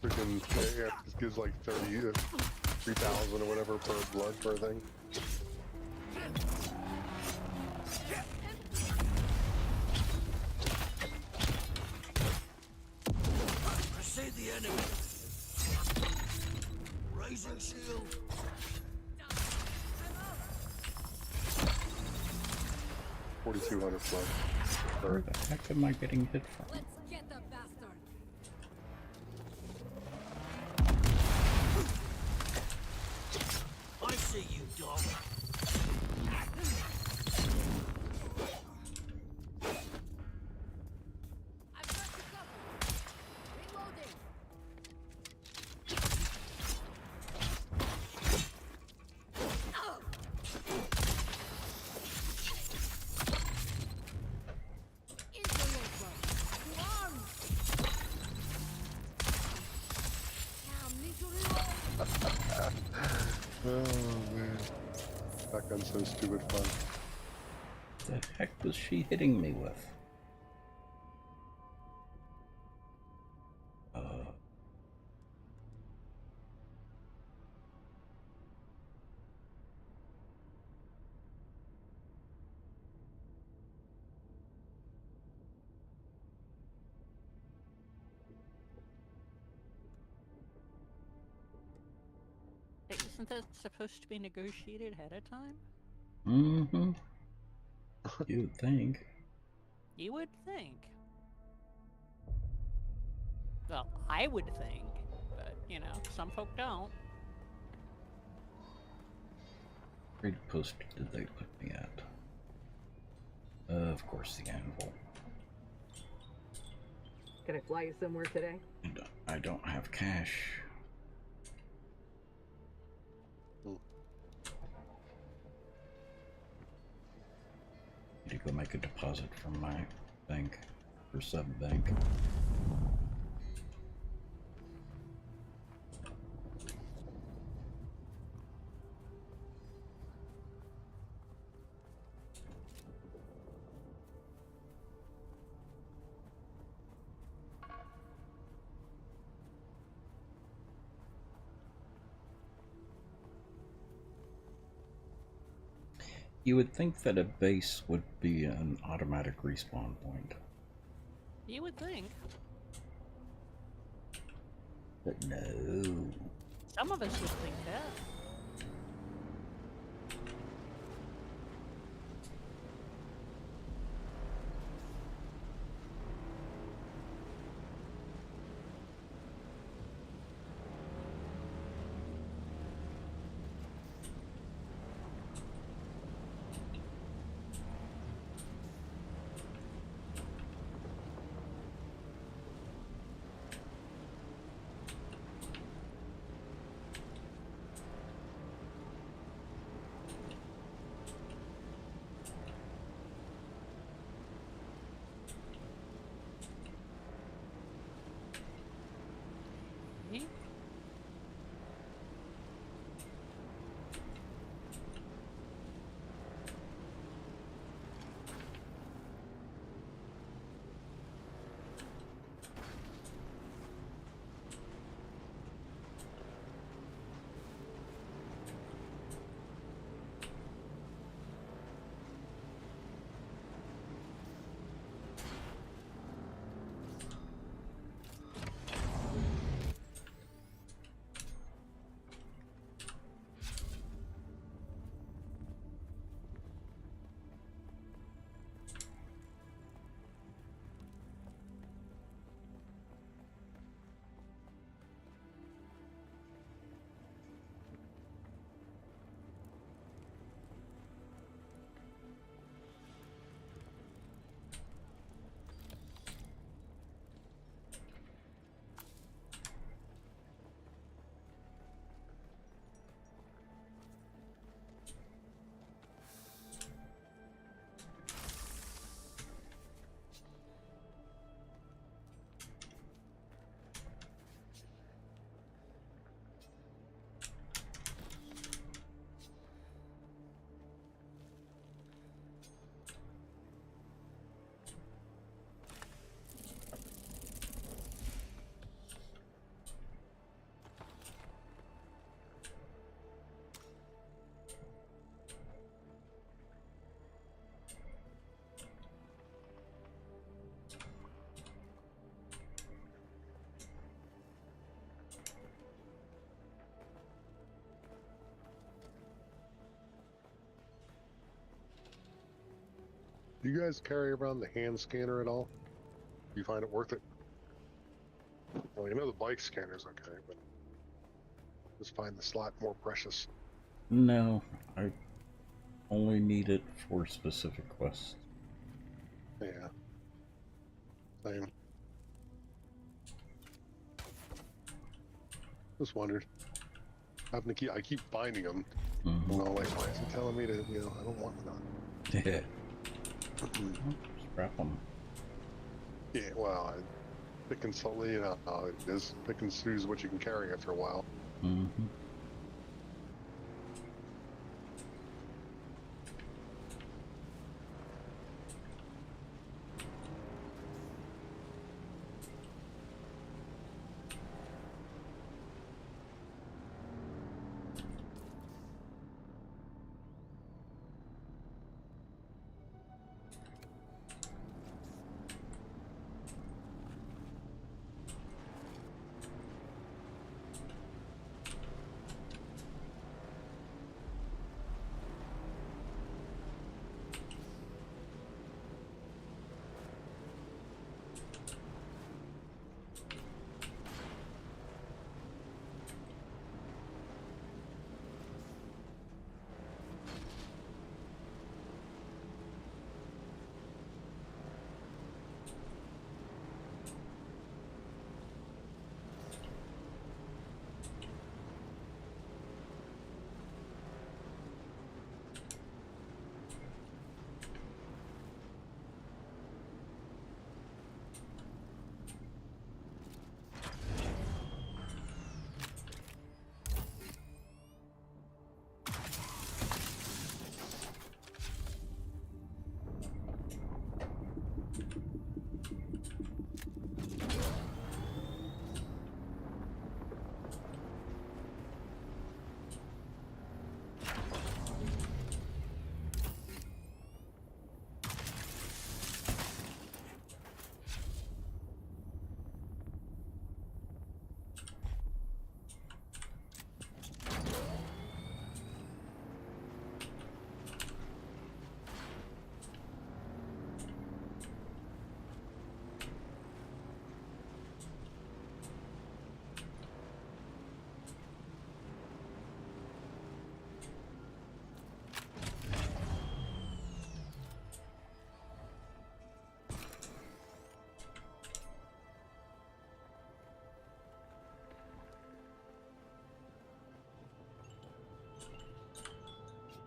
Freaking, yeah, it just gives like 3,000 or whatever per blood per thing. I see the enemy. Raising shield. 4,200 blood. Where the heck am I getting hit from? Let's get the bastard. I see you, dog. I've got you covered. Reloading. Oh man, that gun's so stupid fun. The heck was she hitting me with? Isn't that supposed to be negotiated ahead of time? Mm-hmm. You would think. You would think. Well, I would think, but, you know, some folk don't. What post did they put me at? Of course, the anvil. Can I fly you somewhere today? I don't have cash. Need to go make a deposit from my bank, or sub-bank. You would think that a base would be an automatic respawn point. You would think. But no. Some of us would think that. Do you guys carry around the hand scanner at all? Do you find it worth it? Well, you know the bike scanner's okay, but just find the slot more precious. No, I only need it for specific quests. Yeah. Same. Just wondered. I keep finding them. Mm-hmm. You know, like, why is he telling me to, I don't want none. Yeah. Scrap them. Yeah, well, pick and just pick and choose what you can carry after a while. Mm-hmm.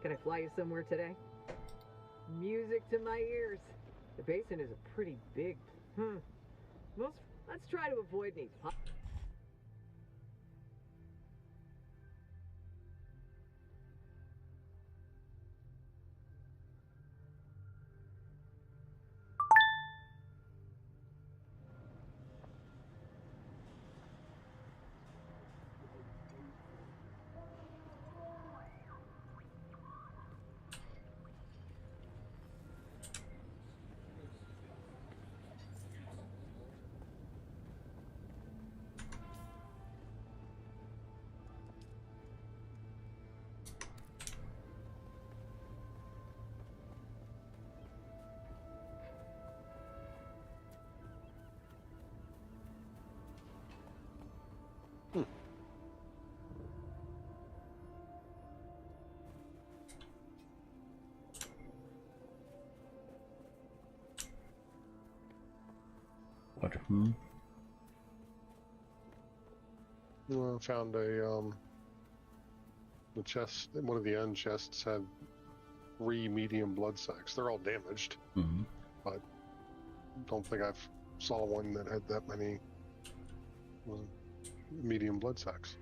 Can I fly you somewhere today? Music to my ears. The basin is a pretty big... Let's try to avoid any... What? Well, I found a the chest. One of the end chests had 3 medium blood sacks. They're all damaged, but don't think I've saw one that had that many medium blood sacks.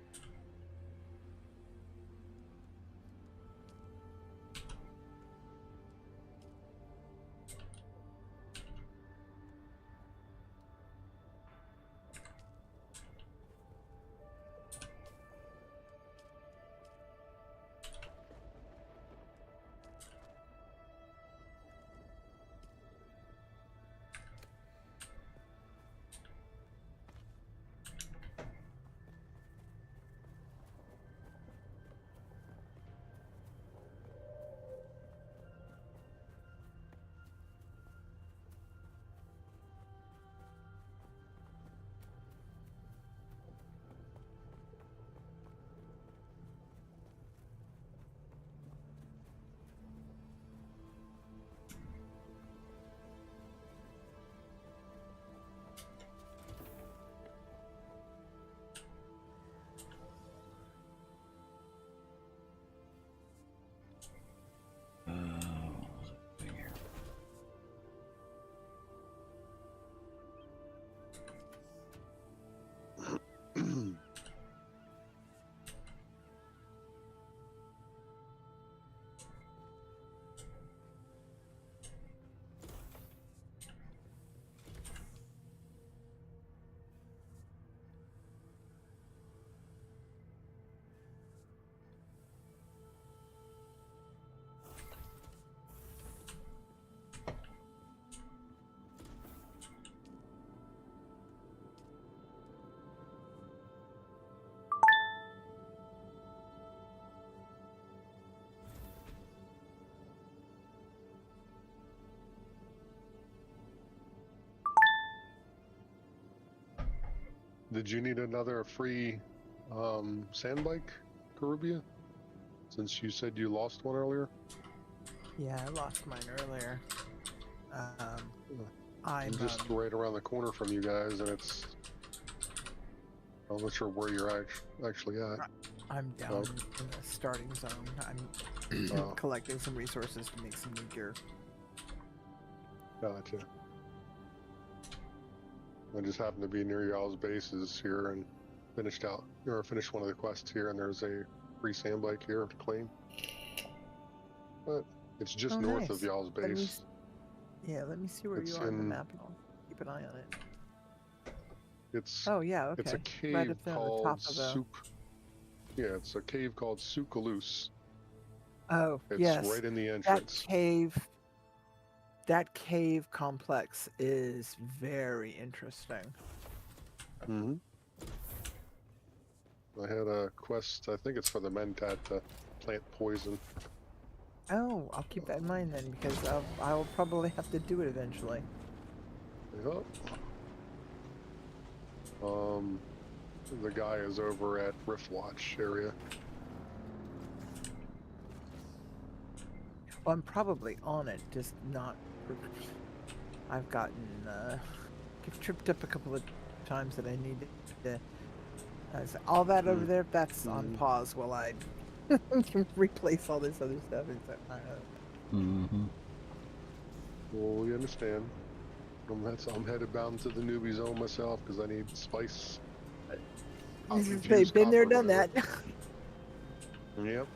Did you need another free sand bike, Karubia? Since you said you lost one earlier? Yeah, I lost mine earlier. I'm just right around the corner from you guys, and it's... I'm not sure where you're actually at. I'm down in the starting zone. I'm collecting some resources to make some new gear. Gotcha. I just happened to be near y'all's bases here and finished one of the quests here, and there's a free sand bike here to claim. But it's just north of y'all's base. Let me see where you are on the map, and I'll keep an eye on it. It's okay. It's a cave right up there called on the top of the... Yeah, it's a cave called Sukalus. Oh, it's yes. Right in the entrance. That cave complex is very interesting. I had a quest, I think it's for the Mentat, to plant poison. Oh, I'll keep that in mind then, because I'll probably have to do it eventually. Yep. The guy is over at Riftwatch area. Well, I'm probably on it, just not... I've gotten tripped up a couple of times that I needed to... all that over there, that's on pause while I We can replace all this other stuff. It's like, Well, we understand. I'm headed bound to the newbie zone myself because I need spice. They've been there, done that. Yep.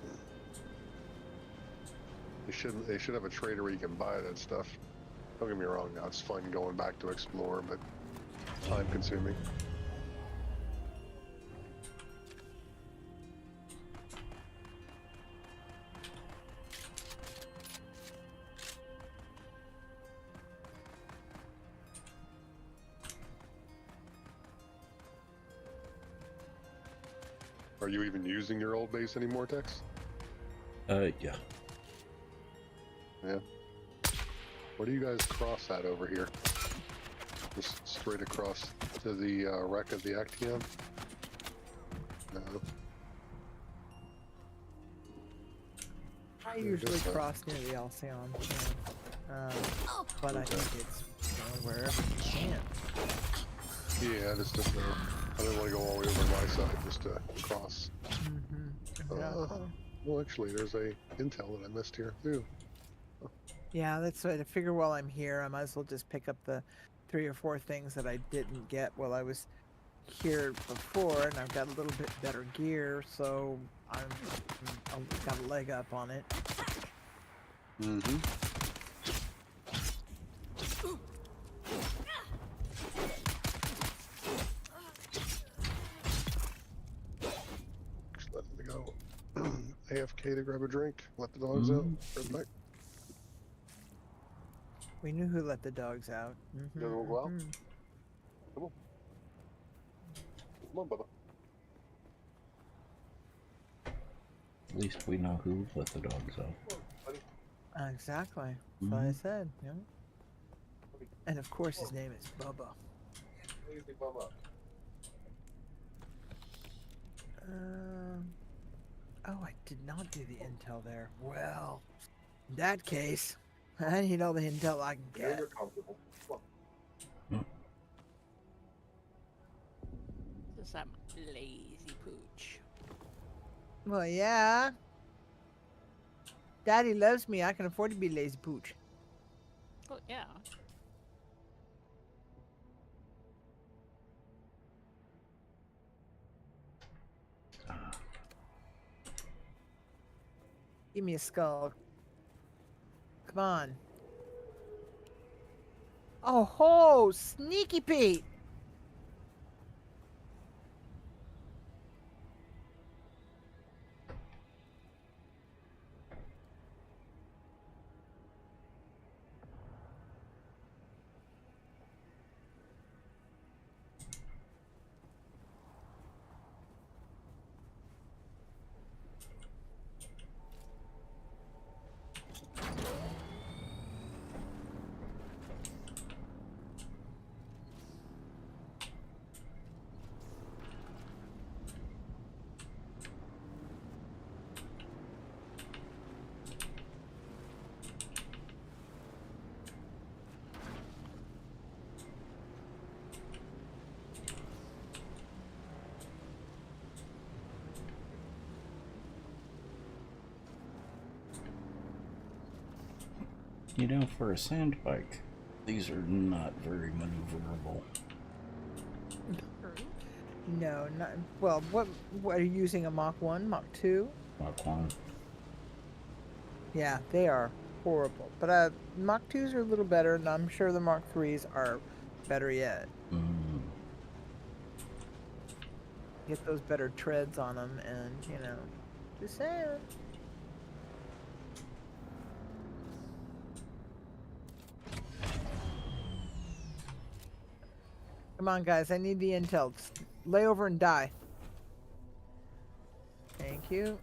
They should have a trader where you can buy that stuff. Don't get me wrong, now it's fun going back to explore, but time consuming. Are you even using your old base anymore, Tex? Yeah. Yeah. Where do you guys cross at over here? Just straight across to the wreck of the Acteon? No. I usually cross near the Alcyon, but I think it's wherever you can. Yeah, just I didn't want to go all the way over to my side just to cross. Well, actually, there's a intel that I missed here too. Yeah, that's what I figure. While I'm here, I might as well just pick up the 3 or 4 things that I didn't get while I was here before, and I've got a little bit better gear, so I've got a leg up on it. Just letting it go. AFK to grab a drink. Let the dogs out. Right back. We knew who let the dogs out. You guys wanna go out? Come on. Come on, Bubba. At least we know who let the dogs out. Exactly. That's what I said. Yeah. And of course, his name is Bubba. Easy, Bubba. Oh, I did not do the intel there. Well, in that case, I need all the intel I can get. You're comfortable. Come Just some lazy pooch. Well, yeah. Daddy loves me. I can afford to be lazy pooch. Well, yeah. Give me a skull. Come on. Oh ho! Sneaky Pete! You know, for a sand bike, these are not very maneuverable. No, not well. What are you using? A Mach 1, Mach 2? Mach 1. Yeah, they are horrible. But Mach 2s are a little better, and I'm sure the Mach 3s are better yet. Get those better treads on them, and you know, just saying. Come on, guys. I need the intel. Just lay over and die. Thank you.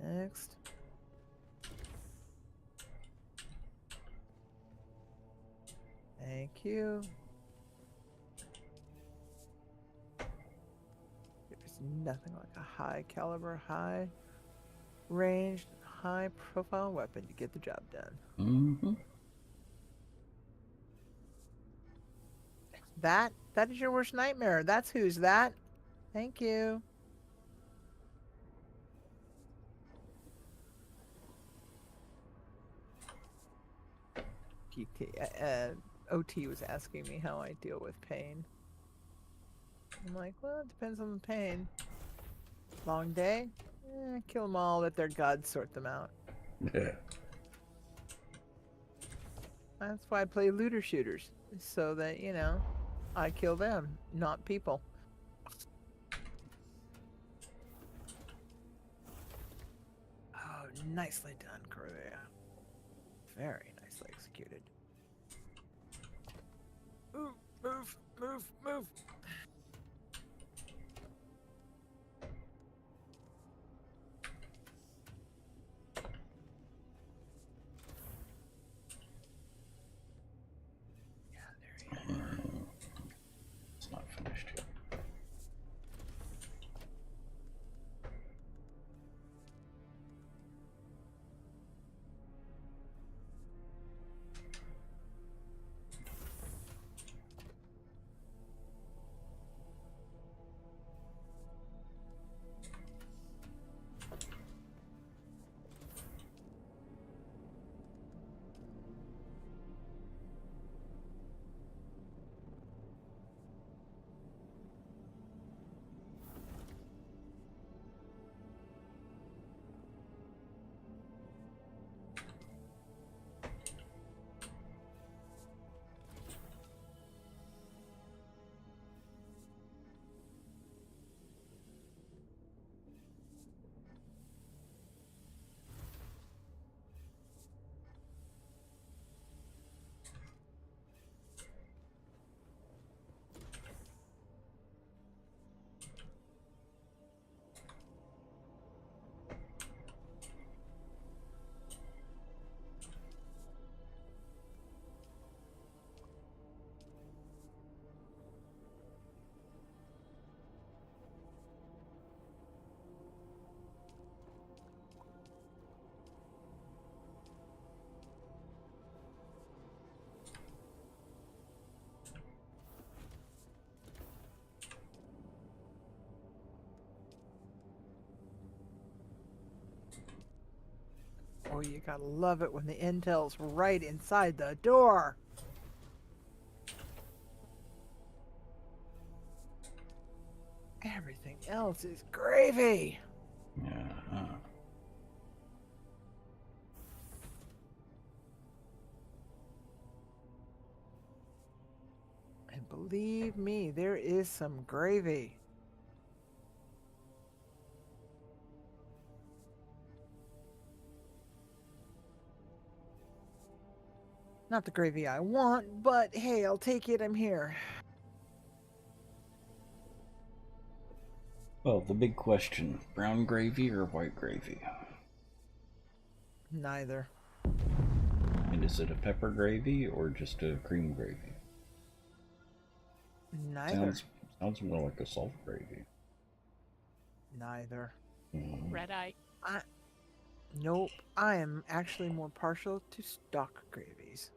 Next. Thank you. There's nothing like a high caliber, high ranged, high profile weapon to get the job done. That is your worst nightmare. That's who's that. Thank you. PT. OT was asking me how I deal with pain. I'm like, well, it depends on the pain. Long day? Kill them all, let their gods sort them out. Yeah. That's why I play looter shooters. So that, you know, I kill them, not people. Oh, nicely done, Correa. Very nicely executed. Ooh, move, move, move. It's not finished yet. Oh, you gotta love it when the intel's right inside the door. Everything else is gravy. Yeah. And believe me, there is some gravy. Not the gravy I want, but hey, I'll take it. I'm here. Well, the big question, brown gravy or white gravy? Neither. And is it a pepper gravy or just a cream gravy? Neither. Sounds more like a salt gravy. Neither. Red eye. Nope. I am actually more partial to stock gravies.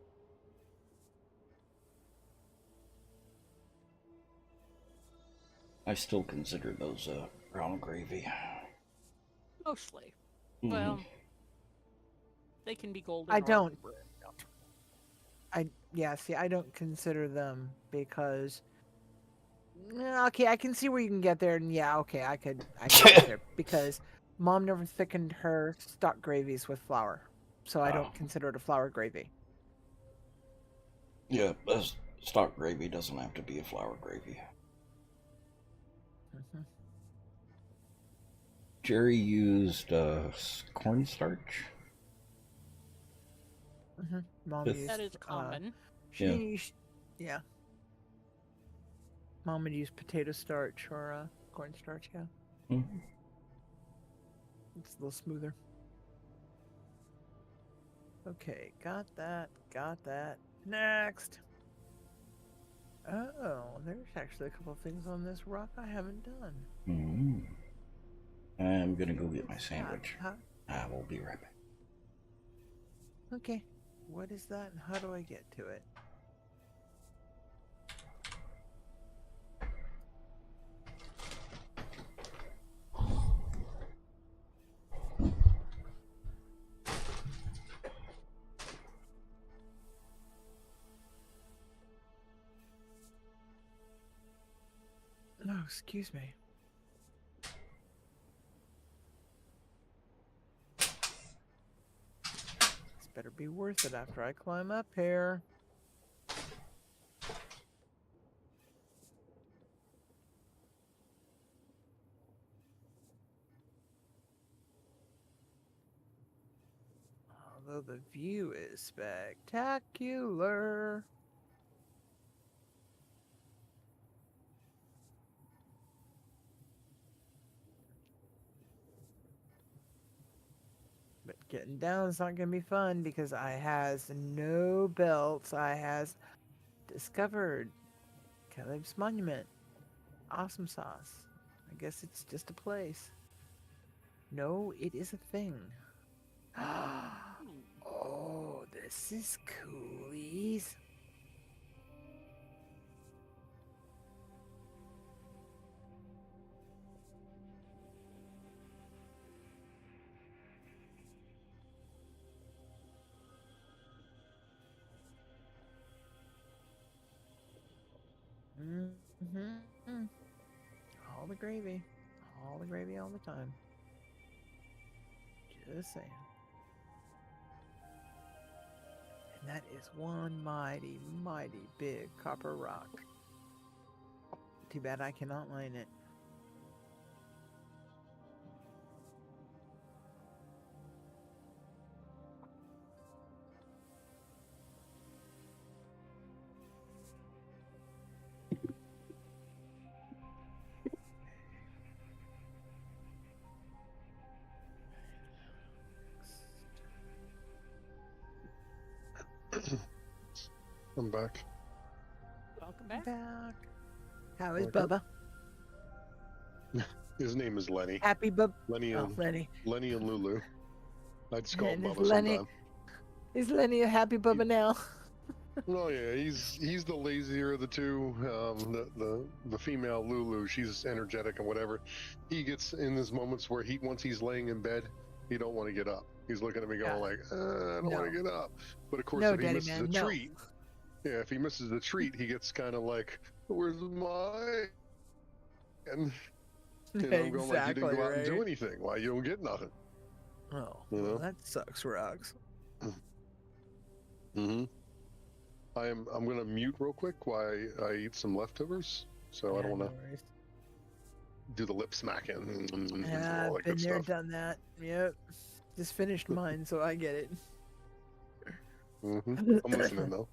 I still consider those brown gravy. Mostly. Well, they can be golden. I don't. See, I don't consider them because. Okay, I can see where you can get there, and yeah, okay, I could get there because Mom never thickened her stock gravies with flour, so I don't consider it a flour gravy. Yeah, stock gravy doesn't have to be a flour gravy. Jerry used cornstarch. Mom used, that is common. Yeah. Mom would use potato starch or cornstarch. Yeah. It's a little smoother. Okay, got that. Got that. Next. Oh, there's actually a couple of things on this rock I haven't done. I'm gonna go get my sandwich. I will be right back. Okay, what is that and how do I get to it? Oh, excuse me. This better be worth it after I climb up here. Although the view is spectacular. But getting down is not going to be fun because I has no belts. I has discovered Caleb's Monument. Awesome sauce. I guess it's just a place. No, it is a thing. Oh, this is coolies. Mm-hmm. All the gravy. All the gravy all the time. Just saying. And that is one mighty, mighty big copper rock. Too bad I cannot mine it. I'm back. Welcome back. How is Okay. Bubba? His name is Lenny. Happy Bub. Lenny Oh, and Lenny. Lenny and Lulu. I just call him And is Bubba Lenny- sometime. Is Lenny a happy Bubba now? Oh yeah, he's the lazier of the two. The female Lulu, she's energetic and whatever. He gets in those moments where once he's laying in bed, he don't want to get up. He's looking at me going like, I don't want to get up. But of course, No, if he Daddy misses man, a no. treat, if he misses the treat, he gets kind of like, where's my? And I'm going like, you didn't go out and do anything. Why you don't get nothing? Oh, You well, know? that sucks, Rocks. Mm-hmm. I'm gonna mute real quick while I eat some leftovers, so I don't want to do the lip smacking and all that Been good there, stuff. done that. Yep. Just finished mine, so I get it. I'm listening though.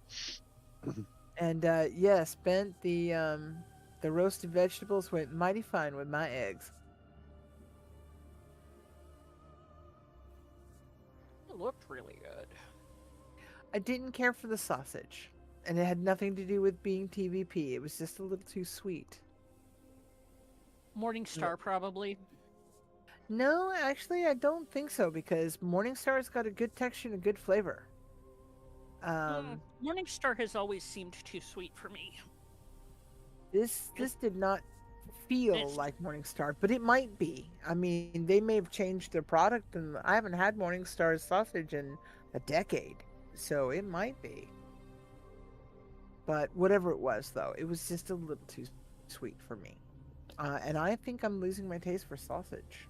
And yeah, spent the roasted vegetables went mighty fine with my eggs. It looked really good. I didn't care for the sausage, and it had nothing to do with being TVP. It was just a little too sweet. Morningstar, probably. No, actually, I don't think so because Morningstar's got a good texture and a good flavor. Morningstar has always seemed too sweet for me. This did not feel like Morningstar, but it might be. I mean, they may have changed their product, and I haven't had Morningstar sausage in a decade, so it might be. But whatever it was, though, it was just a little too sweet for me. And I think I'm losing my taste for sausage.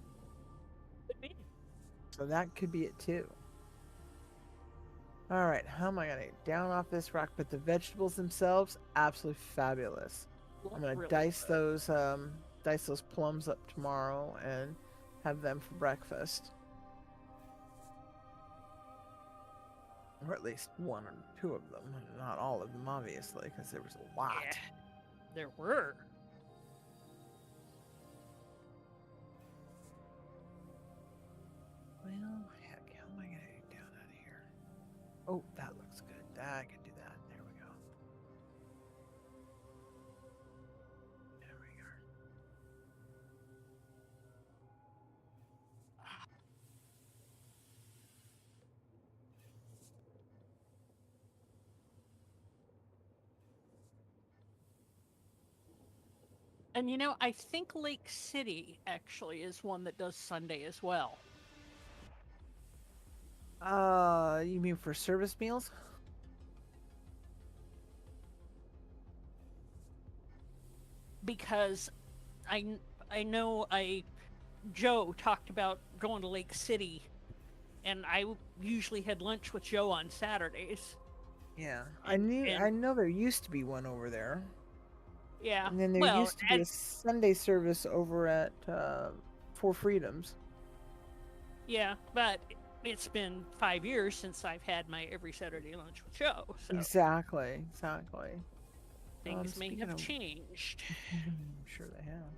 So that could be it, too. All right, how am I going to get down off this rock? But the vegetables themselves, absolutely fabulous. I'm going to Really dice those plums up tomorrow and have them for breakfast. Or at least one or two of them. Not all of them, obviously, because there was a lot. Yeah, there were. Well, heck, how am I going to get down out of here? Oh, that looks good. I can do that. There we go. There we are. And I think Lake City actually is one that does Sunday as well. You mean for service meals? Because I know Joe talked about going to Lake City, and I usually had lunch with Joe on Saturdays. Yeah, I know there used to be one over there. Yeah, And then there used to be a Sunday service over at Four Freedoms. Yeah, but it's been 5 years since I've had my every Saturday lunch with Joe. So Exactly. things may have changed. I'm sure they have.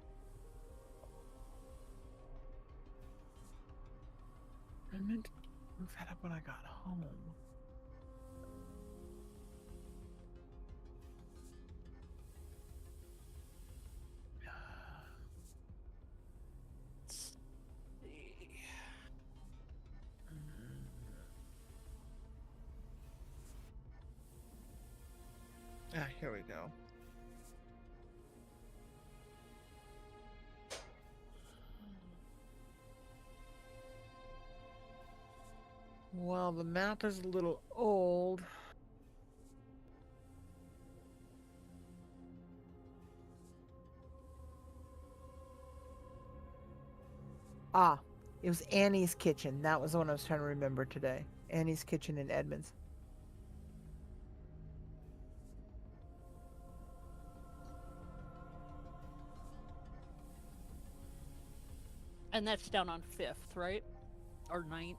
I meant to look that up when I got home. Here we go. Well, the map is a little old. It was Annie's Kitchen. That was the one I was trying to remember today. Annie's Kitchen in Edmonds. And that's down on 5th, right? Or 9th?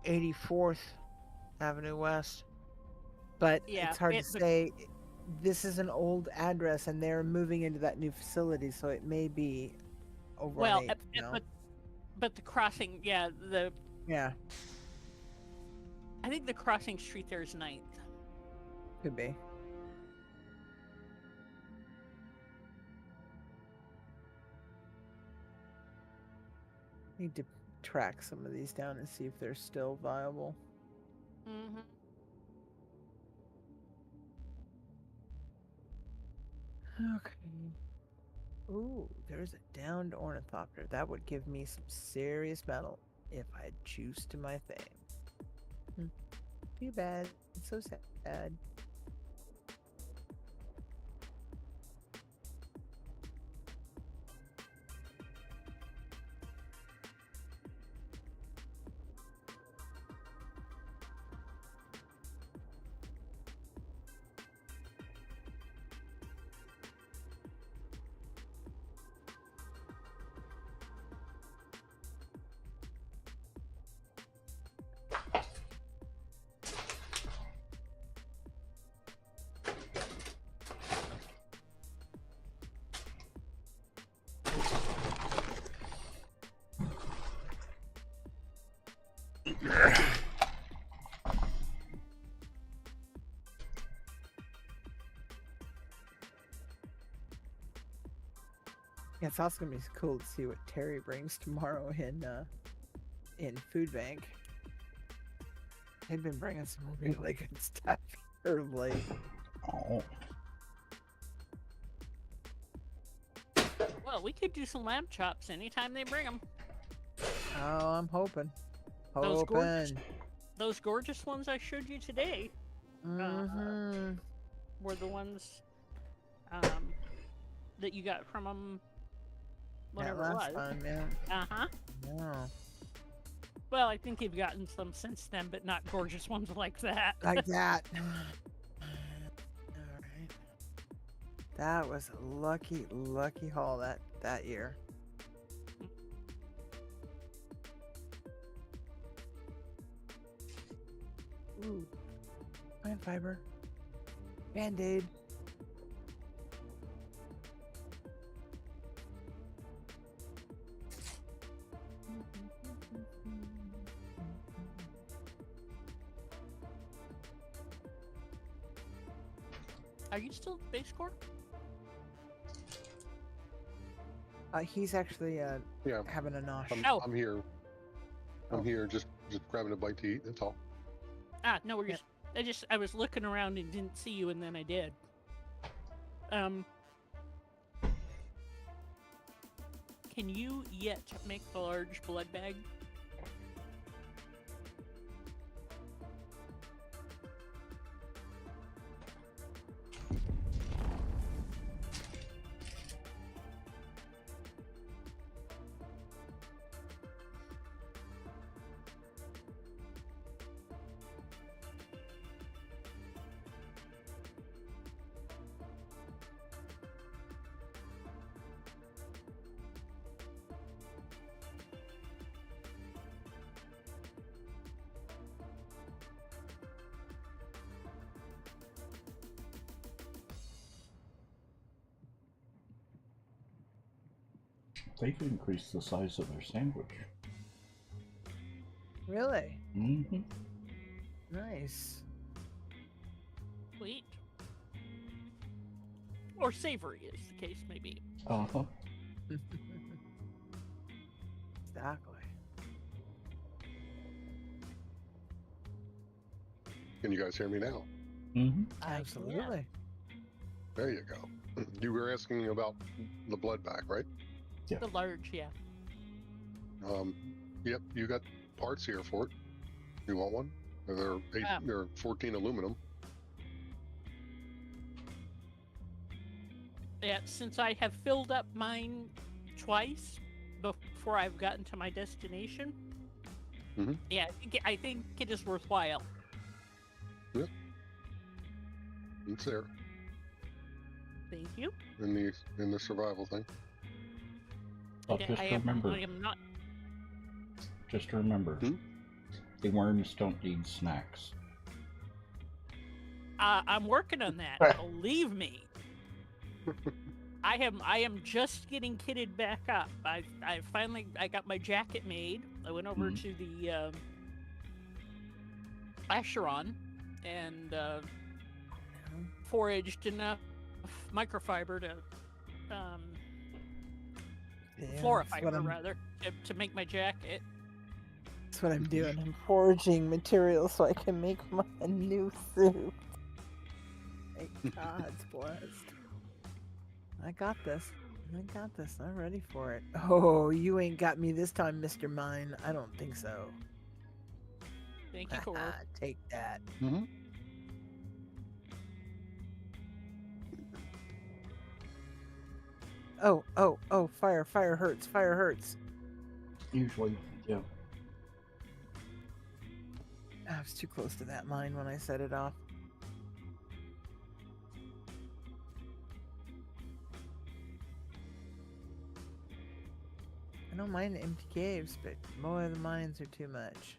84th Avenue West. But Yeah, it's hard to say. This is an old address, and they're moving into that new facility, so it may be over on 8th now. But the crossing, yeah. I think the crossing street there is 9th. Could be. Need to track some of these down and see if they're still viable. Mm-hmm. Okay. Ooh, there's a downed ornithopter. That would give me some serious metal if I choose to my thing. Too bad. It's so sad. Yeah, it's also gonna be cool to see what Terry brings tomorrow in Food Bank. They've been bringing some really good stuff here of late. Oh. Well, we could do some lamb chops anytime they bring them. Oh, I'm hoping. Those gorgeous ones I showed you today were the ones that you got from them whenever it was. Time, yeah. Uh-huh. Yeah. Well, I think you've gotten some since then, but not gorgeous ones like that. Like that. Alright. That was a lucky haul that year. Ooh. Plant fiber. Band-Aid. Are you still at Base Corps? He's actually having a nosh. I'm here. I'm here, just grabbing a bite to eat. That's all. No, we're just. I was looking around and didn't see you, and then I did. Can you yet make the large blood bag? They've increased the size of their sandwich. Really? Mm-hmm. Nice. Sweet. Or savory, is the case may be. Uh-huh. Exactly. Can you guys hear me now? Mm-hmm. Absolutely. There you go. You were asking about the blood bag, right? Yeah. The large, yeah. Yep, you got parts here for it. You want one? They're 14 aluminum. Yeah, since I have filled up mine twice before I've gotten to my destination, yeah, I think it is worthwhile. Yep. It's there. Thank you. In the survival thing. Well, just remember. I am not. Just remember. The worms don't need snacks. I'm working on that. Believe me. I am just getting kitted back up. I finally got my jacket made. I went over to the Acheron and foraged enough microfiber to fluorofiber rather to make my jacket. That's what I'm doing. I'm foraging materials so I can make my new suit. Thank God's blessed. I got this. I'm ready for it. Oh, you ain't got me this time, Mr. Mine. I don't think so. Thank you, Cor. Take that. Oh, fire hurts. Usually, yeah. I was too close to that mine when I set it off. I don't mind the empty caves, but boy, the mines are too much.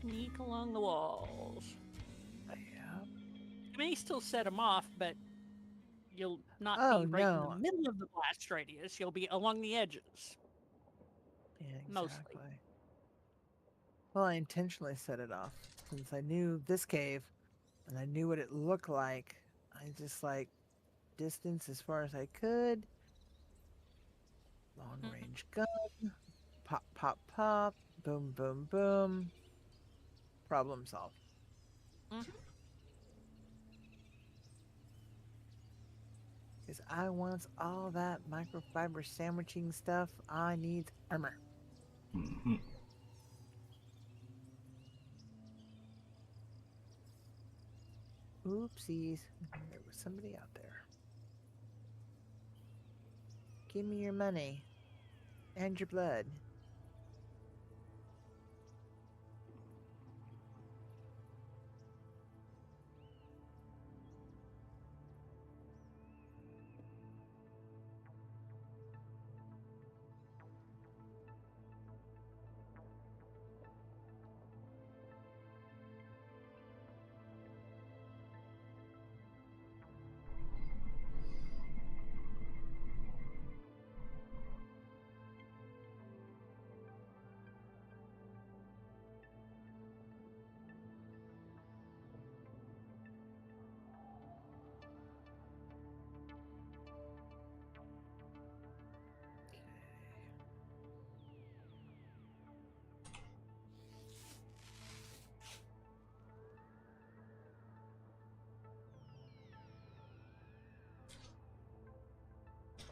Sneak along the walls. Yeah. You may still set them off, but you'll not be right in the middle of the blast radius. You'll be along the edges. Yeah, exactly. Mostly. Well, I intentionally set it off since I knew this cave and I knew what it looked like. I just distance as far as I could. Long range gun. Pop, pop, pop. Boom, boom, boom. Problem solved. Because I want all that microfiber sandwiching stuff. I need armor. Oopsies. There was somebody out there. Give me your money. And your blood.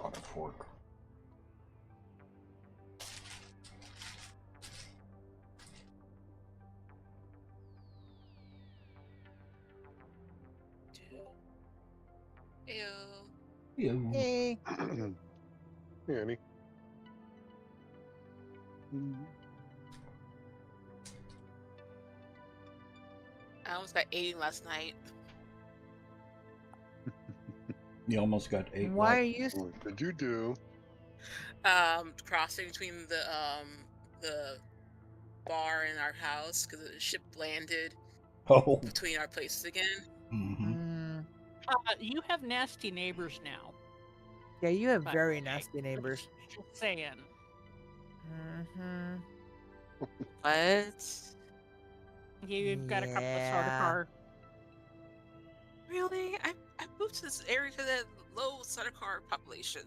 On a fork. Ew. Hey. Hey, Annie. I almost got 80 last night. You almost got 8. Why are you? What did you do? Crossing between the bar and our house because the ship landed between our places again. You have nasty neighbors now. Yeah, you have But, very okay, nasty neighbors. Just saying. Mm-hmm. What? You've got a couple of Yeah. Sardaukar. Really? I moved to this area for that low Sardaukar population.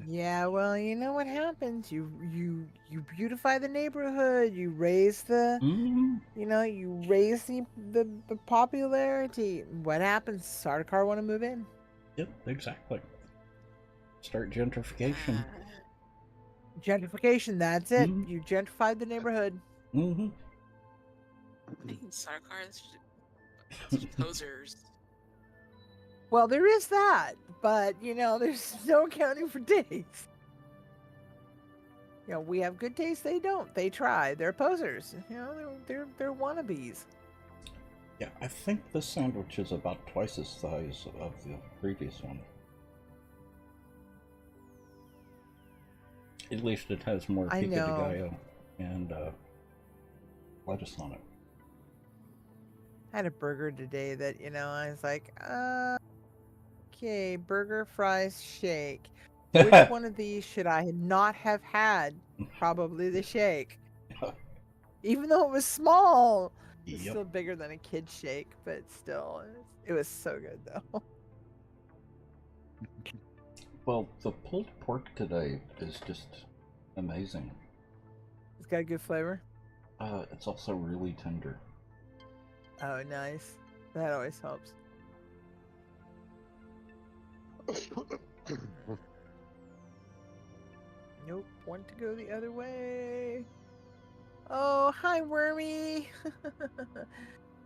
Yeah, well, you know what happens. You beautify the neighborhood. You raise the, you know, you raise the popularity. What happens? Sardaukar want to move in. Yep, exactly. Start gentrification. Gentrification. That's it. You gentrified the neighborhood. Mm-hmm. Sardaukar, such posers. Well, there is that, but you know, there's no accounting for taste. You know, we have good taste. They don't. They try. They're posers. You know, they're wannabes. Yeah, I think this sandwich is about twice the size of the previous one. At least it has more pico de gallo and lettuce on it. I had a burger today that, you know, I was like, okay, burger, fries, shake. Which one of these should I not have had? Probably the shake. Even though it was small, it's still bigger than a kid's shake, but still, it was so good though. Well, the pulled pork today is just amazing. It's got a good flavor. It's also really tender. Oh, nice. That always helps. Nope, want to go the other way. Oh, hi, Wormy.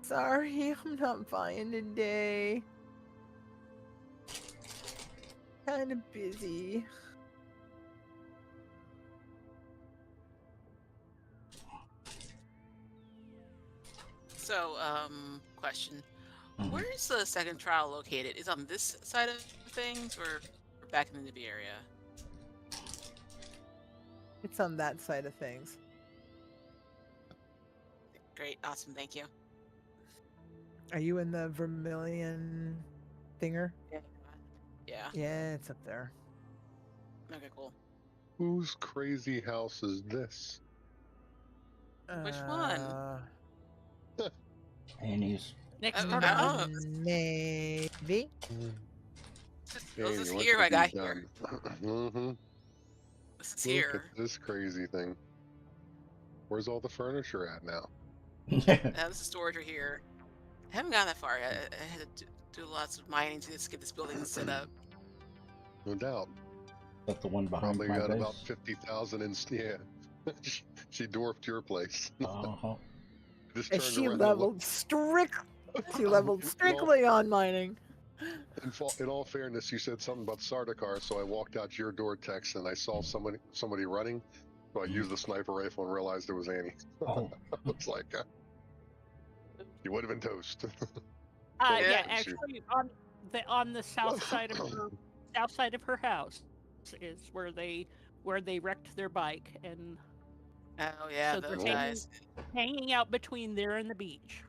Sorry, I'm not buying today. Kind of busy. So, question. Where is the second trial located? Is it on this side of things or back in the Nibby area? It's on that side of things. Great, awesome, thank you. Are you in the Vermilion thinger? Yeah. Yeah, it's up there. Okay, cool. Whose crazy house is this? Which one? Annie's. Next door. Maybe. This is what here. have I got you here. done? This is Look here. at this crazy thing. Where's all the furniture at now? Now this is storage right here. I haven't gotten that far. I had to do lots of mining to just get this building set up. No doubt. That's the one behind Probably my got base. about 50,000 in. Yeah, she dwarfed your place. Uh-huh. Just And turned she around leveled strictly on mining. In all fairness, you said something about Sardaukar, so I walked out your door, Tex, and I saw somebody running. So I used the sniper rifle and realized it was Annie. Oh. I was like, you would have been toast. Yeah, actually, on the south side of her house is where they wrecked their bike, and oh yeah, so those they're guys hanging out between there and the beach.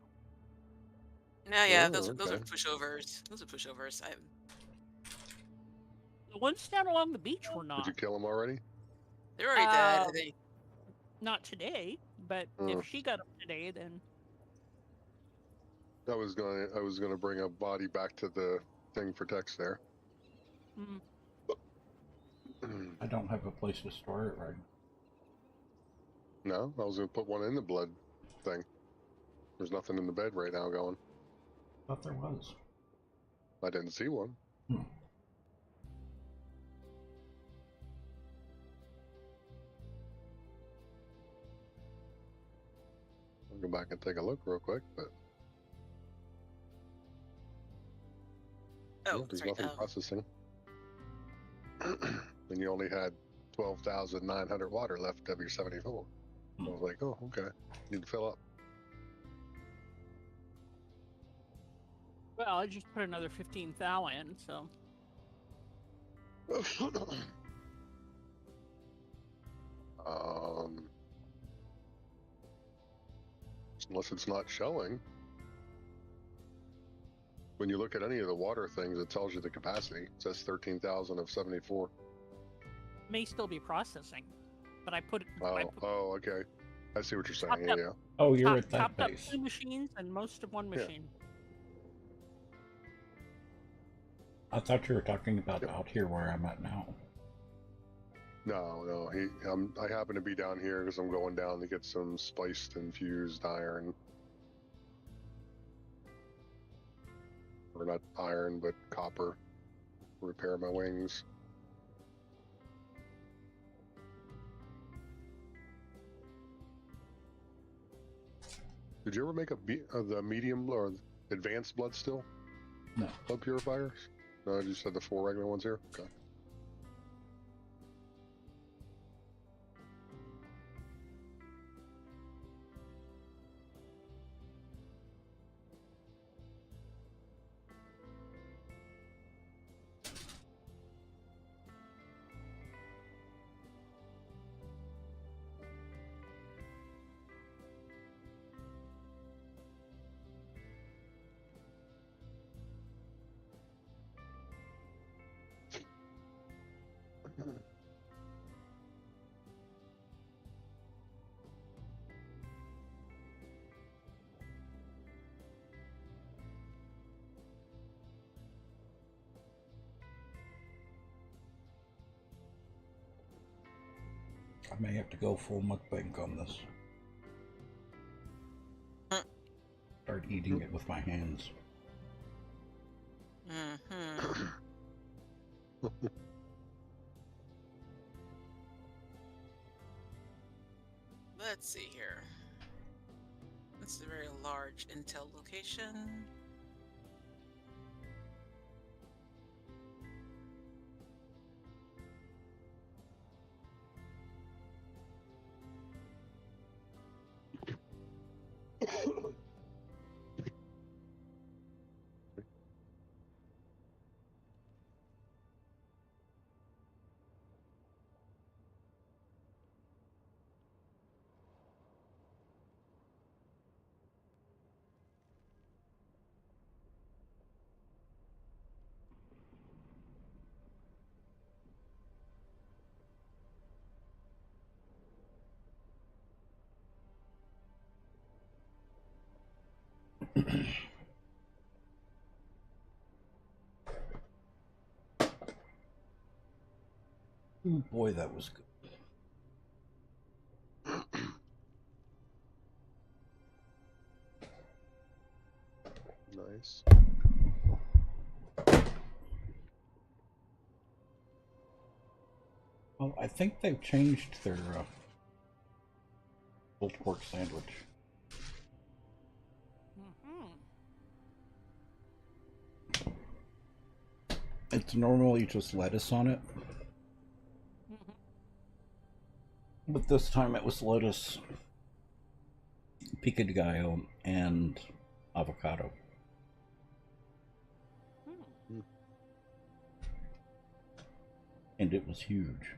No, yeah, Oh, those are okay. pushovers. Those are pushovers. The ones down along the beach were not. Did you kill him already? They're already dead. I think. Not today, but if she got them today, then I was gonna bring a body back to the thing for Tex there. I don't have a place to store it right now. No, I was gonna put one in the blood thing. There's nothing in the bed right now going. Thought there was. I didn't see one. I'll go back and take a look real quick, but there's nothing processing. And you only had 12,900 water left of your 74. I was like, oh, okay. Need to fill up. well, I just put another 15 thou in, so. Unless it's not showing. when you look at any of the water things, it tells you the capacity. It says 13,000 of 74. May still be processing, but I put. Oh, okay. I see what you're saying. Topped Yeah, up- yeah. Oh, you're at that topped up base. 2 machines and most of 1 machine. I thought you were talking about out here where I'm at now. No. I happen to be down here because I'm going down to get some spiced infused iron. Or not iron, but copper. Repair my wings. Did you ever make the medium or advanced blood still? No. Blood purifiers? No, you just had the 4 regular ones here? Okay. I may have to go full mukbang on this. Start eating it with my hands. Let's see here. This is a very large intel location. Oh boy, that was good. Nice. Well, I think they've changed their pulled pork sandwich. It's normally just lettuce on it. But this time it was lettuce, pico de gallo, and avocado. And it was huge.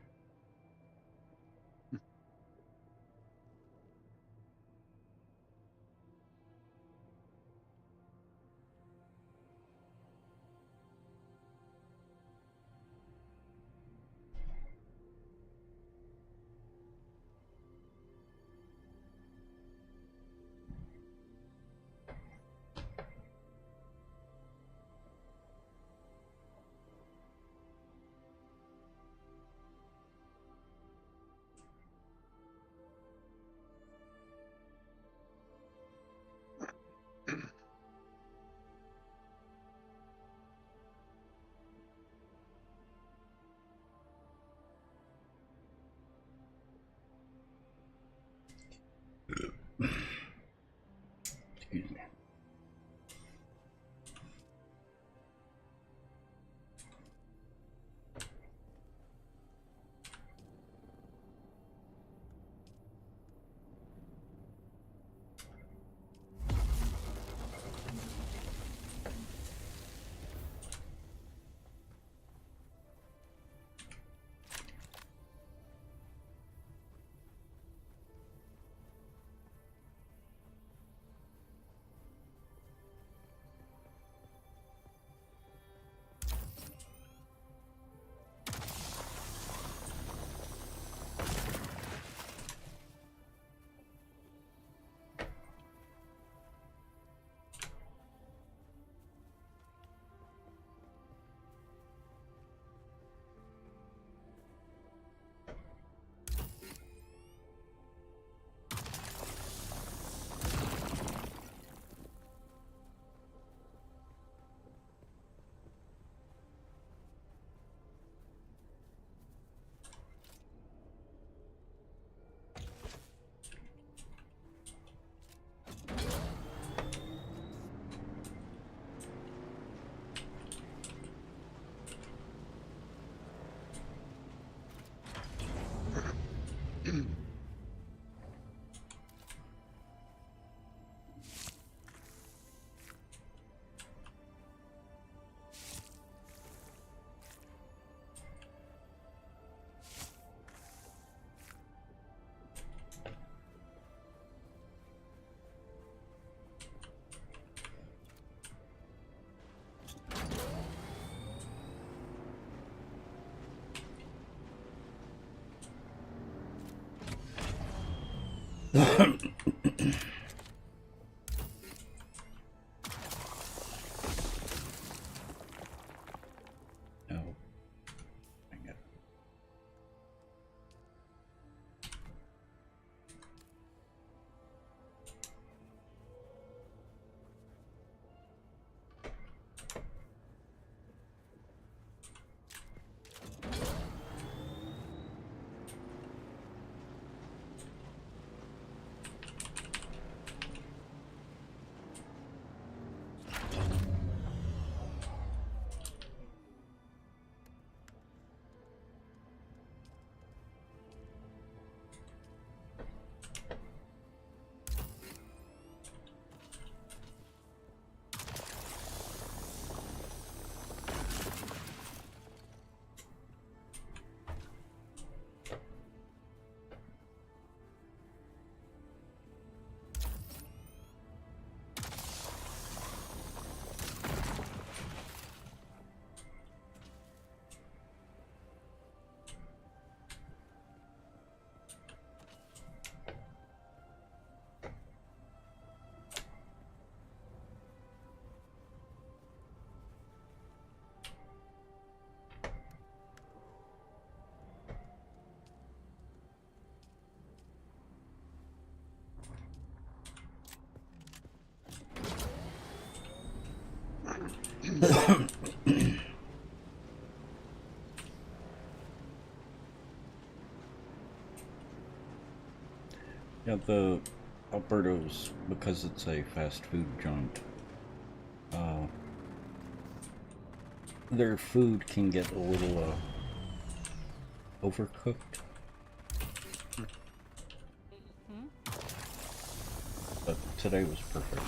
Oh. Dang it. Yeah, the Alberto's, because it's a fast food joint, their food can get a little overcooked. But today was perfect.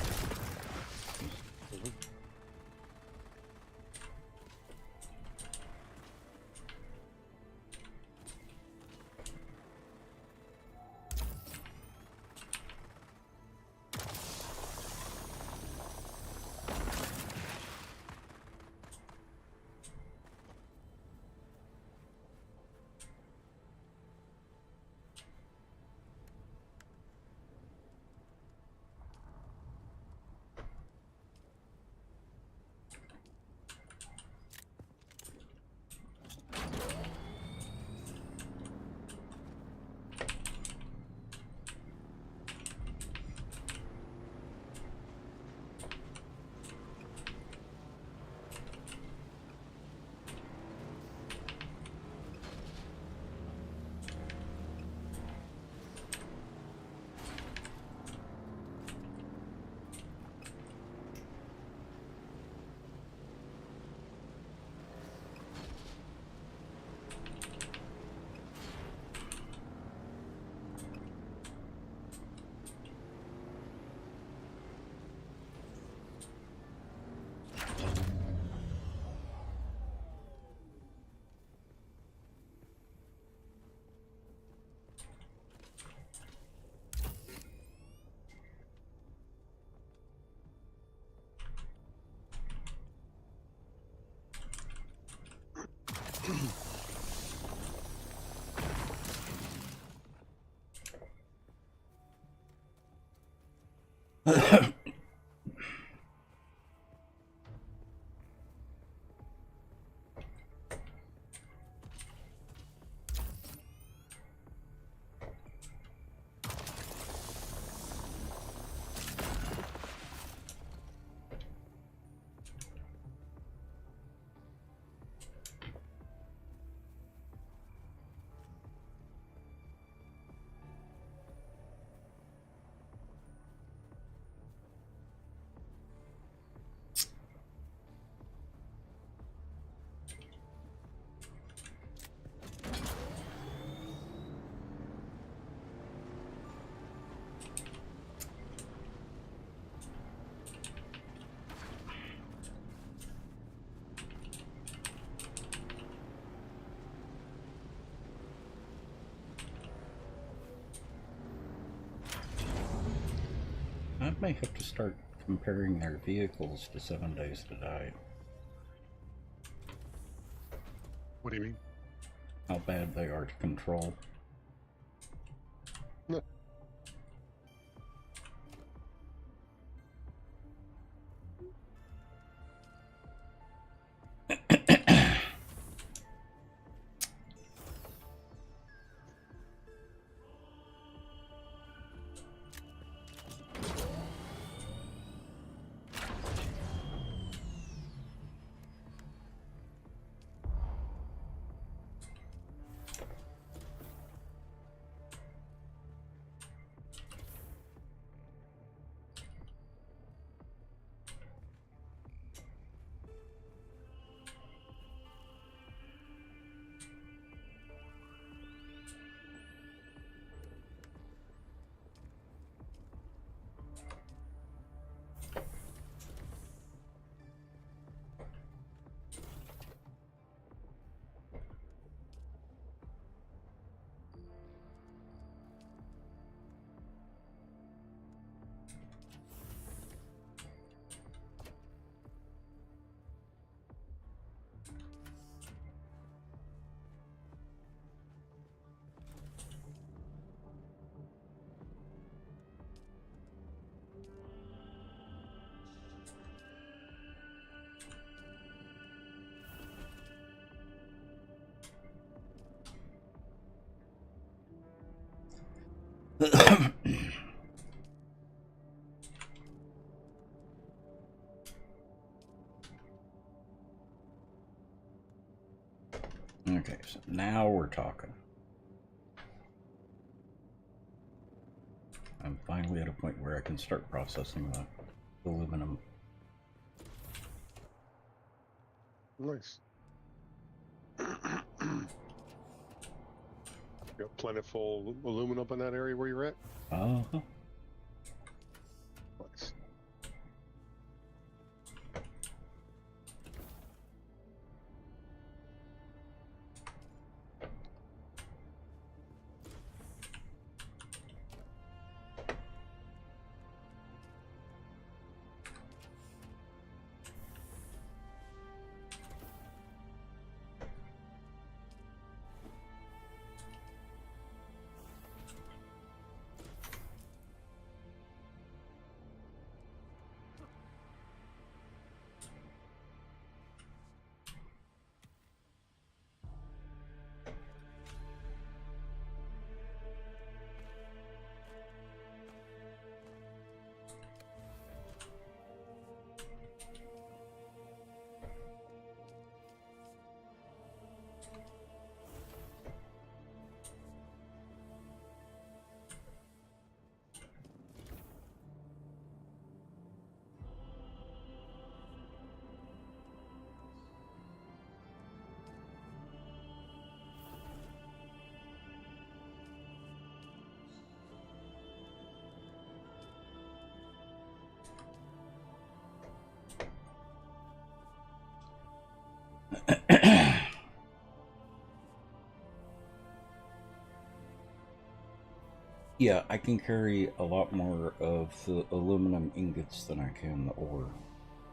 I may have to start comparing their vehicles to 7 Days to Die. What do you mean? How bad they are to control. No. Okay, so now we're talking. I'm finally at a point where I can start processing the aluminum. Nice. You got plentiful aluminum in that area where you're at? Uh-huh. Nice. Yeah, I can carry a lot more of the aluminum ingots than I can the ore.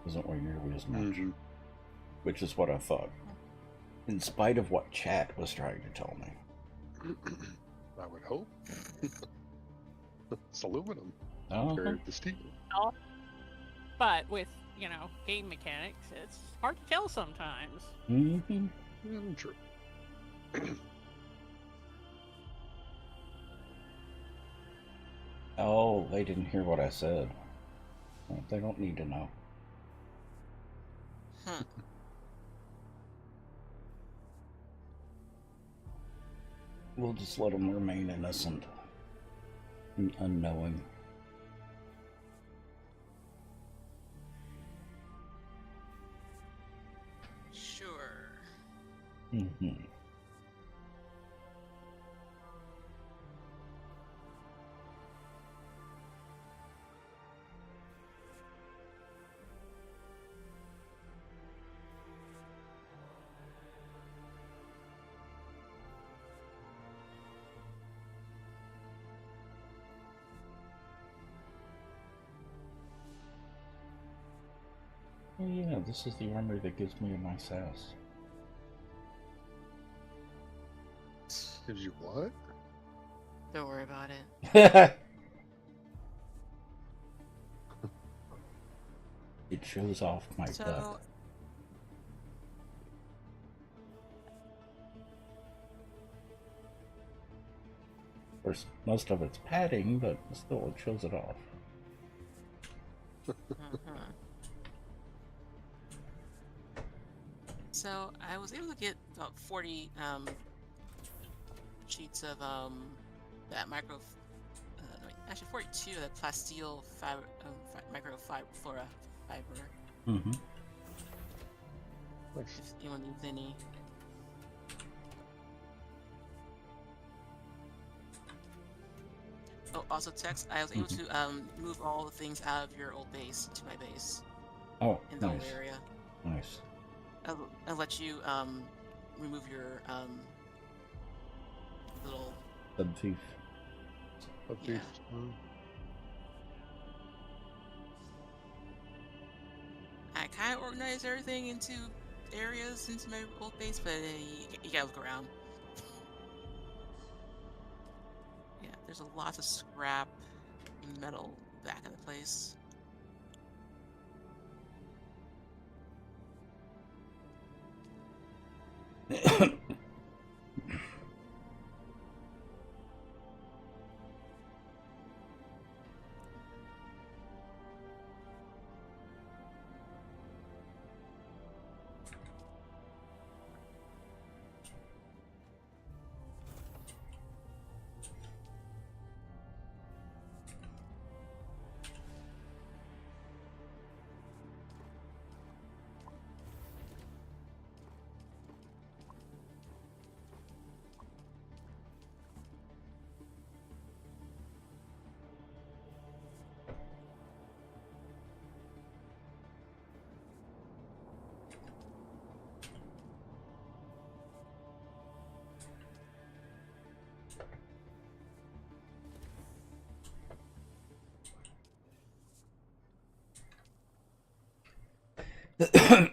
Doesn't weigh nearly as much. Which is what I thought. In spite of what chat was trying to tell me. I would hope. It's aluminum. Uh-huh. Compared to steel. But with, you know, game mechanics, it's hard to tell sometimes. Mm-hmm. True. Oh, they didn't hear what I said. Well, they don't need to know. We'll just let them remain innocent and unknowing. Sure. Mm-hmm. Oh yeah, this is the armor that gives me a nice ass. Gives you what? Don't worry about it. It shows off my butt. Of course, most of it's padding, but still it shows it off. So I was able to get about 40 sheets of that micro, actually 42 of that plasteel fiber, microflora fiber. Mm-hmm. Nice. If anyone needs any. Oh, also Tex, I was able to move all the things out of your old base to my base. Oh, in the nice. old area. Nice. I'll let you remove your little Subthief. Subthief. I kind of organized everything into areas into my old base, but you gotta look around. Yeah, there's a lot of scrap metal back in the place. Oh,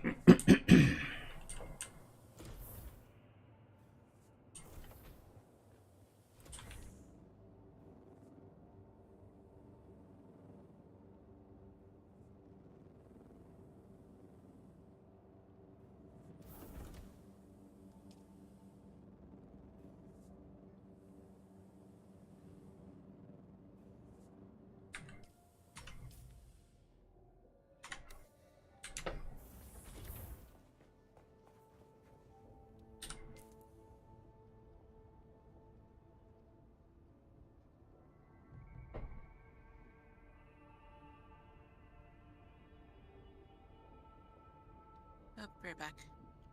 right back.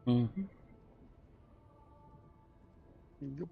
Mm-hmm. Yep.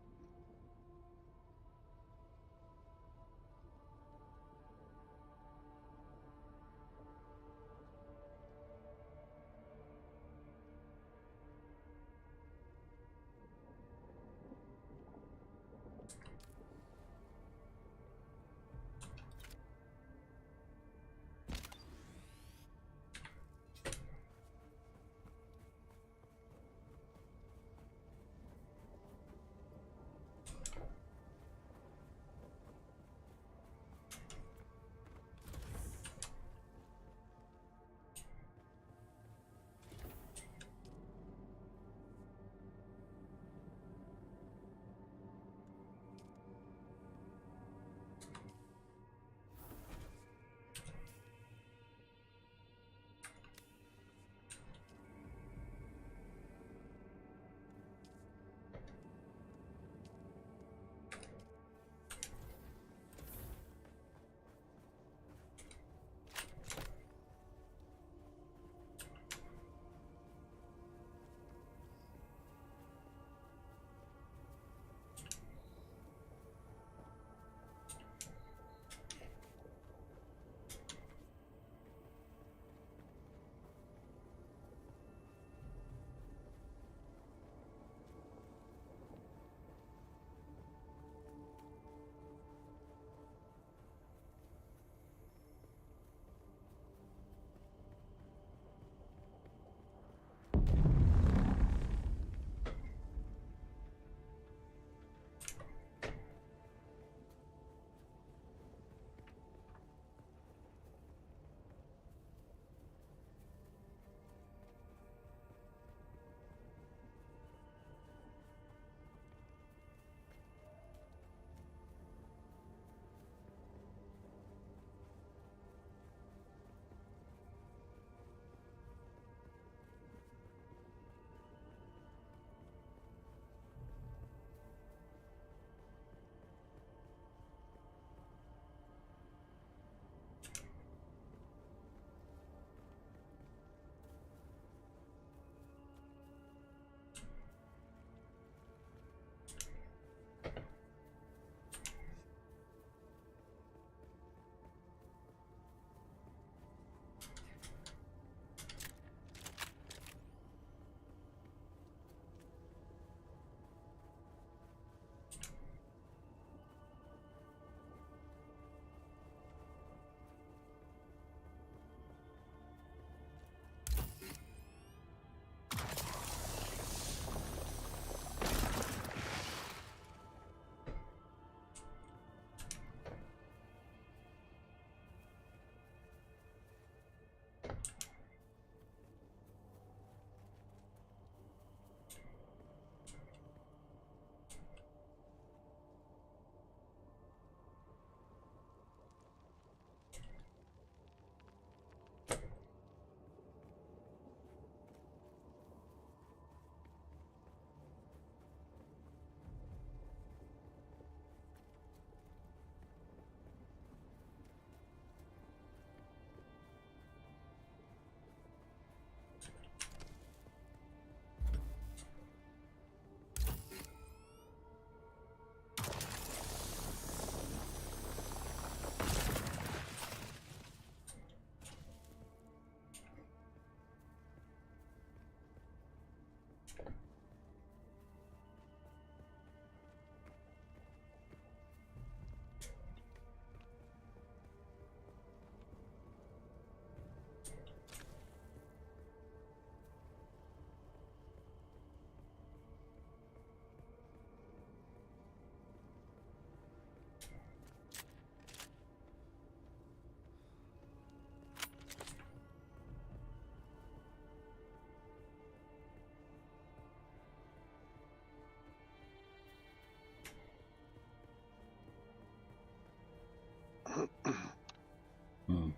Hmm.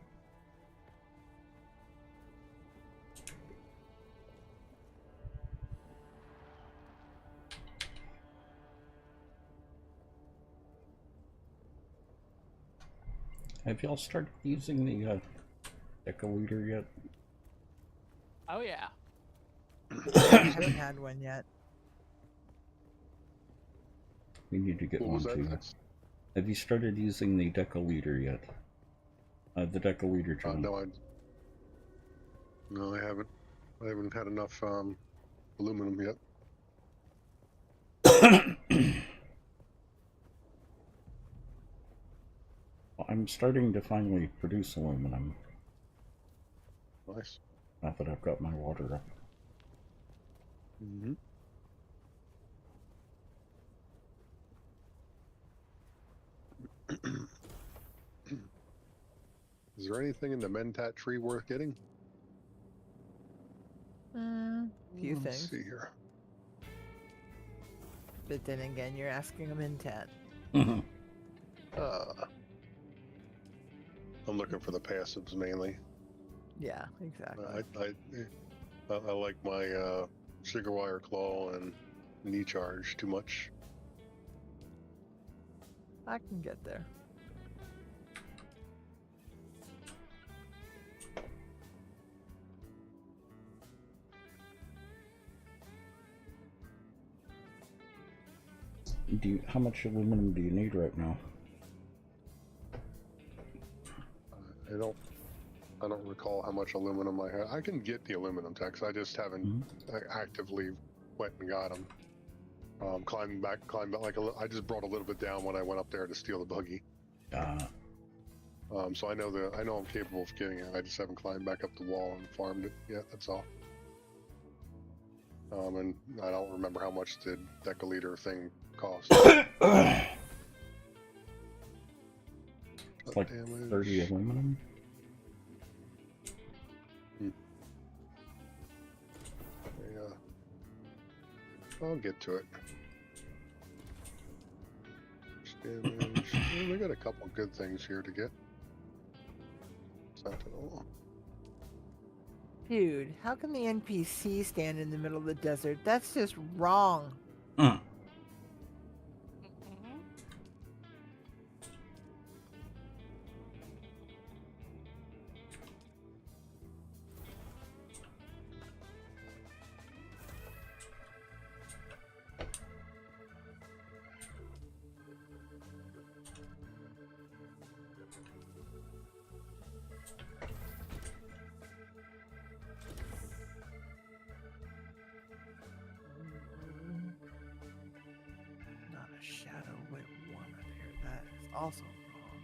Have y'all started using the deciliter yet? Oh yeah. I haven't had one yet. We need to get What one was that too. next? Have you started using the deciliter yet? The deciliter, John. No, I haven't. I haven't had enough aluminum yet. Well, I'm starting to finally produce aluminum. Nice. Now that I've got my water up. Mm-hmm. Is there anything in the mentat tree worth getting? Few Let's things. see here. But then again, you're asking them in 10. I'm looking for the passives mainly. Yeah, exactly. I like my Sugar Wire Claw and knee charge too much. I can get there. How much aluminum do you need right now? I don't recall how much aluminum I had. I can get the aluminum techs. I just haven't actively went and got them. Climbed back like I just brought a little bit down when I went up there to steal the buggy. So I know I'm capable of getting it. I just haven't climbed back up the wall and farmed it yet. That's all. And I don't remember how much the deciliter thing cost. Like 30 aluminum? Yeah. I'll get to it. Damage. We got a couple good things here to get. Sentinel. Dude, how can the NPC stand in the middle of the desert? That's just wrong. Not a shadow with one up here. That is also wrong.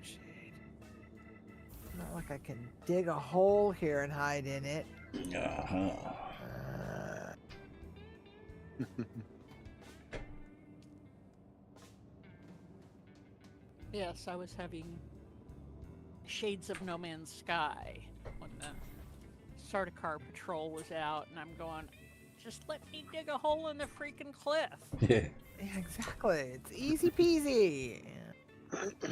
Shade. Not like I can dig a hole here and hide in it. Yes, I was having shades of No Man's Sky when the Sardaukar patrol was out, and I'm going, just let me dig a hole in the freaking cliff. Yeah. Yeah, exactly. It's easy peasy. Find me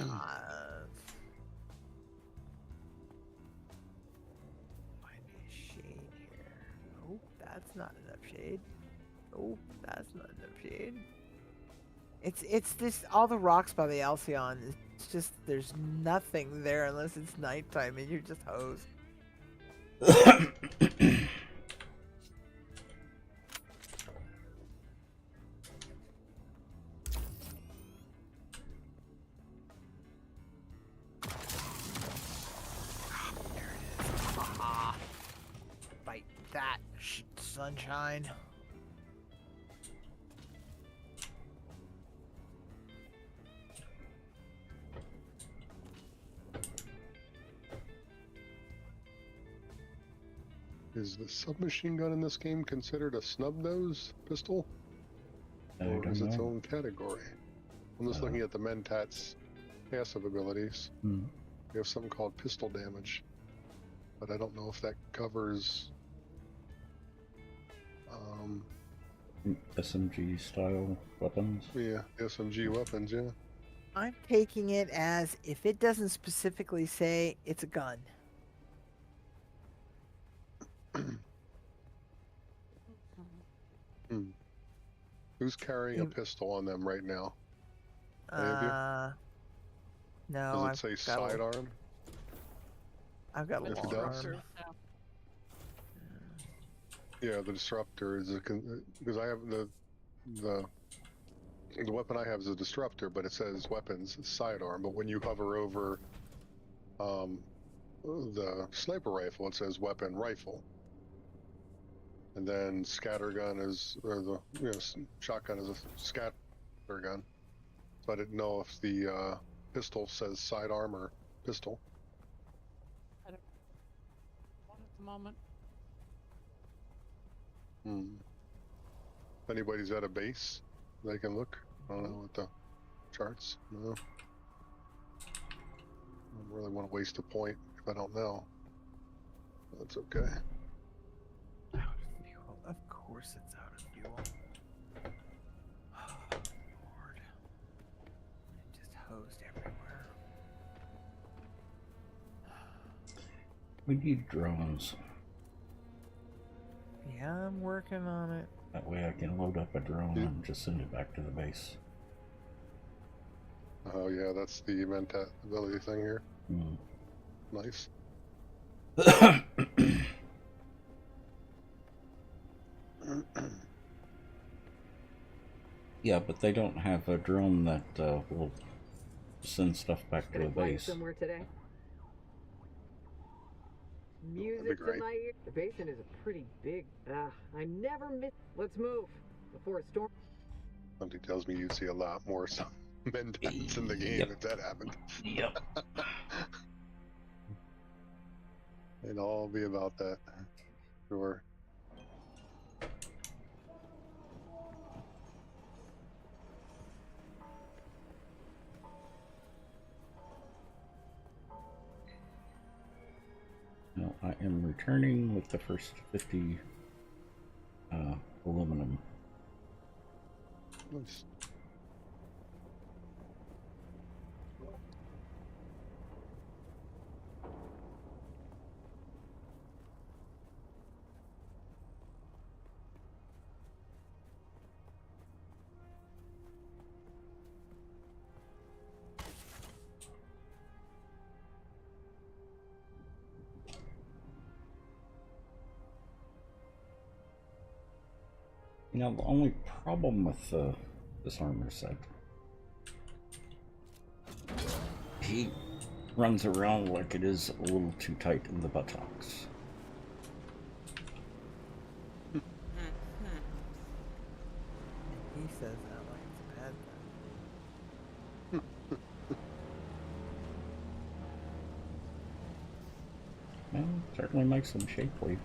a shade here. Oh, that's not enough shade. Oh, that's not enough shade. It's this, all the rocks by the Alcyon, it's just, there's nothing there unless it's nighttime and you're just hosed. There it is. Aha. Bite that, sunshine. Is the submachine gun in this game considered a snub nose pistol? or is don't its know. own category? I'm just looking at the Mentat's passive abilities. Hmm. We have something called pistol damage, but I don't know if that covers SMG style weapons. yeah, SMG weapons, yeah. I'm taking it as if it doesn't specifically say it's a gun. Who's carrying a pistol on them right now? Any of you? No. Does it say sidearm? I've got a If it long does? arm. Yeah, the disruptor is because I have the weapon I have is a disruptor, but it says weapons sidearm. But when you hover over the sniper rifle, it says weapon rifle. And then scattergun is, or the shotgun is a scattergun. So I didn't know if the pistol says sidearm or pistol. I don't one at the moment. If anybody's at a base, they can look. I don't know what the charts. No. I don't really want to waste a point if I don't know. That's okay. Out of fuel. Of course it's out of fuel. Oh, Lord. It just hosed everywhere. We need drones. Yeah, I'm working on it. That way I can load up a drone and just send it back to the base. Oh yeah, that's the Mentat ability thing here. Nice. Yeah, but they don't have a drone that will send stuff back to the base. Somewhere today. Music in my ear. The basin is a pretty big. I never miss. Let's move before a storm. Something tells me you'd see a lot more Mentats in the game if that happened. Yep. It'd all be about that. Sure. Now I am returning with the first 50 aluminum. Nice. You know, the only problem with this armor set, he runs around like it is a little too tight in the buttocks. He says that like it's a bad thing. Well, certainly makes them shapely.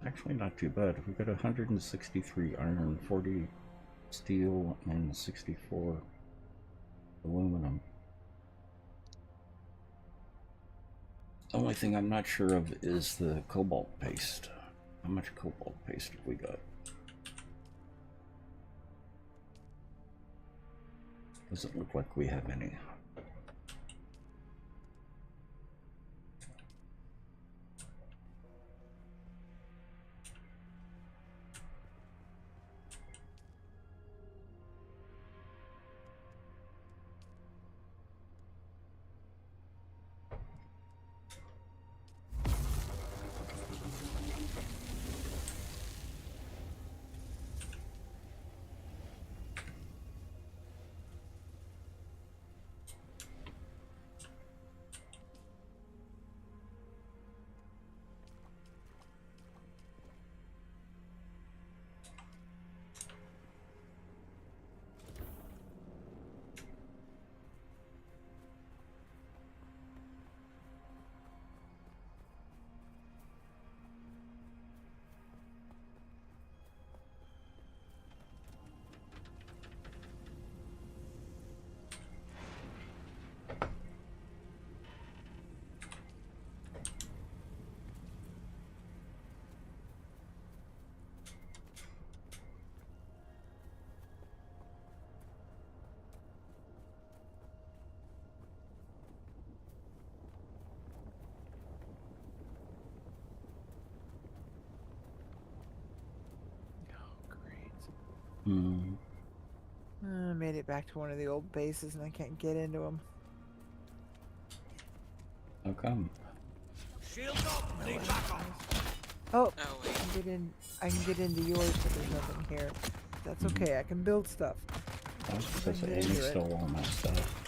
Actually, not too bad. We've got 163 iron, 40 steel, and 64 aluminum. The only thing I'm not sure of is the cobalt paste. How much cobalt paste have we got? Doesn't look like we have any. Hmm. I made it back to one of the old bases and I can't get into them. How come? Shields up. Need backup. Oh, Oh, I wait. can get in. I can get into yours, but there's nothing here. That's okay. I can build stuff. I was I supposed can to get Amy into it. stole all my stuff.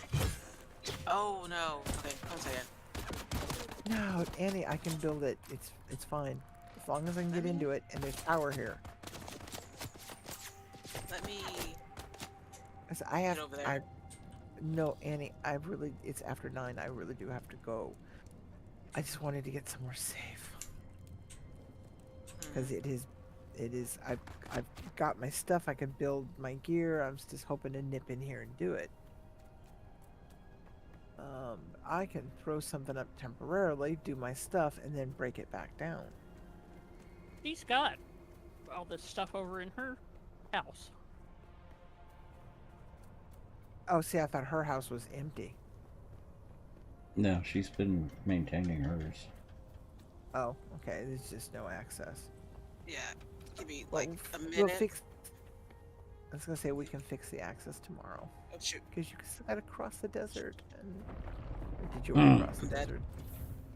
Oh, no. Okay, 1 second. No, Annie, I can build it. It's fine. As long as I can get into it, and there's power here. Let me 'Cause I have. get over there. I. No, Annie. I really. It's after 9. I really do have to go. I just wanted to get somewhere safe. Because it is. I've got my stuff. I can build my gear. I'm just hoping to nip in here and do it. I can throw something up temporarily, do my stuff, and then break it back down. She's got all this stuff over in her house. Oh, see, I thought her house was empty. No, she's been maintaining hers. Oh, okay. There's just no access. Yeah. Give me, Well, like, a we'll minute. fix. I was gonna say we can fix the access tomorrow. Oh, shoot. Because you still gotta cross the desert. And... Or did you already cross the I'm dead. desert?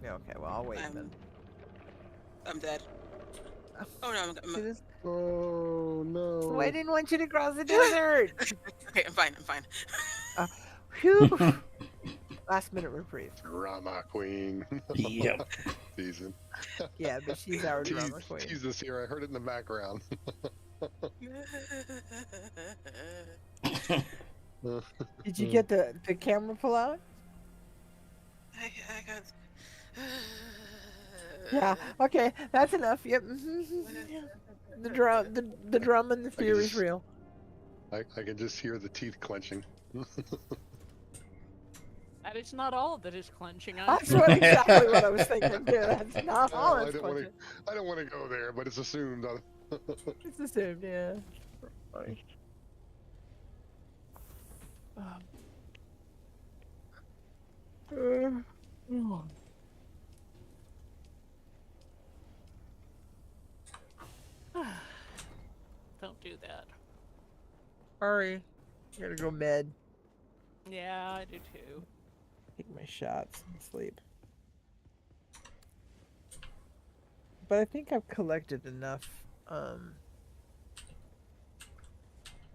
Yeah, okay. Well, I'll wait then. I'm dead. Oh, no. See this? Oh no. So I didn't want you to cross the desert! Okay, I'm fine. I'm fine. Phew! Last minute reprieve. Drama queen. Yep. Teasing. Yeah, but she's our drama queen. Tease this here. I heard it in the background. Did you get the camera pull out? I got. Yeah. Okay, that's enough. Yep. The drum and the fear is real. I can just hear the teeth clenching. That is not all that is clenching. That's exactly what I was thinking too. That's not all I it's don't want clenching. to. I don't want to go there, but it's assumed. It's assumed, yeah. Funny. Don't do that. Hurry. I gotta go med. Yeah, I do too. Take my shots and sleep. But I think I've collected enough,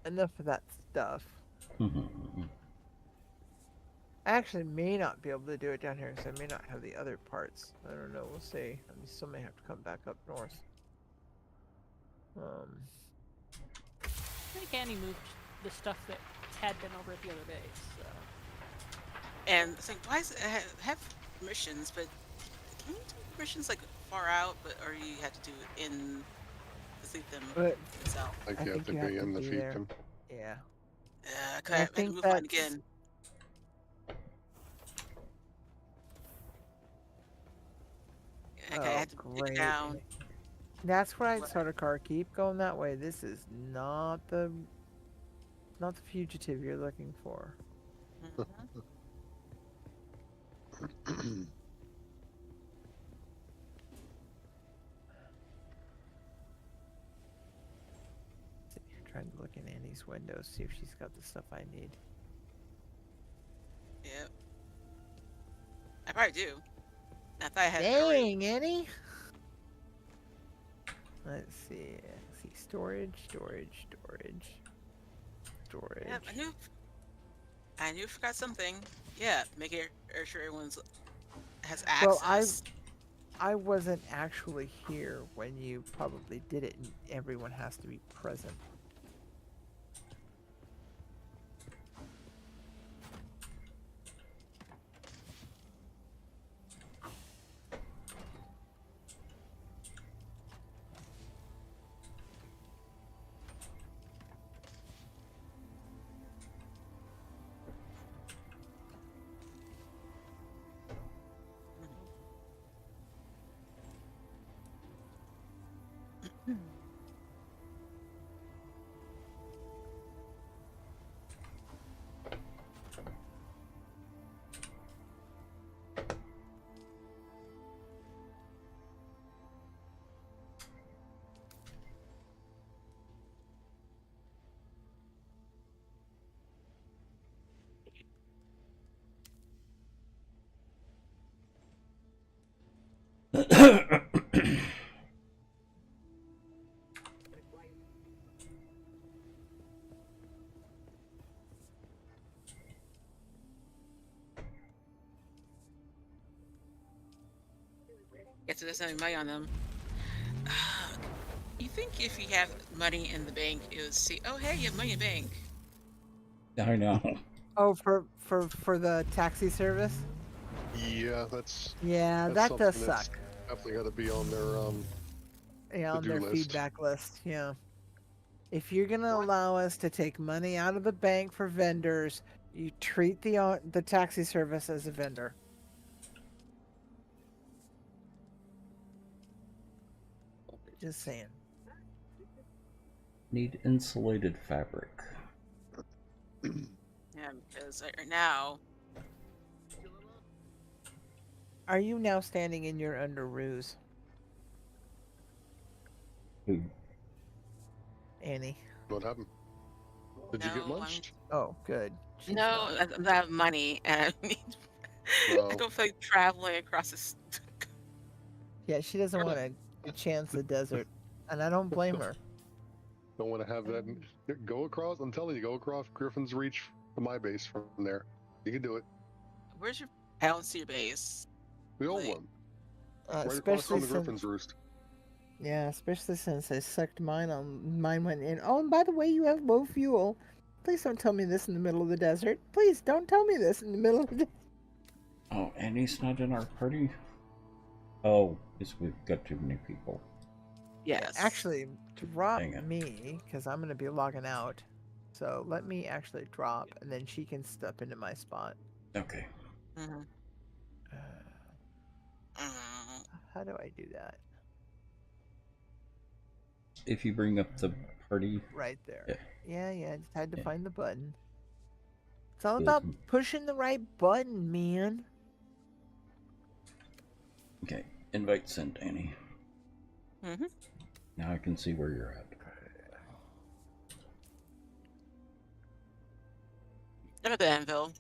enough of that stuff. I actually may not be able to do it down here, so I may not have the other parts. I don't know, we'll see. I still may have to come back up north. I think Annie moved the stuff that had been over at the other base. So. And it's like, why is it have missions, but can you do missions like far out, but or you have to do it in to sleep them itself? Like you have to be in the fiefdom. Yeah. Yeah, I had to move on again. Okay, I had to dig it down. That's right, Sardaukar. Keep going that way. This is not the fugitive you're looking for. Trying to look in Annie's window, see if she's got the stuff I need. Yep. I probably do. I thought I had. Dang, Annie. Let's see. Storage. Yep, I knew I forgot something. Yeah, make sure everyone's has access. Well, I wasn't actually here when you probably did it, and everyone has to be present. Guess there's no money on them. You think if you have money in the bank, it would see, oh hey, you have money in the bank. I know. Oh, for the taxi service? Yeah, that's that something does that's suck. definitely got to be on their Yeah, on to-do their list. feedback list. Yeah. If you're gonna allow us to take money out of the bank for vendors, you treat the taxi service as a vendor. Just saying. Need insulated fabric. Yeah, because right now. Are you now standing in your underoos? Who? Annie. What happened? Did you get munched? Oh, good. She's No, not. I have money, and I need. I don't feel like traveling across this. Yeah, she doesn't want to chance the desert, and I don't blame her. Don't want to have that. Go across. I'm telling you, go across Griffin's Reach to my base from there. You can do it. Where's your? I don't see your base. We own one. Right across Especially from the since, Griffin's Roost. yeah, especially since I sucked mine went in. Oh, and by the way, you have low fuel. Please don't tell me this in the middle of the desert. Please don't tell me this in the middle of the desert. Oh, Annie's not in our party? Oh, it's we've got too many people. Yes. Actually, drop me, because I'm going to be logging out. So let me actually drop, and then she can step into my spot. Okay. Mm-hmm. How do I do that? If you bring up the party. Right there. Yeah. Yeah, just had to find the button. It's all about pushing the right button, man. Okay, invite sent, Annie. Mm-hmm. Now I can see where you're at. I'm at the anvil.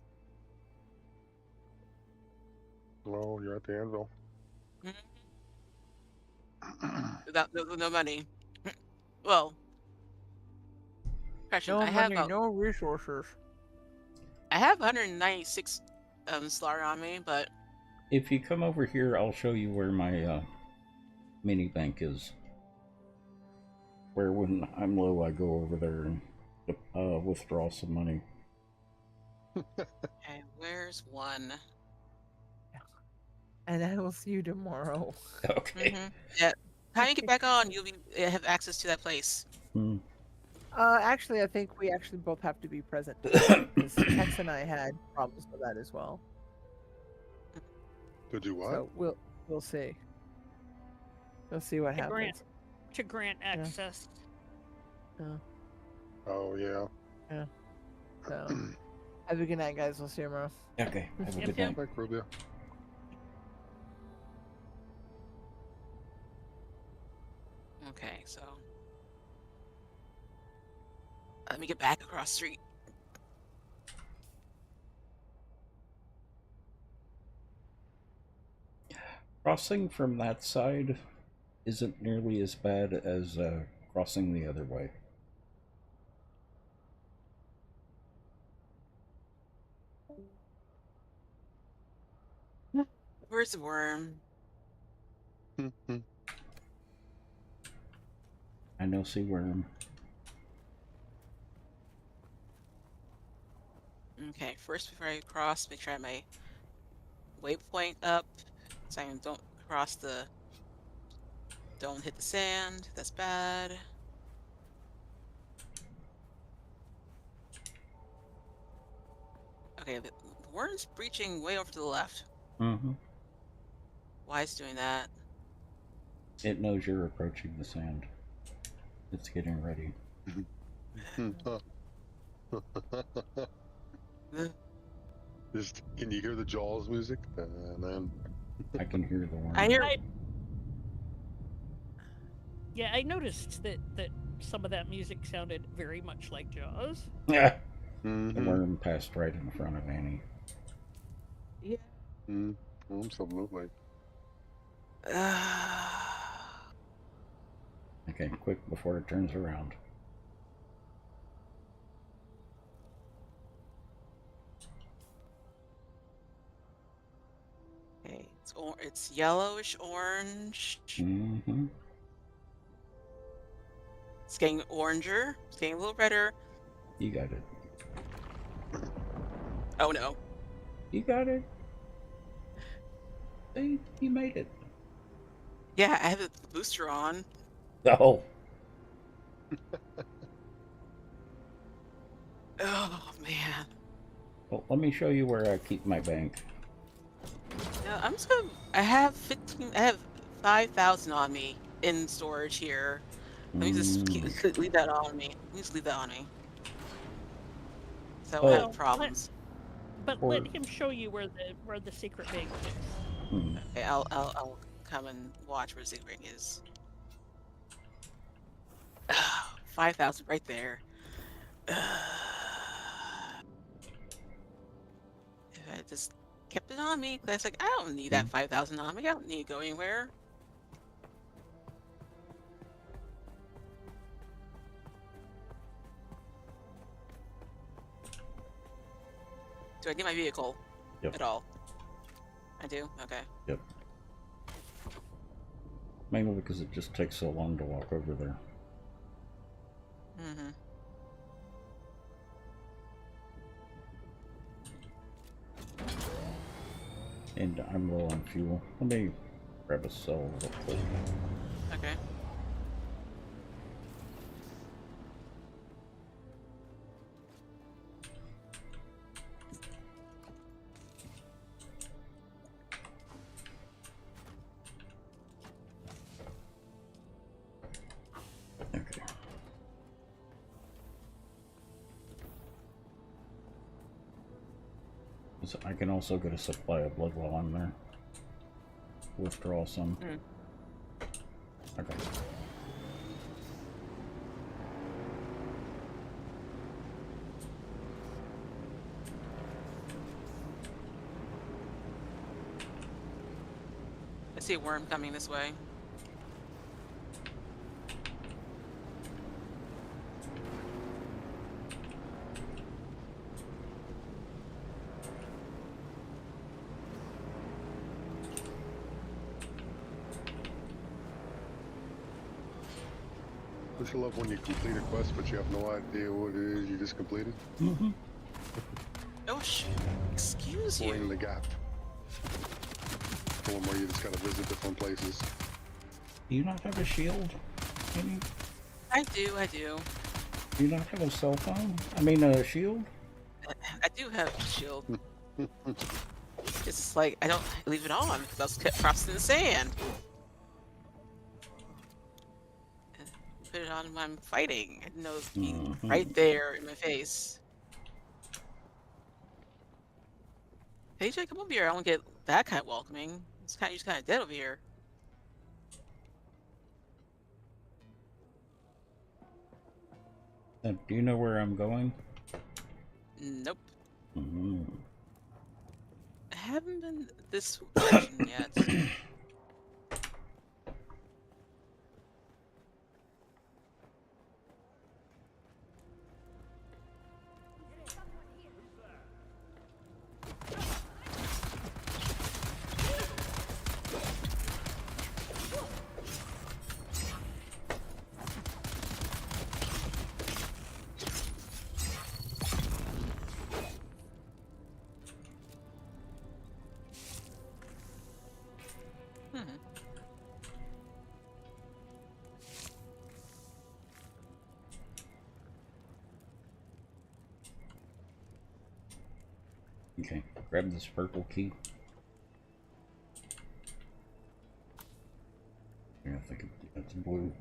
Oh, you're at the anvil. Without no money. Well, question. No I have money, no resources. I have 196 slaughter on me, but If you come over here, I'll show you where my mini bank is. Where when I'm low, I go over there and withdraw some money. okay, where's one? And I will see you tomorrow. Okay. Mm-hmm. Yeah. Time you get back on, you'll have access to that place. Actually, I think we actually both have to be present. Because Tex and I had problems with that as well. To do what? So we'll see. We'll see what happens. To grant access. Oh yeah. Yeah. So have a good night, guys. We'll see you tomorrow. Okay. Have a good night. Like Rubio. Okay, so let me get back across the street. Crossing from that side isn't nearly as bad as crossing the other way. Where's the worm? I know see worm. Okay, first before I cross, make sure I have my waypoint up, so I don't cross the. Don't hit the sand. That's bad. Okay, the worm's breaching way over to the left. Mm-hmm. Why is it doing that? It knows you're approaching the sand. It's getting ready. Just can you hear the Jaws music? Man. I can hear the worm. I hear. Yeah, I noticed that some of that music sounded very much like Jaws. Yeah. The worm passed right in front of Annie. Yeah. Absolutely. Okay, quick before it turns around. Okay, it's yellowish orange. Mm-hmm. It's getting oranger. It's getting a little redder. You got it. Oh no. You got it. See, you made it. Yeah, I have the booster on. Oh. Oh man. Well, let me show you where I keep my bank. No, I'm just gonna. I have 15. I have 5,000 on me in storage here. Let me just leave that on me. Let me just leave that on me. So I won't have problems. Let him show you where the secret bank is. Okay, I'll come and watch where the secret bank is. 5,000 right there. If I just kept it on me, that's like I don't need that 5,000 on me. I don't need to go anywhere. Do I need my vehicle at all? I do? Okay. Yep. Mainly because it just takes so long to walk over there. Mm-hmm. And I'm low on fuel. Let me grab a cell real quick. Okay. Okay. So I can also get a supply of blood while I'm there. Withdraw some. Okay. I see a worm coming this way. Don't you love when you complete a quest but you have no idea what it is you just completed? Mm-hmm. Oh shit. Excuse you. Filling the gap. The one where you just gotta visit different places. Do you not have a shield? Maybe? I do. Do you not have a cell phone? I mean, a shield? I do have a shield. It's like I don't leave it on because I was kept crossing the sand. Put it on when I'm fighting. I know it's being right there in my face. Hey, Jay, come over here. I don't get that kind of welcoming. It's kind of, you're just kind of dead over here. Do you know where I'm going? Nope. Mm-hmm. I haven't been this direction yet. Okay, grab this purple key. Yeah, I think it's blue,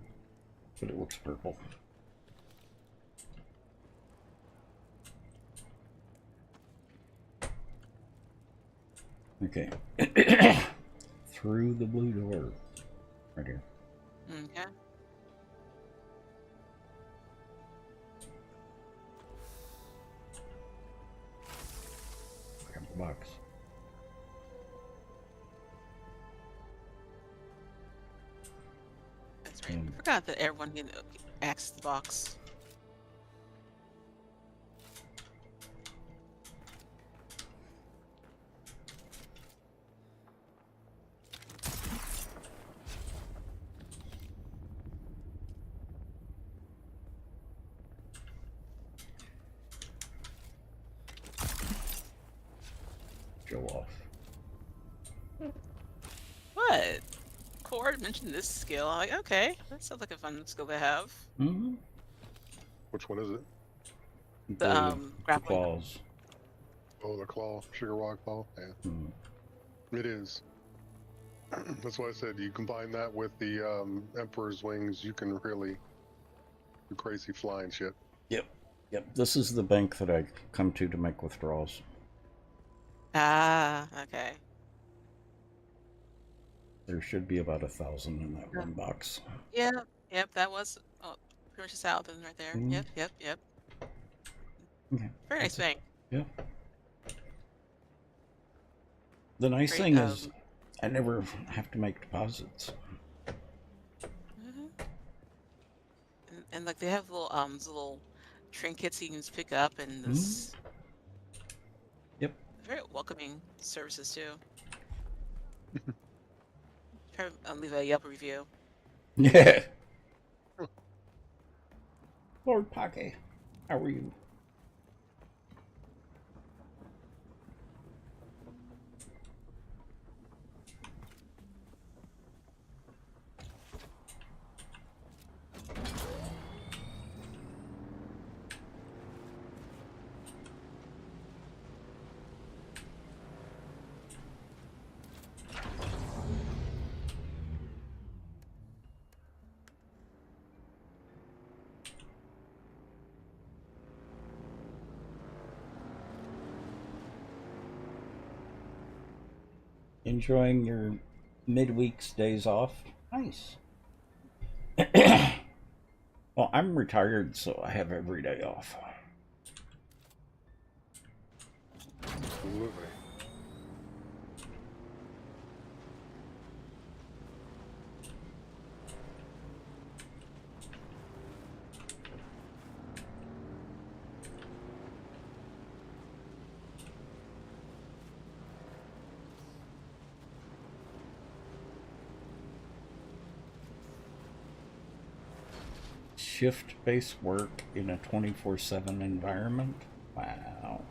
but it looks purple. Okay. Through the blue door. Right here. Okay. Grab the box. I forgot that everyone can access the box. Show off. What? Cord mentioned this skill. I'm like, okay, that sounds like a fun skill to have. Mm-hmm. Which one is it? The the claws. Oh, the claw, sugar rock claw. Yeah, it is. That's why I said you combine that with the Emperor's wings, you can really do crazy flying shit. Yep. This is the bank that I come to make withdrawals. Ah, okay. There should be about 1,000 in that one box. Yep, that was pretty much a salad right there. Yep. Okay. Very nice bank. Yep. The nice thing is, I never have to make deposits. And like they have little trinkets you can just pick up, and this. Yep. Very welcoming services too. Try to leave a Yelp review. Yeah. Lord Pocky, how are you? Enjoying your midweek's days off? Nice. Well, I'm retired, so I have every day off. Absolutely. Shift-based work in a 24/7 environment? Wow.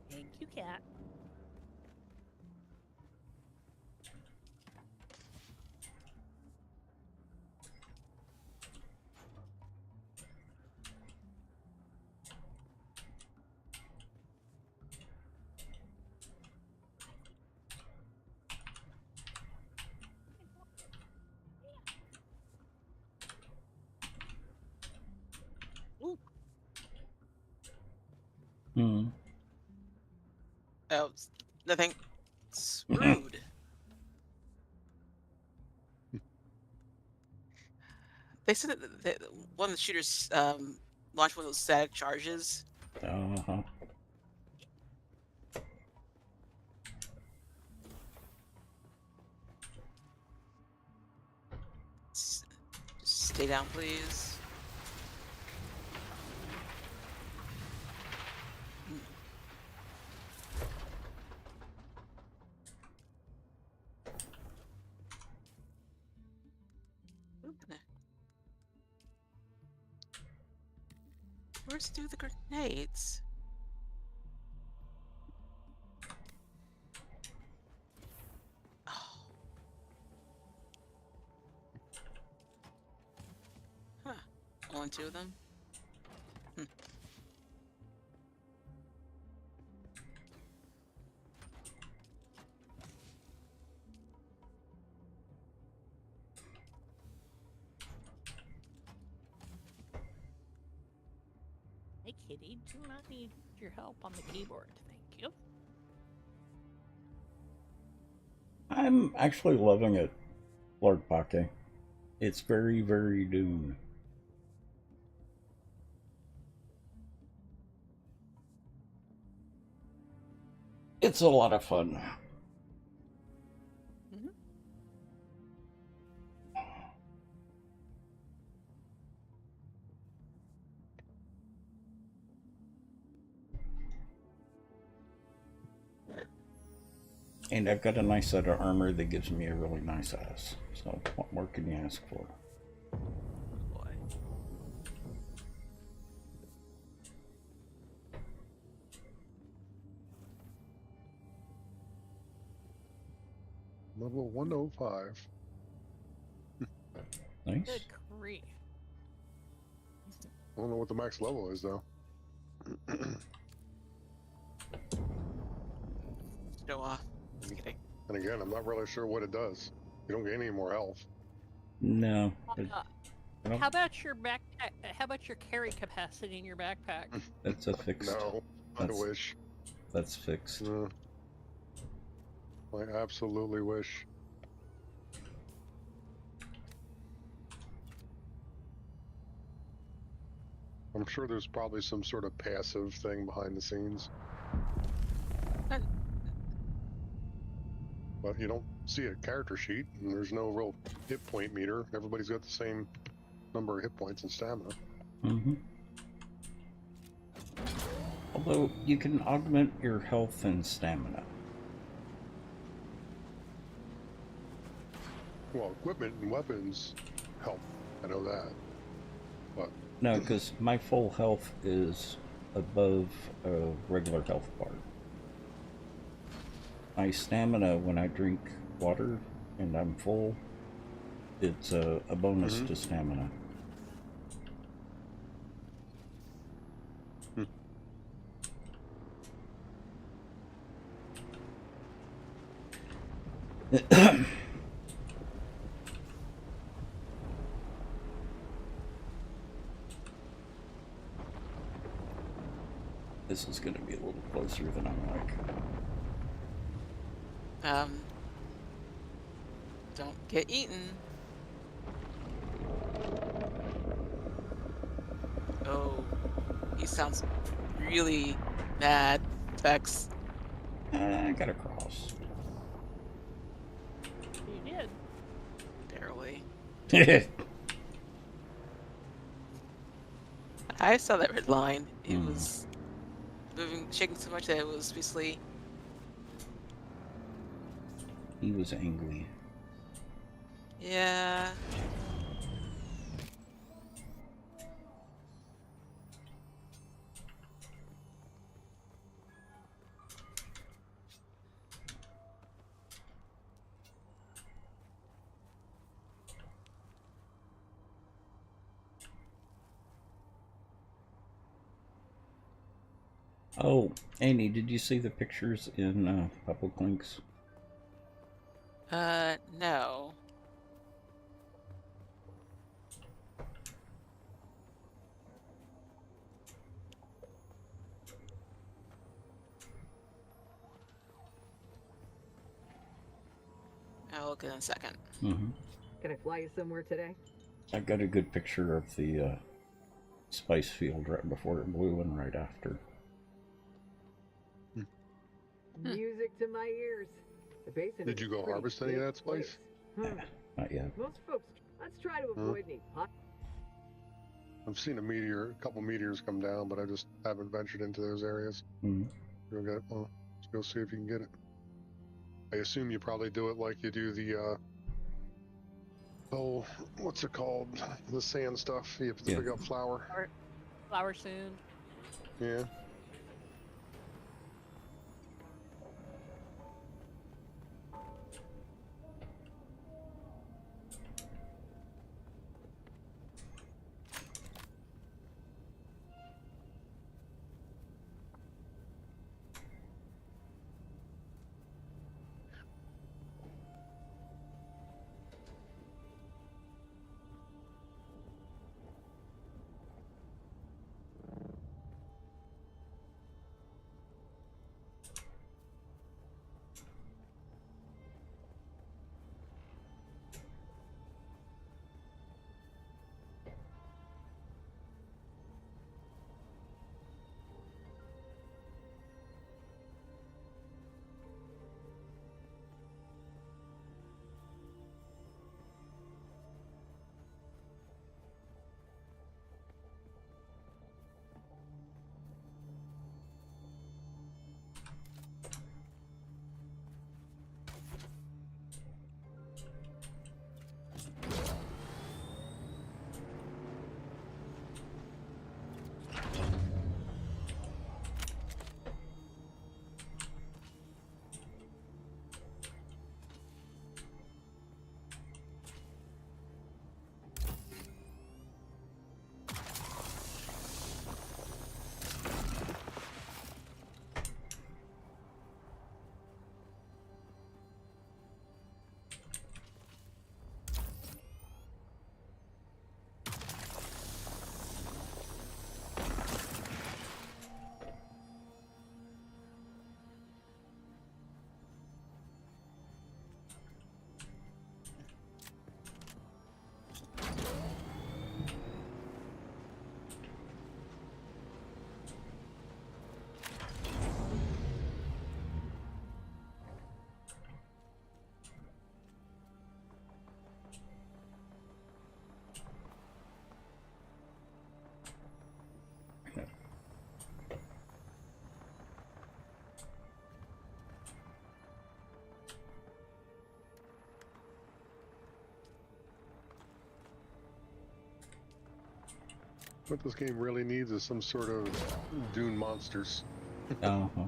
Thank you, cat. Ooh. Oh, nothing. It's rude. They said that one of the shooters launched one of those static charges. Uh-huh. Just stay down, please. Where's do the grenades? Oh. Huh. Only two of them? Hey, kitty, do not need your help on the keyboard. Thank you. I'm actually loving it, Lord Pake. It's very, very Dune. It's a lot of fun. And I've got a nice set of armor that gives me a really nice ass. So what more can you ask for? Level 105. Nice. Good grief. I don't know what the max level is, though. Show off. Just kidding. And again, I'm not really sure what it does. You don't gain any more health. No. How about your backpack? How about your carry capacity in your backpack? That's a fixed. No, I wish. That's fixed. I absolutely wish. I'm sure there's probably some sort of passive thing behind the scenes. But you don't see a character sheet, and there's no real hit point meter. Everybody's got the same number of hit points and stamina. Mm-hmm. Although you can augment your health and stamina. Well, equipment and weapons help. I know that. But No, because my full health is above a regular health bar. My stamina, when I drink water and I'm full, it's a bonus to stamina. This is going to be a little closer than I like. Don't get eaten. Oh, he sounds really mad, Vex. I got a cross. You did. Barely. I saw that red line. It was moving, shaking so much that it was basically. He was angry. Yeah. Oh, Annie, did you see the pictures in Public Links? No. I'll look in a second. Mm-hmm. Can I fly you somewhere today? I got a good picture of the spice field right before it blew and right after. Music to my ears. The basin. Did you go harvest any of that spice? Not yet. Most folks, let's try to avoid any pot. I've seen a couple meteors come down, but I just haven't ventured into those areas. Mm-hmm. Well, let's go see if you can get it. I assume you probably do it like you do the what's it called? The sand stuff. You have to pick up flour. Flower soon. Yeah. What this game really needs is some sort of Dune monsters. Uh-huh.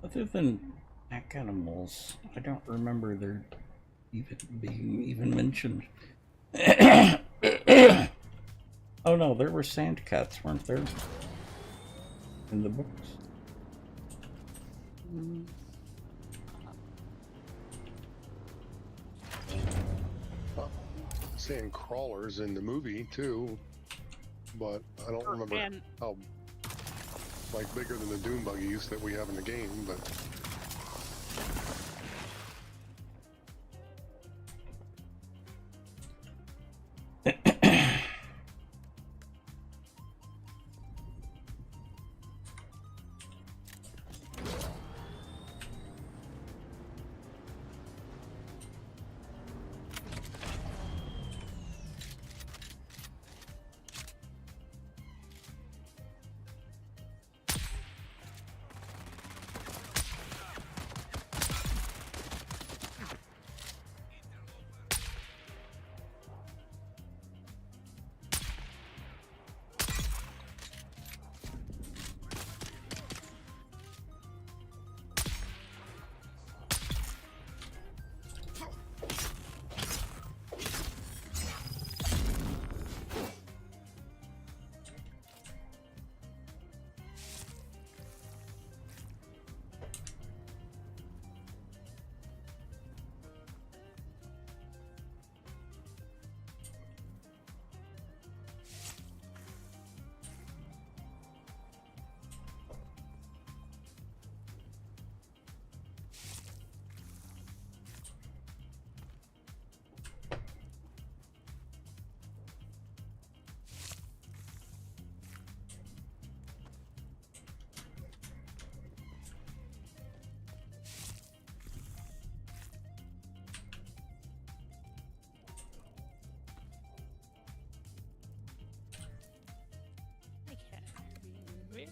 Other than pack animals, I don't remember there even being mentioned. Oh no, there were sand cats, weren't there? In the books. Sand crawlers in the movie too, but I don't remember how like bigger than the dune buggies that we have in the game, but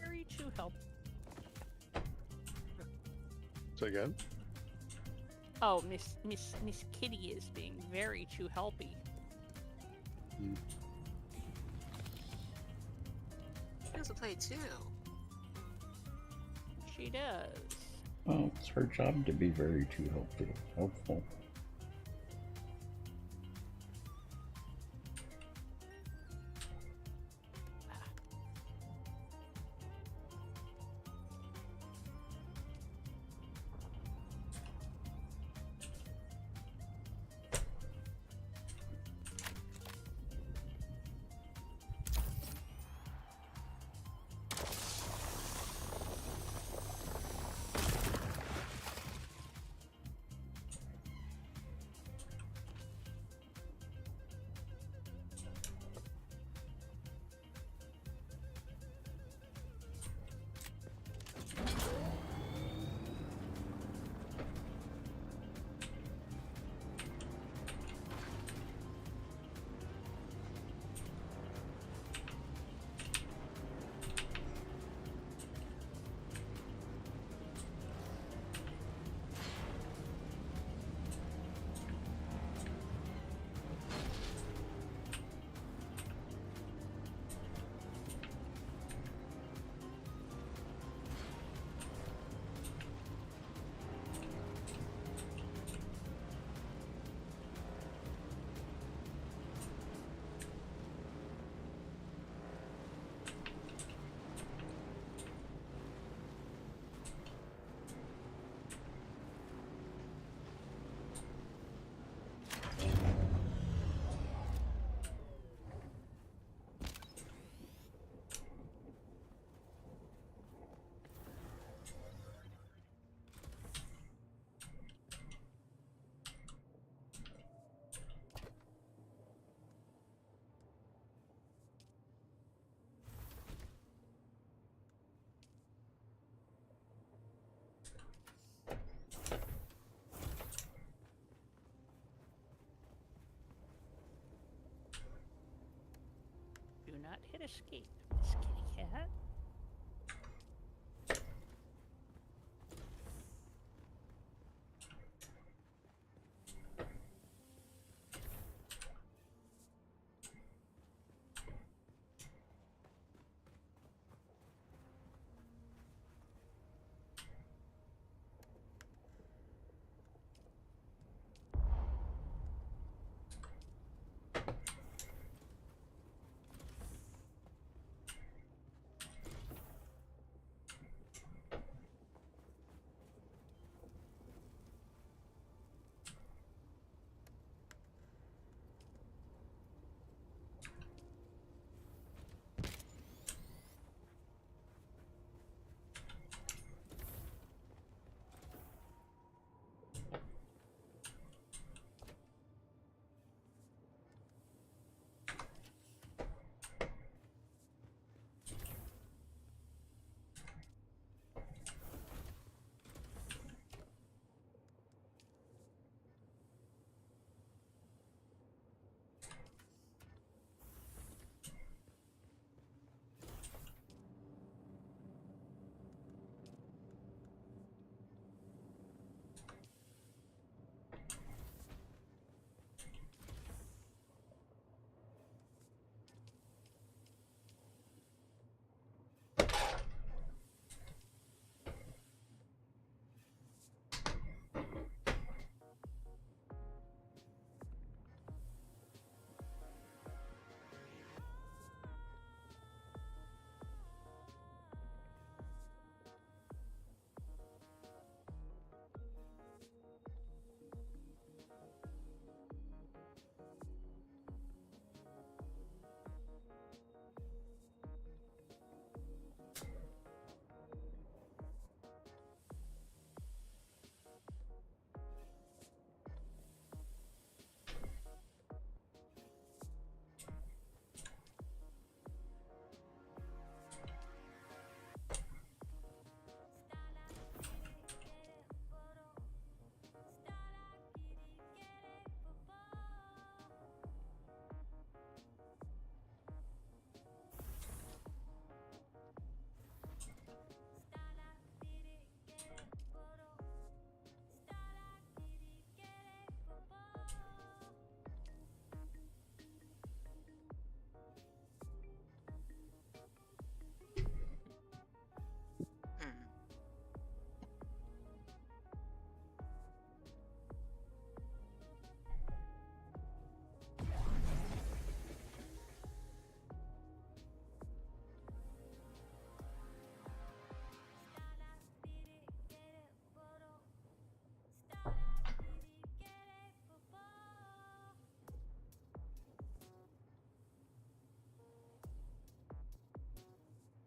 Very too help. say again. Oh, Miss Kitty is being very too helpy. She doesn't play too. She does. Well, it's her job to be very too helpful. not hit escape, Miss Kitty Cat.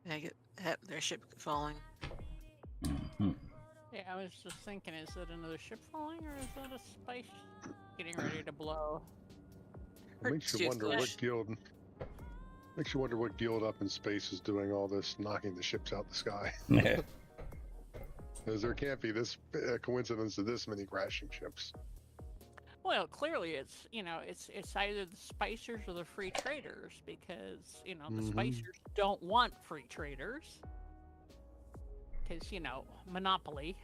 I get their ship falling. Yeah, I was just thinking, is it another ship falling or is that a spice getting ready to blow? It makes you wonder what guild. Makes you wonder what guild up in space is doing all this, knocking the ships out the sky. Because there can't be this coincidence of this many crashing ships. Well, clearly it's it's either the spicers or the free traders, because the spicers don't want free traders because monopoly.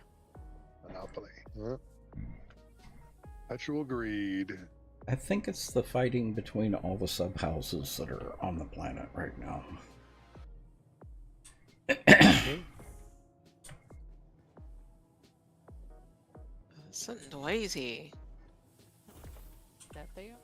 Monopoly. Huh? Actual greed. I think it's the fighting between all the sub-houses that are on the planet right now. So noisy. That they are.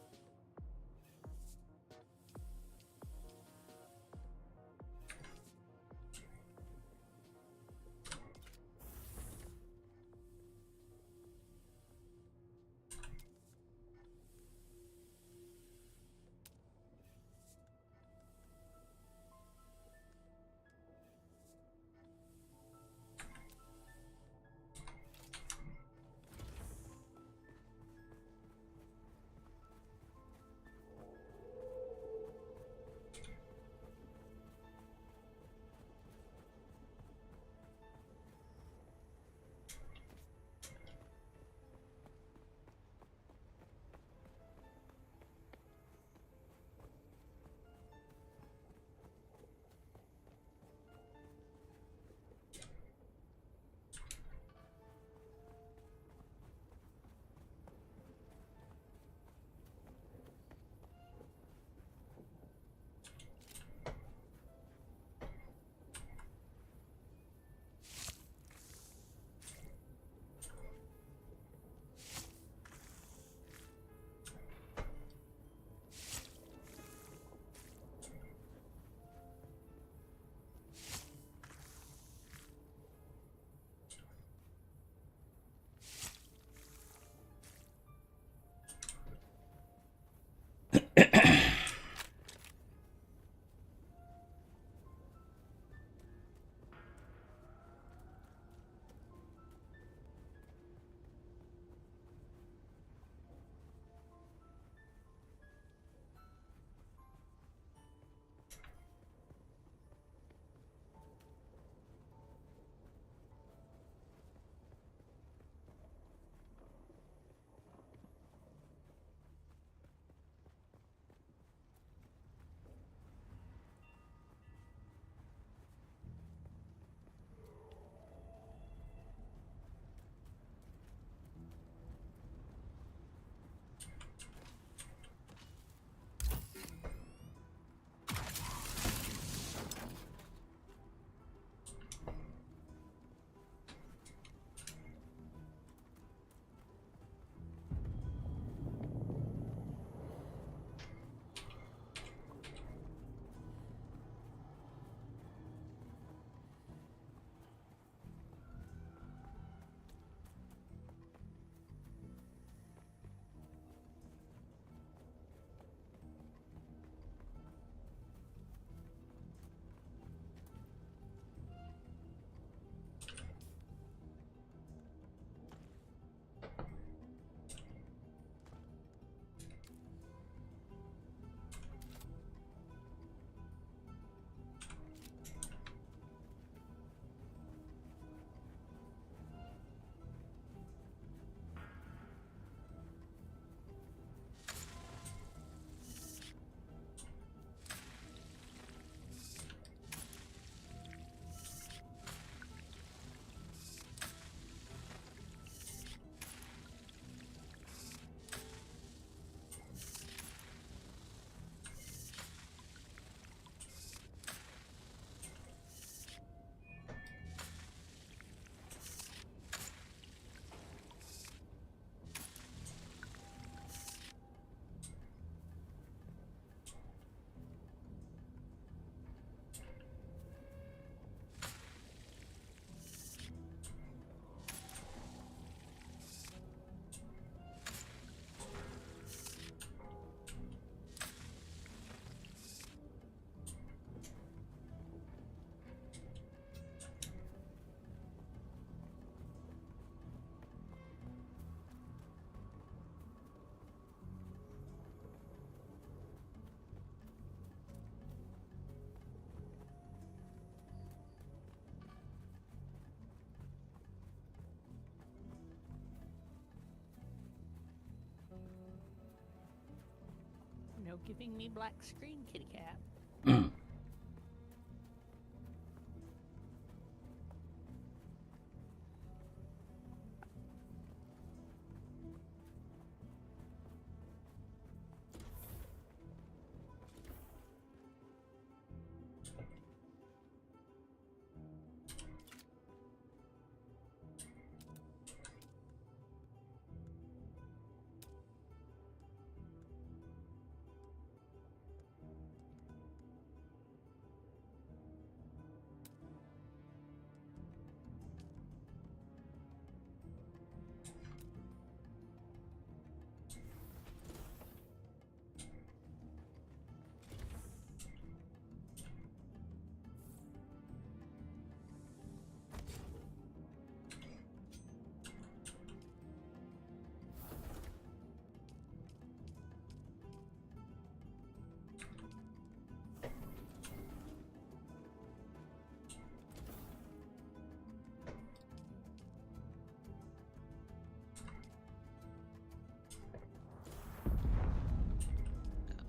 giving me black screen, kitty cat.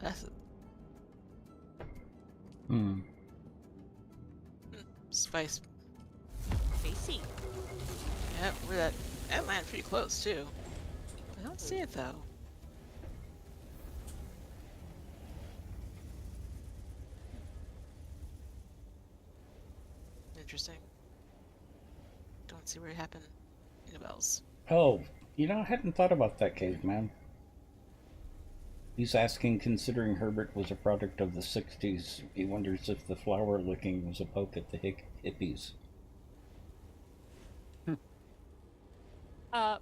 That's spice. Spacey. Yep, we're that land's pretty close too. I don't see it though. Interesting. Don't see where it happened. Annabelle's. Oh, I hadn't thought about that, caveman. He's asking, considering Herbert was a product of the 60s, he wonders if the flower licking was a poke at the hippies.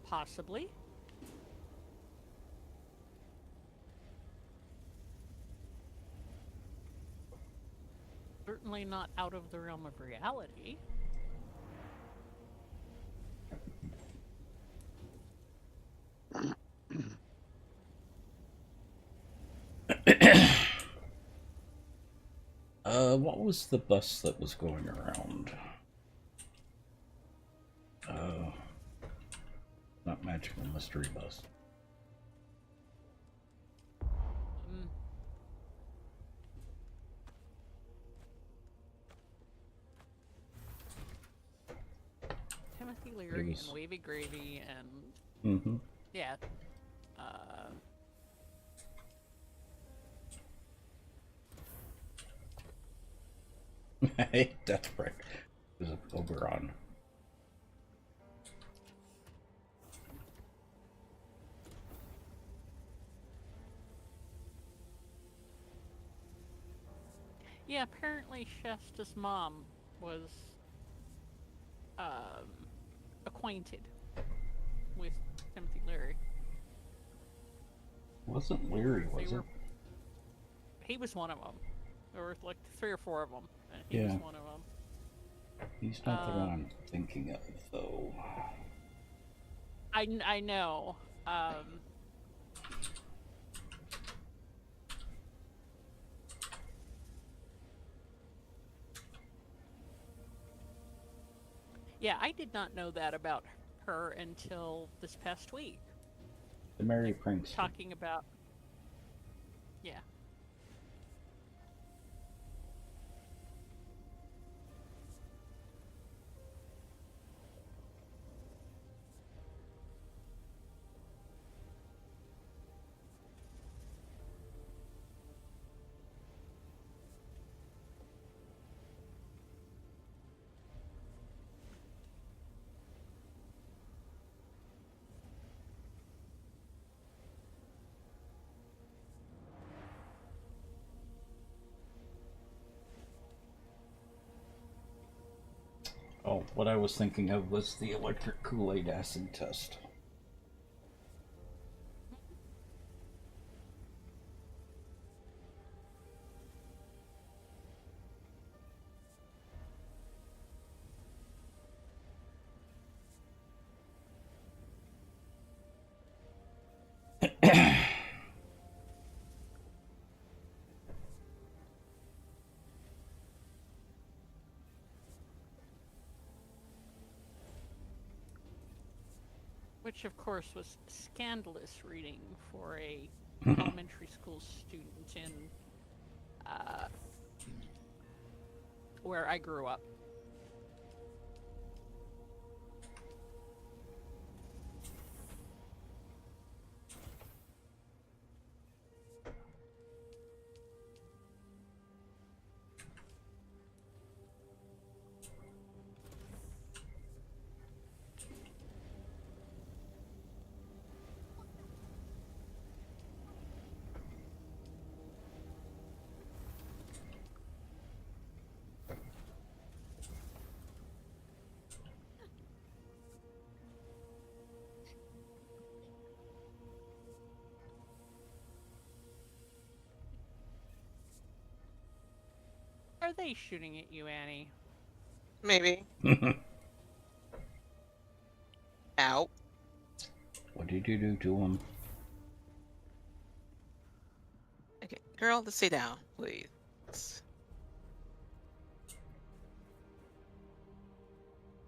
Possibly. Certainly not out of the realm of reality. What was the bus that was going around? Not Magical Mystery Bus. Timothy Leary and Wavy Gravy and yeah. That's right. There's a Oberon. Yeah, apparently Shasta's mom was acquainted with Timothy Leary. Wasn't Leary, was it? He was one of them. There were like 3 or 4 of them, and he was one of them. He's not the one I'm thinking of, though. I know. Yeah, I did not know that about her until this past week. The Merry Prankster. Talking about... Yeah. Oh, what I was thinking of was the electric Kool-Aid acid test. Which, of course, was scandalous reading for a elementary medical student in where I grew up. Are they shooting at you, Annie? Maybe. Ow. What did you do to him? Okay, girl, let's stay down, please.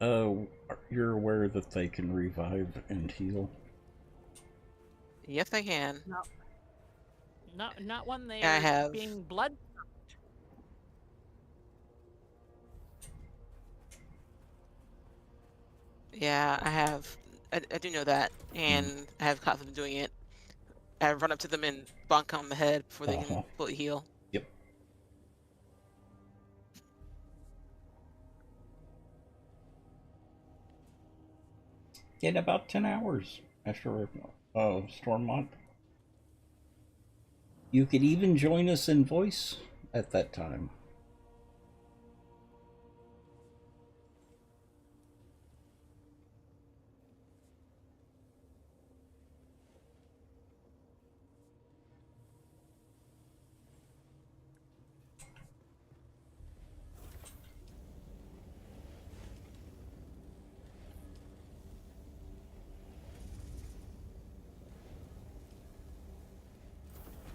You're aware that they can revive and heal? Yes, I can. No, not when they I are have. being blood. Yeah, I have. I do know that, and I have confidence doing it. I run up to them and bonk on the head before they can fully heal. Yep. In about 10 hours after Stormont. You could even join us in voice at that time.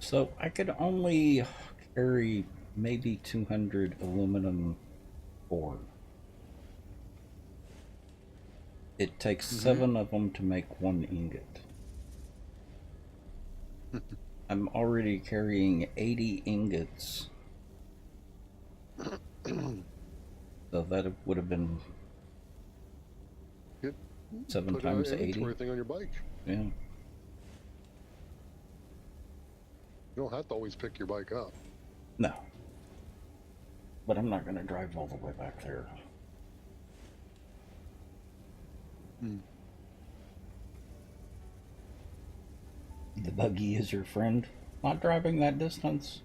So I could only carry maybe 200 aluminum ore. It takes 7 of them to make 1 ingot. I'm already carrying 80 ingots. So that would have been 7 times 80. Everything on your bike. Yeah. You don't have to always pick your bike up. No. But I'm not going to drive all the way back there. The buggy is your friend. Not driving that distance.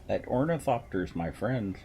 That ornithopter's my friend.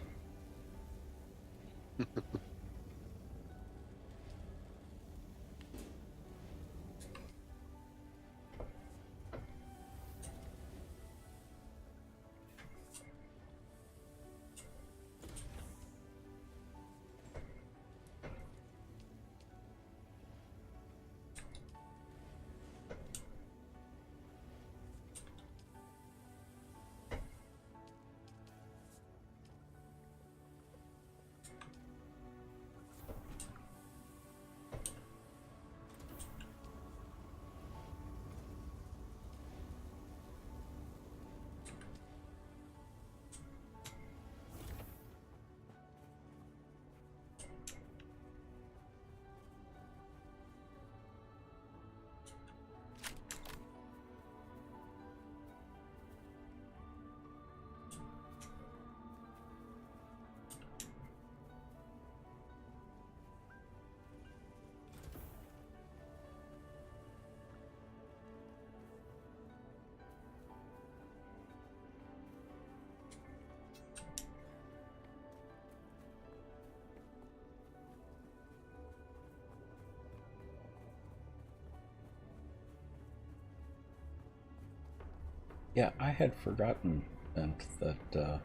Yeah, I had forgotten that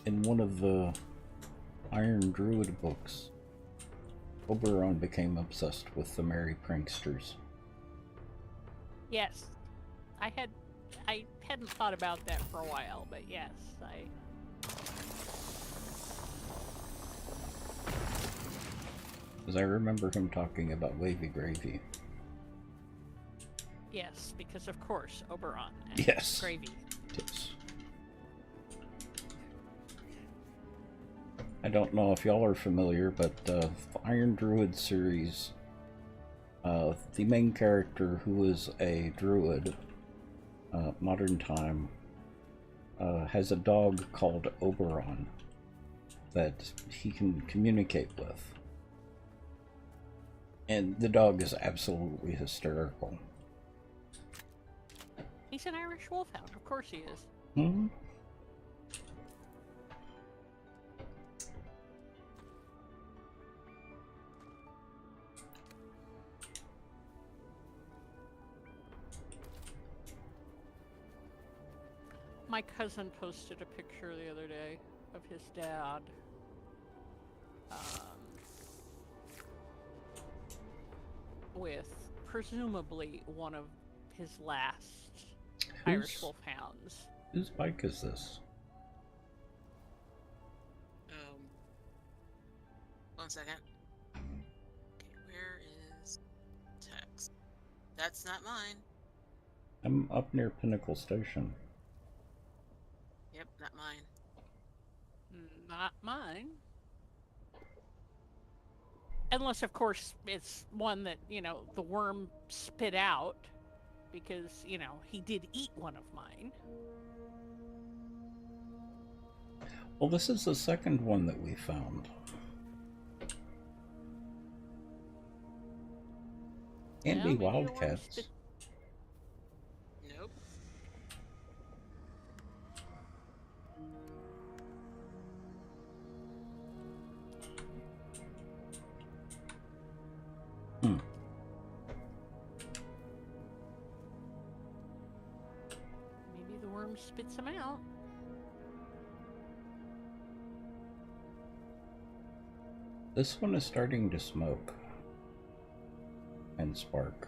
in one of the Iron Druid books, Oberon became obsessed with the Merry Pranksters. Yes, I hadn't thought about that for a while, but yes, Because I remember him talking about Wavy Gravy. Yes, because of course, Oberon and Yes. Gravy. Yes. I don't know if y'all are familiar, but the Iron Druid series, the main character, who is a druid, modern time, has a dog called Oberon that he can communicate with. And the dog is absolutely hysterical. He's an Irish wolfhound, of course he is. Hmm. My cousin posted a picture the other day of his dad. With presumably one of his last Irish wolfhounds. Whose bike is this? 1 second. Okay, where is text? That's not mine. I'm up near Pinnacle Station. Yep, not mine. Not mine. Unless, of course, it's one that, you know, the worm spit out. Because, you know, he did eat one of mine. Well, this is the second one that we found. And be wildcats. Nope. Maybe the worm spits him out. This one is starting to smoke and spark.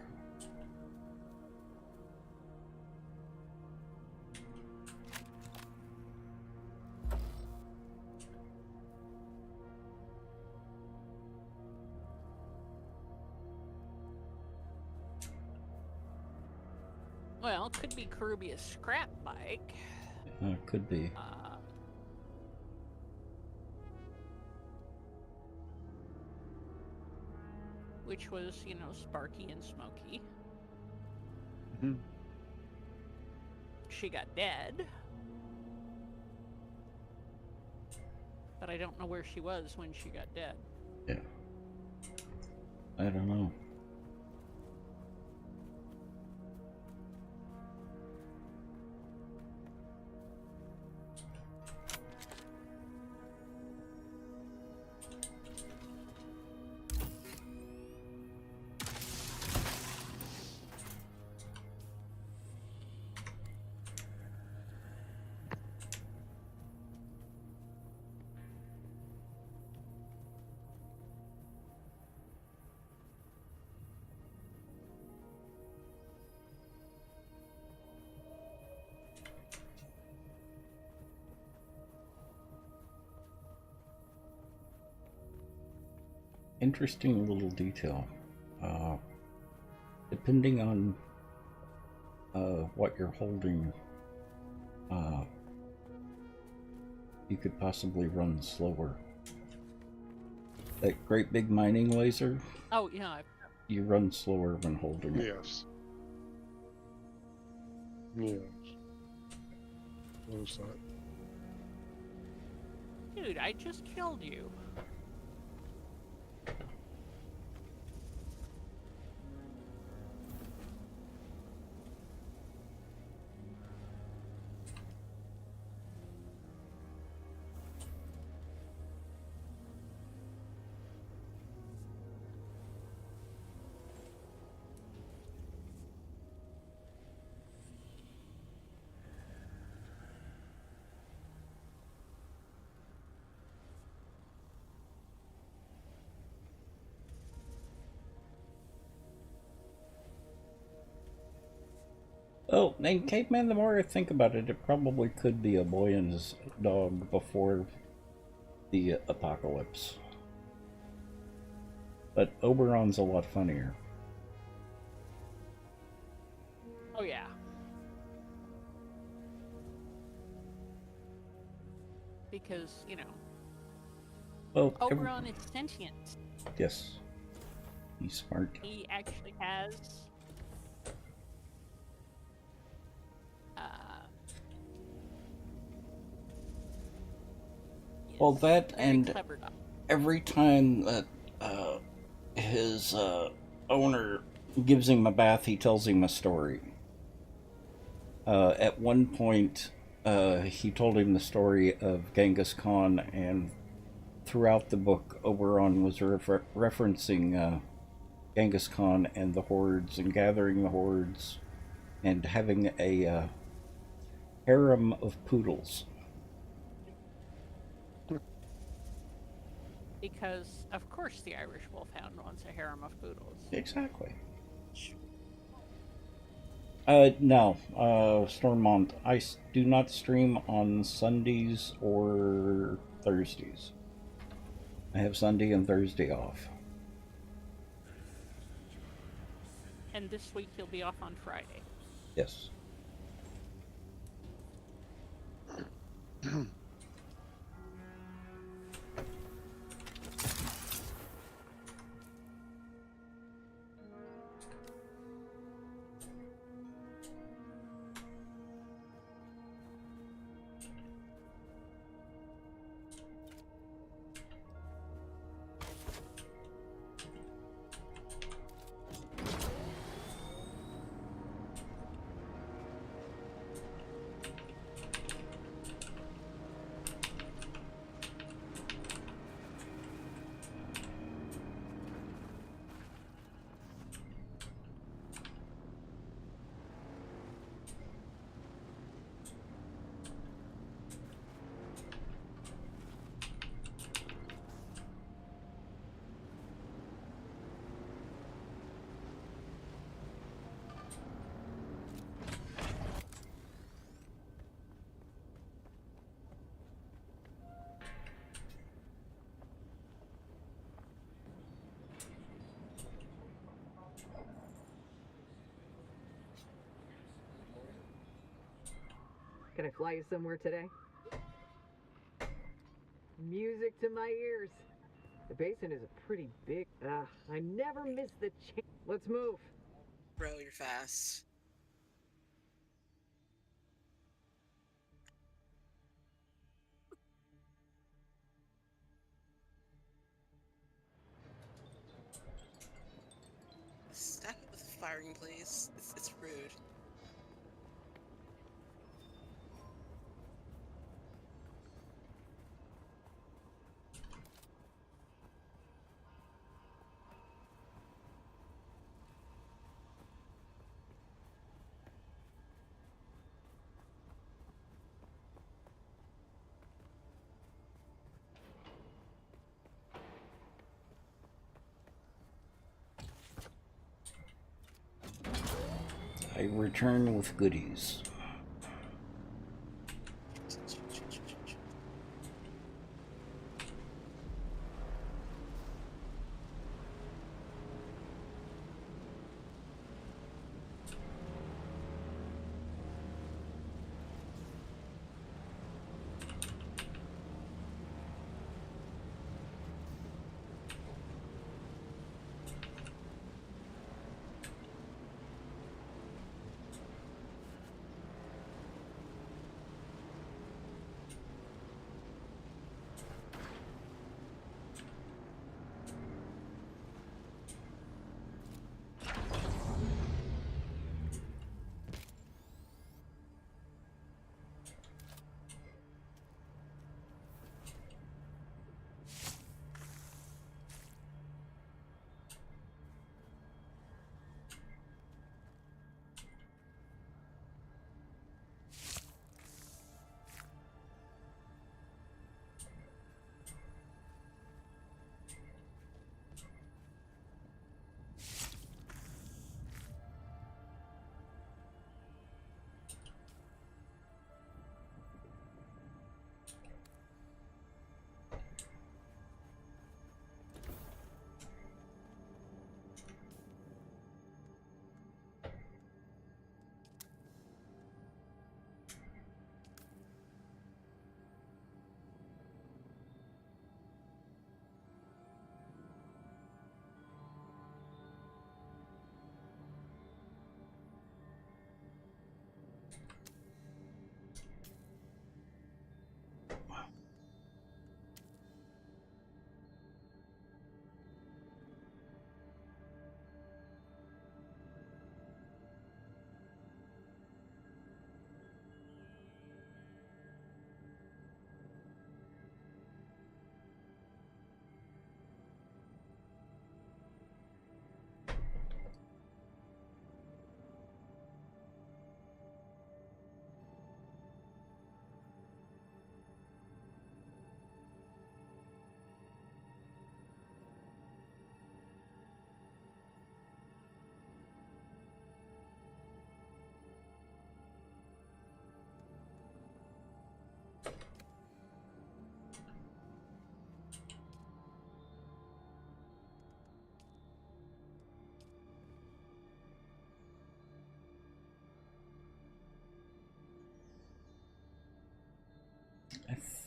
Well, it could be Karubia's scrap bike. Could be. Which was, you know, sparky and smoky. Mm-hmm. She got dead. But I don't know where she was when she got dead. Yeah. I don't know. Interesting little detail. Depending on what you're holding, you could possibly run slower. That great big mining laser? Oh, yeah. You run slower when holding it. Yes. Yes. What was that? Dude, I just killed you. Oh, and Caveman, the more I think about it, it probably could be a boy and his dog before the apocalypse. But Oberon's a lot funnier. Oh yeah. Because, Well, Oberon is sentient. Yes. He's smart. He actually has well, that very and clever dog. every time that his owner gives him a bath, he tells him a story. At one point, he told him the story of Genghis Khan, and throughout the book, Oberon was referencing Genghis Khan and the hordes, and gathering the hordes, and having a harem of poodles. Because, of course, the Irish Wolfhound wants a harem of poodles. Exactly. No, Stormont, I do not stream on Sundays or Thursdays. I have Sunday and Thursday off. And this week you'll be off on Friday. Yes. Can I fly you somewhere today? Music to my ears. The basin is a pretty big... I never miss the chance. Let's move. Bro, you're fast. Stop it with firing, please. It's rude. I return with goodies.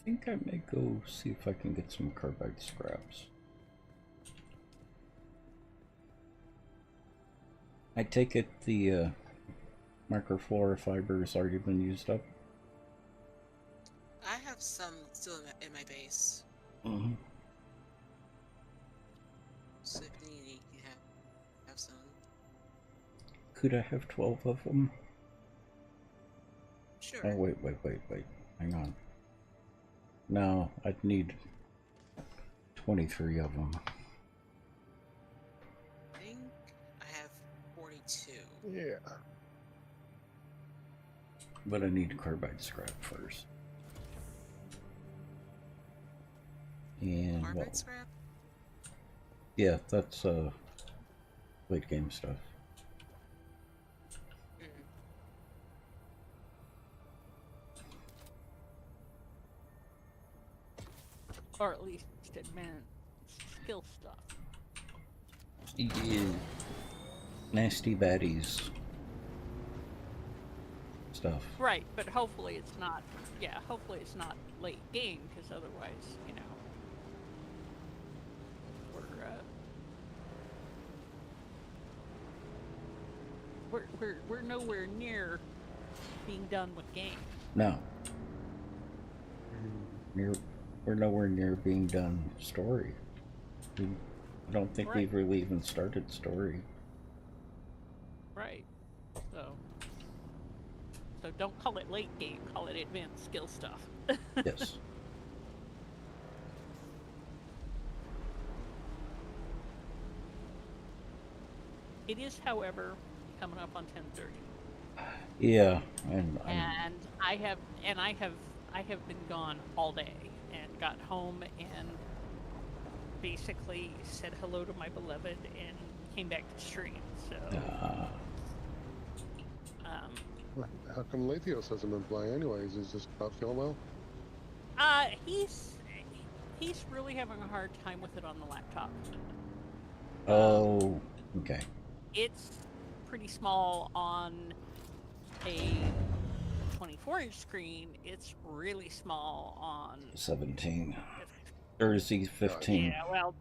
think I may go see if I can get some carbide scraps. I take it the microflora fiber has already been used up? I have some still in my base. Mm-hmm. So if you need, you have some. Could I have 12 of them? Sure. Oh, wait. Hang on. No, I'd need 23 of them. I think I have 42. Yeah. But I need carbide scrap first. And Carbide scrap? Yeah, that's late game stuff. Or at least admit skill stuff. Yeah. Nasty baddies stuff. Right, but hopefully it's not. Yeah, hopefully it's not late game, because otherwise, you know, we're nowhere near being done with game. No. We're nowhere near being done story. I don't think we've really even started story. Right. So don't call it late game, call it advanced skill stuff. Yes. It is, however, coming up on 10:30. Yeah, and I have been gone all day and got home and basically said hello to my beloved and came back to stream. So how come Latios hasn't been playing anyways? He's just not feeling well? He's really having a hard time with it on the laptop. Oh, okay. It's pretty small on a 24-inch screen. It's really small on 17. Or is he 15? Yeah, well,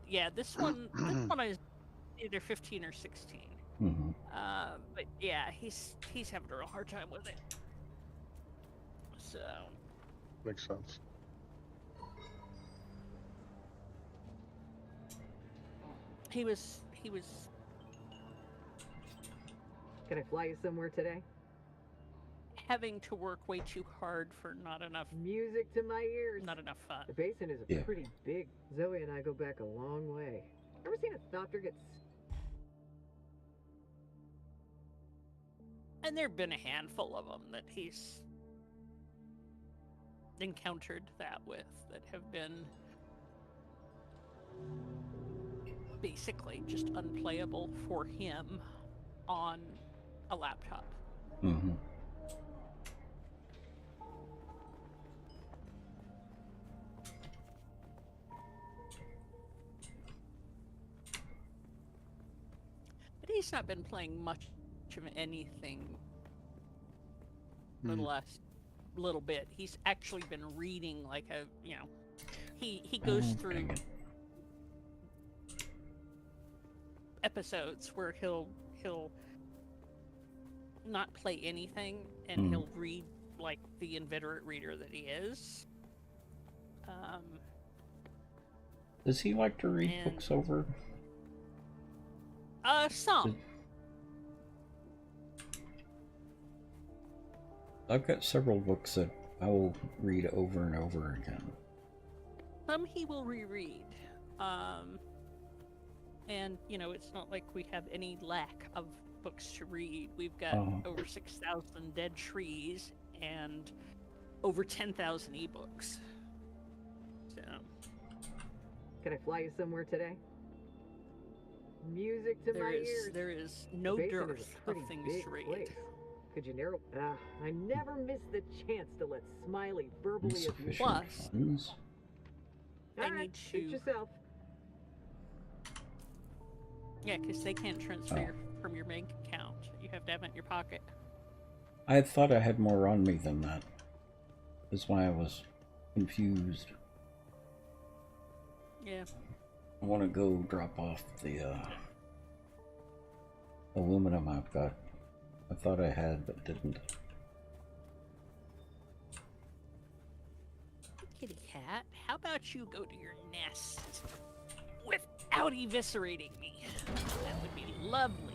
yeah, this one is either 15 or 16. Mm-hmm. But yeah, he's having a real hard time with it. So makes sense. He was. Can I fly you somewhere today? Having to work way too hard for not enough music to my ears. Not enough fun. The basin is pretty big. Zoe and I go back a long way. Ever seen a doctor get? And there've been a handful of them that he's encountered that with that have been basically just unplayable for him on a laptop. Mm-hmm. But he's not been playing much of anything for the last little bit. He's actually been reading like a, you know, he goes through episodes where he'll not play anything and he'll read like the inveterate reader that he is. Does he like to read books over? Some. I've got several books that I will read over and over again. Some he will reread. And, you know, it's not like we have any lack of books to read. We've got over 6,000 dead trees and over 10,000 ebooks. So. Can I fly you somewhere today? Music to my ears. There is no dearth of things to read. Place. Could you narrow? I never miss the chance to let Smiley verbally abuse. Plus, I need to. Suit yourself. Yeah, because they can't transfer from your bank account. You have to have it in your pocket. I thought I had more on me than that. That's why I was confused. Yeah. I want to go drop off the aluminum I've got. I thought I had, but didn't. Kitty cat, how about you go to your nest without eviscerating me? That would be lovely.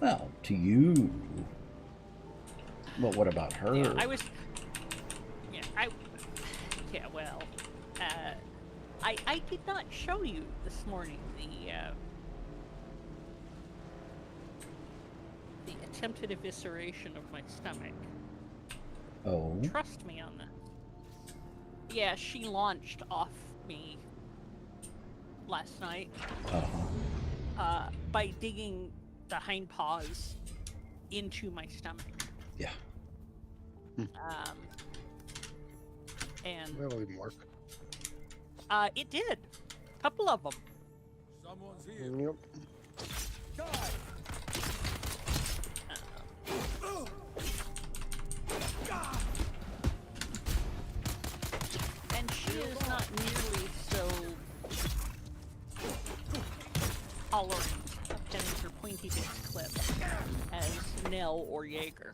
Well, to you. But what about her? Yeah, I was. Yeah, well, I did not show you this morning the attempted evisceration of my stomach. Oh. Trust me on that. Yeah, she launched off me last night by digging the hind paws into my stomach. Yeah. And That'll even work. it did. A couple of them. Someone's here. Yep. And she is not nearly so tolerant of getting her pointy bits clipped as Nell or Jaeger.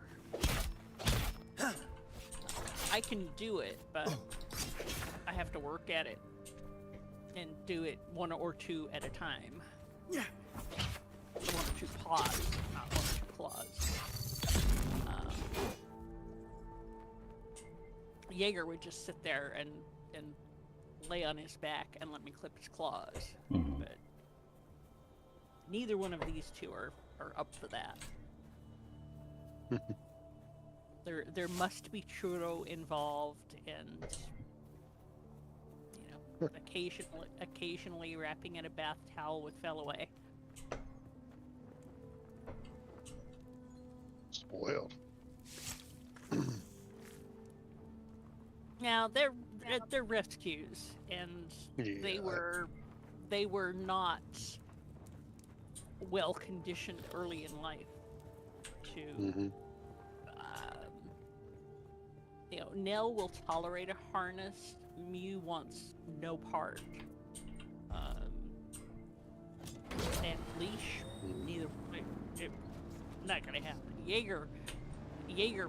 I can do it, but I have to work at it and do it one or two at a time. Yeah. One or two paws, not one or two claws. Jaeger would just sit there and lay on his back and let me clip his claws. Mm-hmm. But neither one of these two are up for that. There must be churro involved, and occasionally wrapping in a bath towel with fell away. Spoiled. Now they're rescues, and they were not well conditioned early in life to. Nell will tolerate a harness. Mew wants no part. And leash, neither. Not gonna happen. Jaeger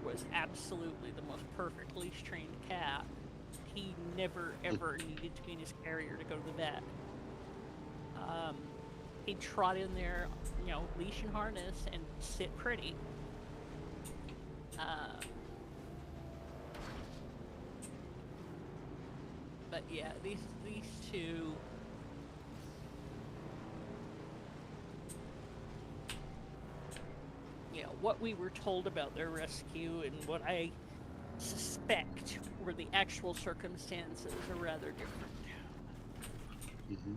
was absolutely the most perfect leash trained cat. He never ever needed to be in his carrier to go to the vet. He'd trot in there, leash and harness, and sit pretty. But yeah, these two. What we were told about their rescue and what I suspect were the actual circumstances are rather different. Mm-hmm.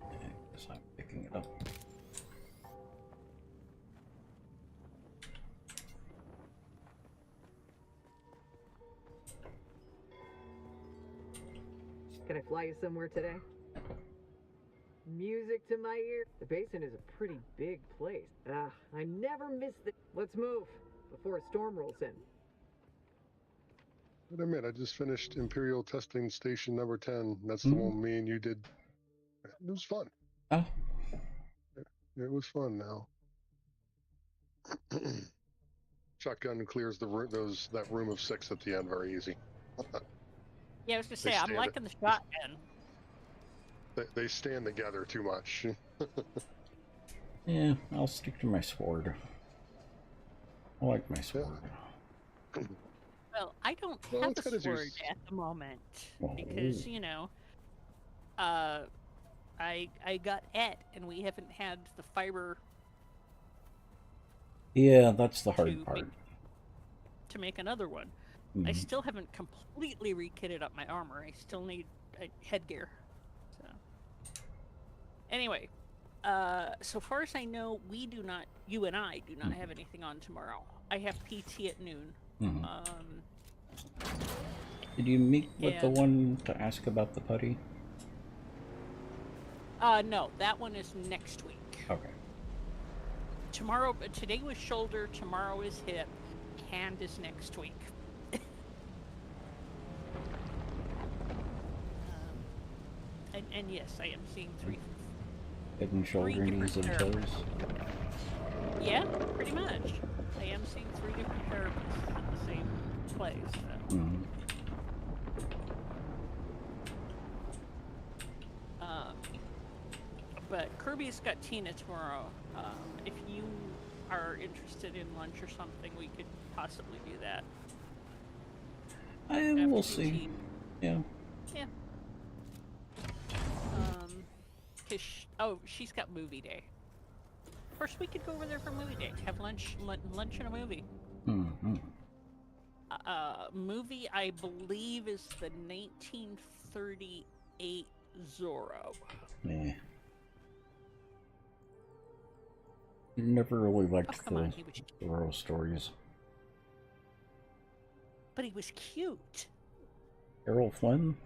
I guess I'm picking it up. Can I fly you somewhere today? Music to my ear. The basin is a pretty big place. I never miss the... Let's move before a storm rolls in. But I admit, I just finished Imperial Testing Station number 10. That's the one me and you did. It was fun. Oh. It was fun now. Shotgun clears that room of 6 at the end very easy. Yeah, I was gonna say, I'm liking the shotgun. They stand together too much. Yeah, I'll stick to my sword. I like my sword. Well, I don't have a sword at the moment because I got Et, and we haven't had the fiber. Yeah, that's the hard part. To make another one. I still haven't completely rekitted up my armor. I still need headgear. So, anyway, so far as I know, you and I do not have anything on tomorrow. I have PT at noon. Did you meet with the one to ask about the putty? No, that one is next week. Okay. Today was shoulder, tomorrow is hip, hand is next week. And yes, I am seeing three. Head and shoulder, knees, and toes. Yeah, pretty much. I am seeing 3 different therapists at the same place. So. Mm-hmm. But Kirby's got Tina tomorrow. If you are interested in lunch or something, we could possibly do that. We'll see. Yeah. Yeah. She's got movie day. Of course, we could go over there for movie day. Have lunch and a movie. Mm-hmm. Movie, I believe, is the 1938 Zorro. Yeah. Never really liked the Zorro stories. But he was cute. Errol Flynn?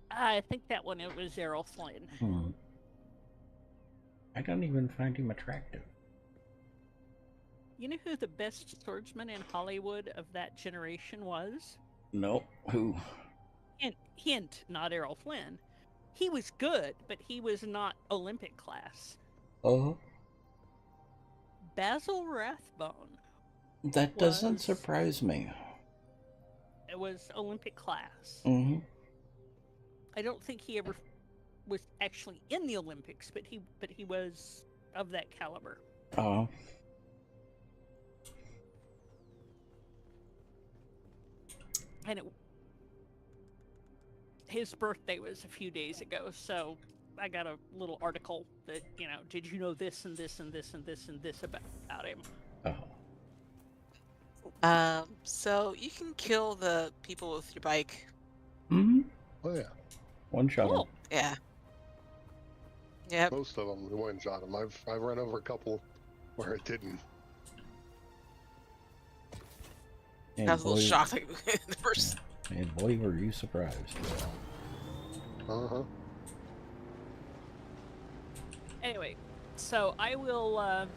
I think that one, it was Errol Flynn. I don't even find him attractive. You know who the best swordsman in Hollywood of that generation was? No. Who? Hint, not Errol Flynn. He was good, but he was not Olympic class. Oh? Basil Rathbone. That doesn't surprise me. It was Olympic class. Mm-hmm. I don't think he ever was actually in the Olympics, but he was of that caliber. Oh. And his birthday was a few days ago, so I got a little article that, did you know this and this and this and this and this about him? Oh. So you can kill the people with your bike. Mm-hmm. Oh yeah. One shot. Cool. Yeah. Yeah. Most of them, one shot them. I've run over a couple where it didn't. And I was a little shocked like, the first. Yeah. And boy, were you surprised. Uh-huh. Anyway, so I will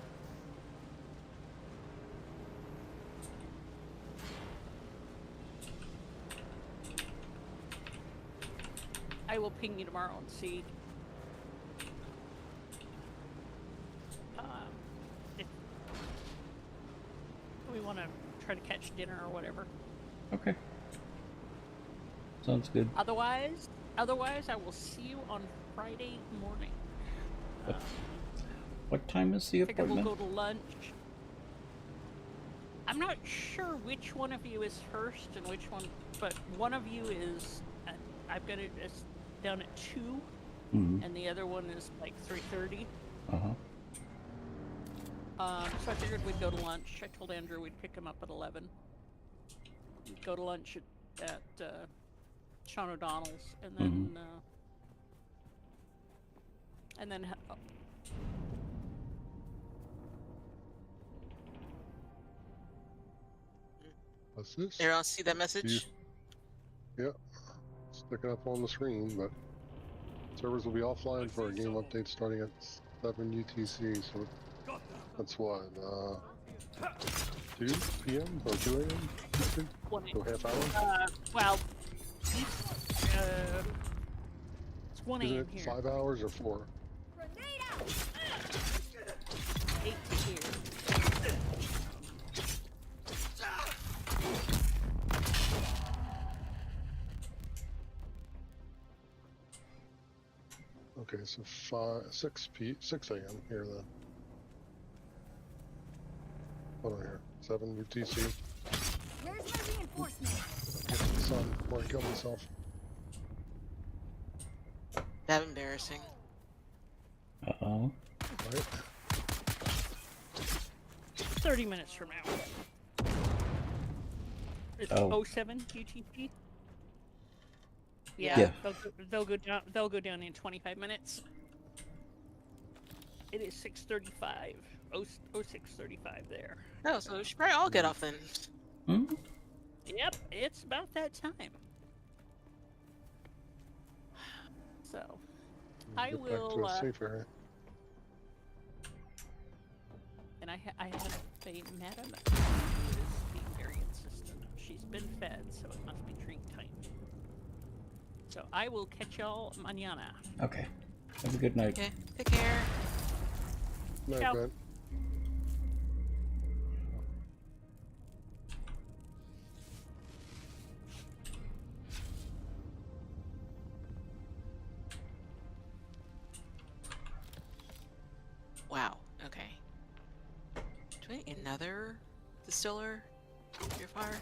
ping you tomorrow and see if we want to try to catch dinner or whatever. Okay. Sounds good. Otherwise, I will see you on Friday morning. What time is the I think appointment? we'll go to lunch. I'm not sure which one of you is first and which one, but one of you is. I've got it down at 2, and the other one is like 3:30. So I figured we'd go to lunch. I told Andrew we'd pick him up at 11. We'd go to lunch at Sean O'Donnell's, and then What's this? Everyone see that message? Yep. Sticking up on the screen, but servers will be offline for a game update starting at 7 UTC, so that's what, 2 p.m. or 2 a.m.? So half hour? Well, it's 1 Is a.m. it here. 5 hours or 4? 8 here. Okay, so 6 a.m. here then. Hold on here. 7 UTC. Where's my reinforcement? Get to the sun before I kill myself. That's embarrassing. Uh-oh. Right. 30 minutes from now. It's 07 UTC. Yeah. They'll go down in 25 minutes. It is 6:35. 06:35 there. Oh, so we should probably all get off then. Yep, it's about that time. So, I Get will. back to a safe area. I have a madam who is being very insistent. She's been fed, so it must be treat time. So I will catch y'all mañana. Okay. Have a good night. Okay, take care. Night, Ciao. Ben. Wow. Okay. Do I need another distiller? Purifier?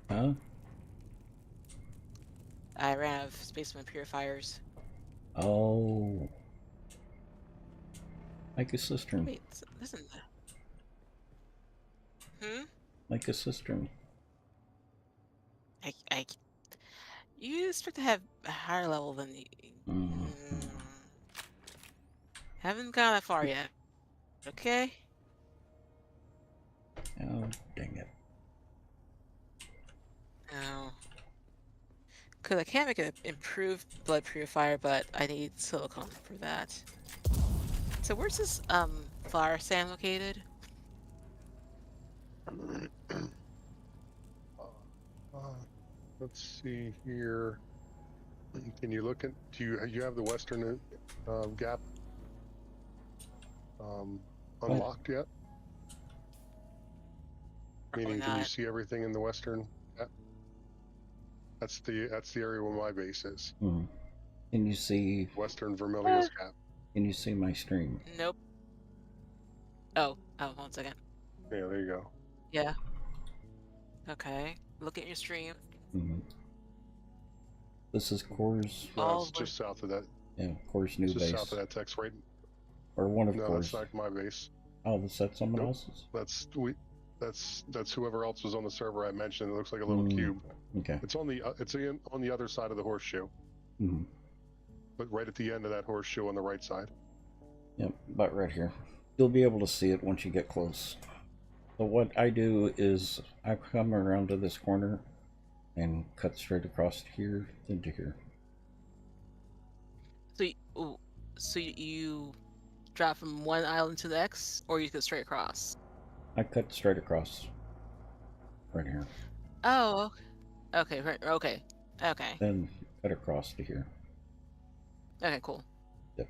Huh? I ran out of space with my purifiers. Oh. Like a cistern. Wait, listen. Like a cistern. You expect to have a higher level than the. Haven't gone that far yet. Okay. Oh, dang it. Oh. Because I can't make an improved blood purifier, but I need silicone for that. So where's this flower stand located? Let's see here. Can you look at? Do you have the western gap unlocked yet? Meaning, can you see everything in the western gap? That's the area where my base is. Can you see Western Vermilius Gap? Can you see my stream? Nope. Oh, 1 second. Yeah, there you go. Yeah. Okay. Look at your stream. This is Core's. No, it's just south of that. Yeah, Core's new Just base. south of that text, right? Or one of No, Core's. that's not my base. Oh, is that someone else's? That's whoever else was on the server I mentioned. It looks like a little cube. Okay. It's on the other side of the horseshoe. But right at the end of that horseshoe on the right side. Yep, about right here. You'll be able to see it once you get close. So what I do is I come around to this corner and cut straight across here into here. So you drop from one island to the next, or you go straight across? I cut straight across. Right here. Oh, okay, right, okay. Then cut across to here. Okay, cool. Yep.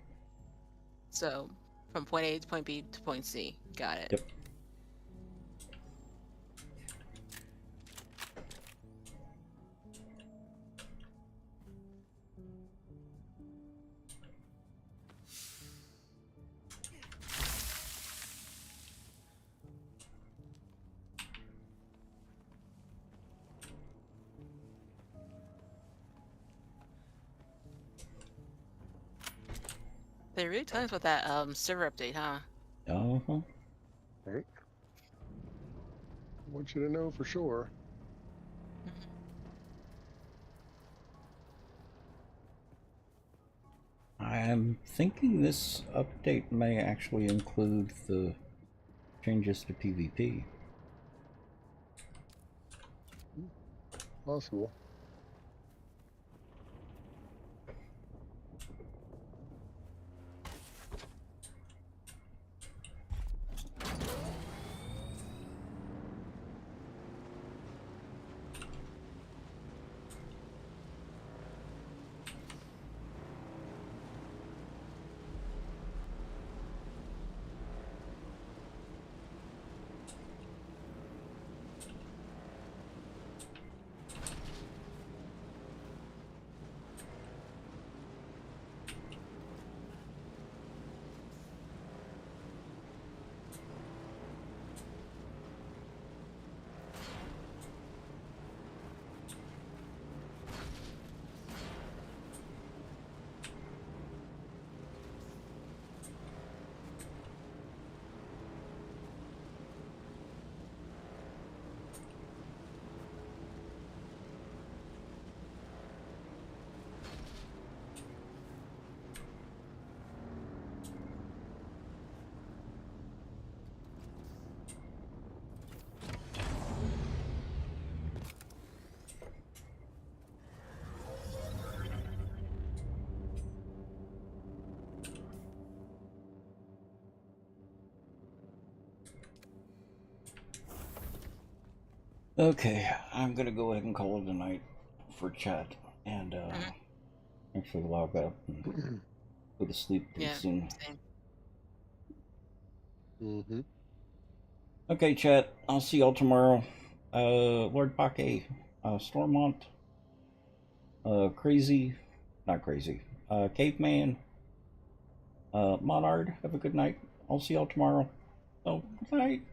So, from point A to point B to point C. Got it. Yep. They really tell us about that server update, huh? Right. I want you to know for sure. I'm thinking this update may actually include the changes to PvP. Possible. Okay, I'm gonna go ahead and call it a night for chat and actually log up and go to sleep pretty soon. Same. Mm-hmm. Okay, chat. I'll see y'all tomorrow. Lord Bake, Stormont, Crazy, not Crazy, Caveman, Monard. Have a good night. I'll see y'all tomorrow. Oh, good night.